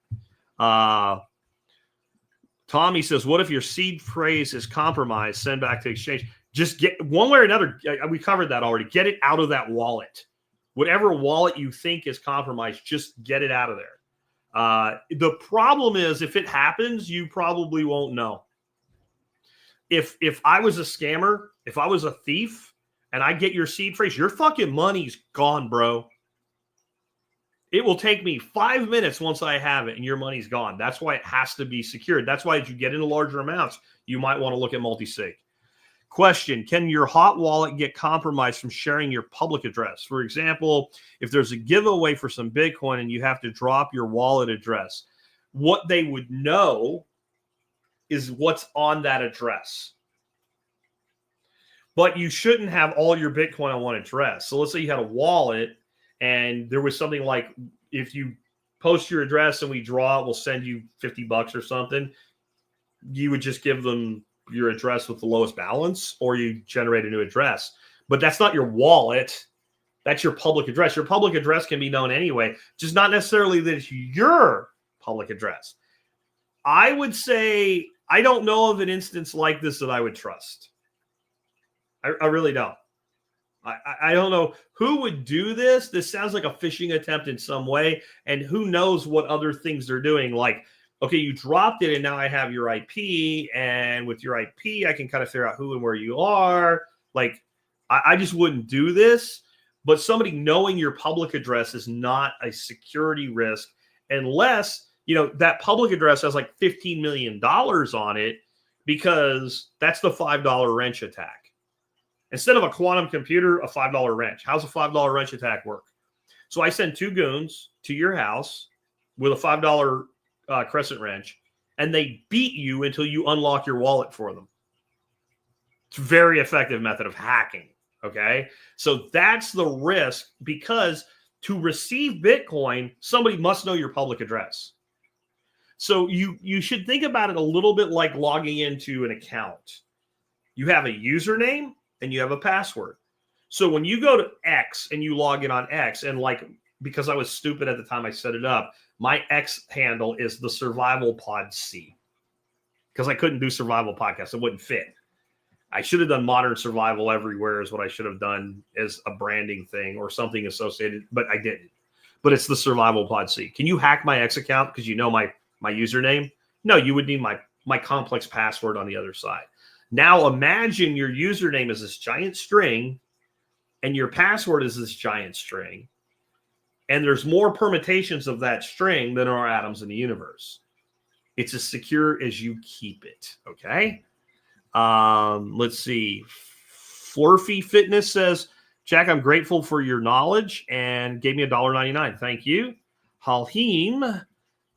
Speaker 1: Tommy says, what if your seed phrase is compromised? Send back to exchange. Just get one way or another. We covered that already. Get it out of that wallet. Whatever wallet you think is compromised, just get it out of there. The problem is if it happens, you probably won't know. If I was a scammer, if I was a thief, and I get your seed phrase, your fucking money's gone, bro. It will take me 5 minutes once I have it, and your money's gone. That's why it has to be secured. That's why as you get into larger amounts, you might want to look at multi-sig. Question, can your hot wallet get compromised from sharing your public address? For example, if there's a giveaway for some Bitcoin and you have to drop your wallet address, what they would know is what's on that address. But you shouldn't have all your Bitcoin on one address. So let's say you had a wallet and there was something like, if you post your address and we draw it, we'll send you $50 or something. You would just give them your address with the lowest balance, or you generate a new address. But that's not your wallet. That's your public address. Your public address can be known anyway, just not necessarily that it's your public address. I would say I don't know of an instance like this that I would trust. I really don't. I don't know who would do this. This sounds like a phishing attempt in some way, and who knows what other things they're doing. Like, okay, you dropped it and now I have your IP, and with your IP, I can kind of figure out who and where you are. Like, I just wouldn't do this, but somebody knowing your public address is not a security risk unless, you know, that public address has like $15 million on it, because that's the $5 wrench attack. Instead of a quantum computer, a $5 wrench. How's a $5 wrench attack work? So I send 2 goons to your house with a $5 crescent wrench, and they beat you until you unlock your wallet for them. It's a very effective method of hacking, okay? So that's the risk, because to receive Bitcoin, somebody must know your public address. So you should think about it a little bit like logging into an account. You have a username and you have a password. So when you go to X and you log in on X, and like, because I was stupid at the time I set it up, my X handle is the Survival Pod C, because I couldn't do survival podcasts. It wouldn't fit. I should have done Modern Survival Everywhere is what I should have done as a branding thing or something associated, but I didn't. But it's the Survival Pod C. Can you hack my X account because you know my username? No, you would need my complex password on the other side. Now imagine your username is this giant string and your password is this giant string, and there's more permutations of that string than there are atoms in the universe. It's as secure as you keep it, okay? Let's see. Flurfy Fitness says, Jack, I'm grateful for your knowledge, and gave me $1.99. Thank you. Halheem,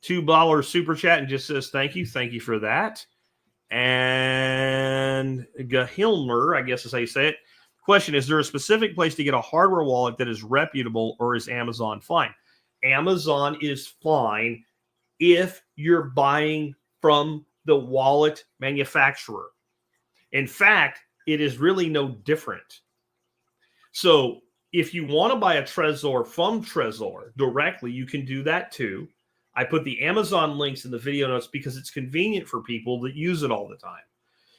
Speaker 1: $2 super chat and just says, thank you. Thank you for that. And Gahilmer, I guess is how you say it. Question, is there a specific place to get a hardware wallet that is reputable, or is Amazon fine? Amazon is fine if you're buying from the wallet manufacturer. In fact, it is really no different. So if you want to buy a Trezor from Trezor directly, you can do that too. I put the Amazon links in the video notes because it's convenient for people that use it all the time.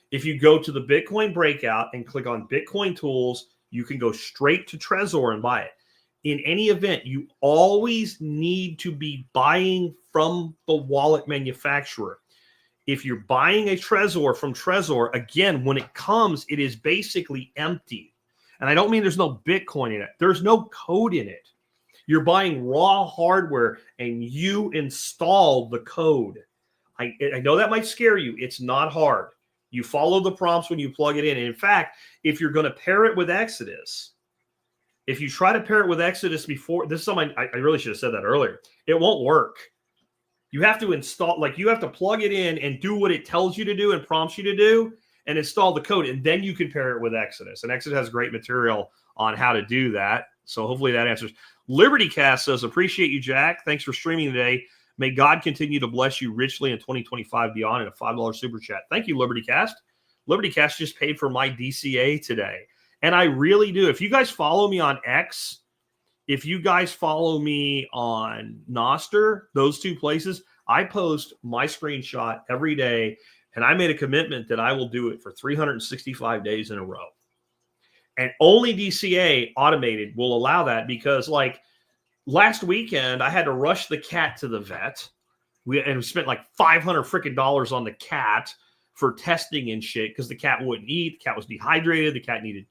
Speaker 1: If you go to the Bitcoin breakout and click on Bitcoin tools, you can go straight to Trezor and buy it. In any event, you always need to be buying from the wallet manufacturer. If you're buying a Trezor from Trezor, again, when it comes, it is basically empty. And I don't mean there's no Bitcoin in it. There's no code in it. You're buying raw hardware and you install the code. I know that might scare you. It's not hard. You follow the prompts when you plug it in. And in fact, if you're going to pair it with Exodus, if you try to pair it with Exodus before, this is something I really should have said that earlier. It won't work. You have to install, like you have to plug it in and do what it tells you to do and prompts you to do and install the code. And then you can pair it with Exodus. And Exodus has great material on how to do that. So hopefully that answers. LibertyCast says, appreciate you, Jack. Thanks for streaming today. May God continue to bless you richly in 2025 beyond, and a $5 super chat. Thank you, LibertyCast. LibertyCast just paid for my DCA today. And I really do. If you guys follow me on X, if you guys follow me on Nostr, those 2 places, I post my screenshot every day, and I made a commitment that I will do it for 365 days in a row. And only DCA automated will allow that, because like last weekend, I had to rush the cat to the vet. We spent like $500 freaking dollars on the cat for testing and shit because the cat wouldn't eat. The cat was dehydrated. The cat needed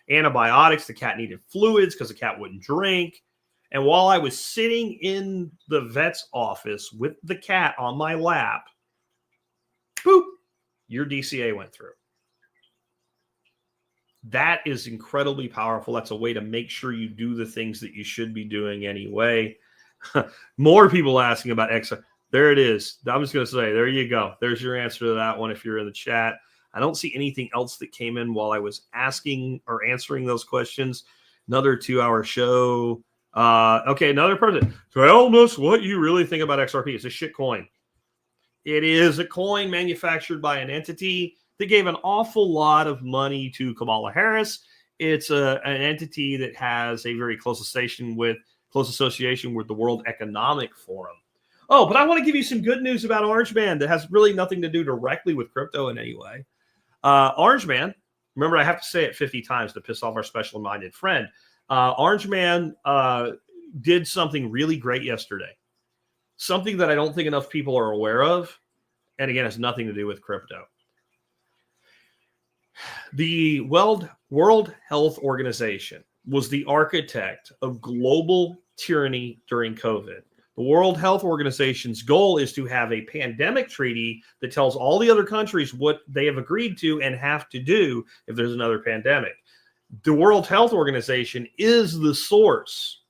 Speaker 1: antibiotics. The cat needed fluids because the cat wouldn't drink. And while I was sitting in the vet's office with the cat on my lap, boop, your DCA went through. That is incredibly powerful. That's a way to make sure you do the things that you should be doing anyway. More people asking about XR. There it is. I'm just going to say, there you go. There's your answer to that one if you're in the chat. I don't see anything else that came in while I was asking or answering those questions. Another 2-hour show. Okay, another person. Tell us what you really think about XRP. It's a shit coin. It is a coin manufactured by an entity that gave an awful lot of money to Kamala Harris. It's an entity that has a very close association with the World Economic Forum. Oh, but I want to give you some good news about Orange Man that has really nothing to do directly with crypto in any way. Orange Man, remember I have to say it 50 times to piss off our special-minded friend. Orange Man did something really great yesterday. Something that I don't think enough people are aware of. And again, has nothing to do with crypto. The World Health Organization was the architect of global tyranny during COVID. The World Health Organization's goal is to have a pandemic treaty that tells all the other countries what they have agreed to and have to do if there's another pandemic. The World Health Organization is the source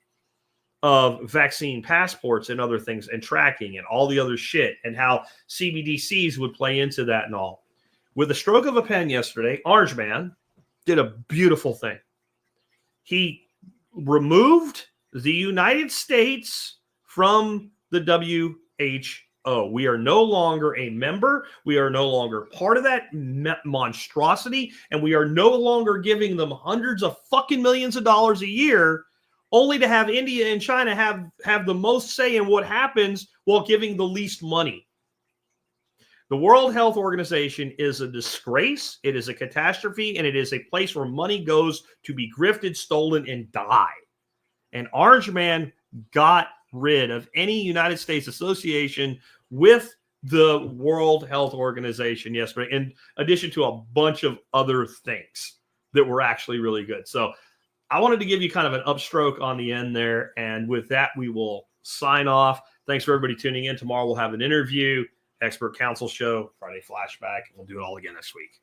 Speaker 1: of vaccine passports and other things and tracking and all the other shit and how CBDCs would play into that and all. With a stroke of a pen yesterday, Orange Man did a beautiful thing. He removed the United States from the WHO. We are no longer a member. We are no longer part of that monstrosity. And we are no longer giving them hundreds of fucking millions of dollars a year only to have India and China have the most say in what happens while giving the least money. The World Health Organization is a disgrace. It is a catastrophe. And it is a place where money goes to be grifted, stolen, and die. And Orange Man got rid of any United States association with the World Health Organization yesterday, in addition to a bunch of other things that were actually really good. So I wanted to give you kind of an upstroke on the end there. And with that, we will sign off. Thanks for everybody tuning in. Tomorrow we'll have an interview, expert council show, Friday flashback, and we'll do it all again this week.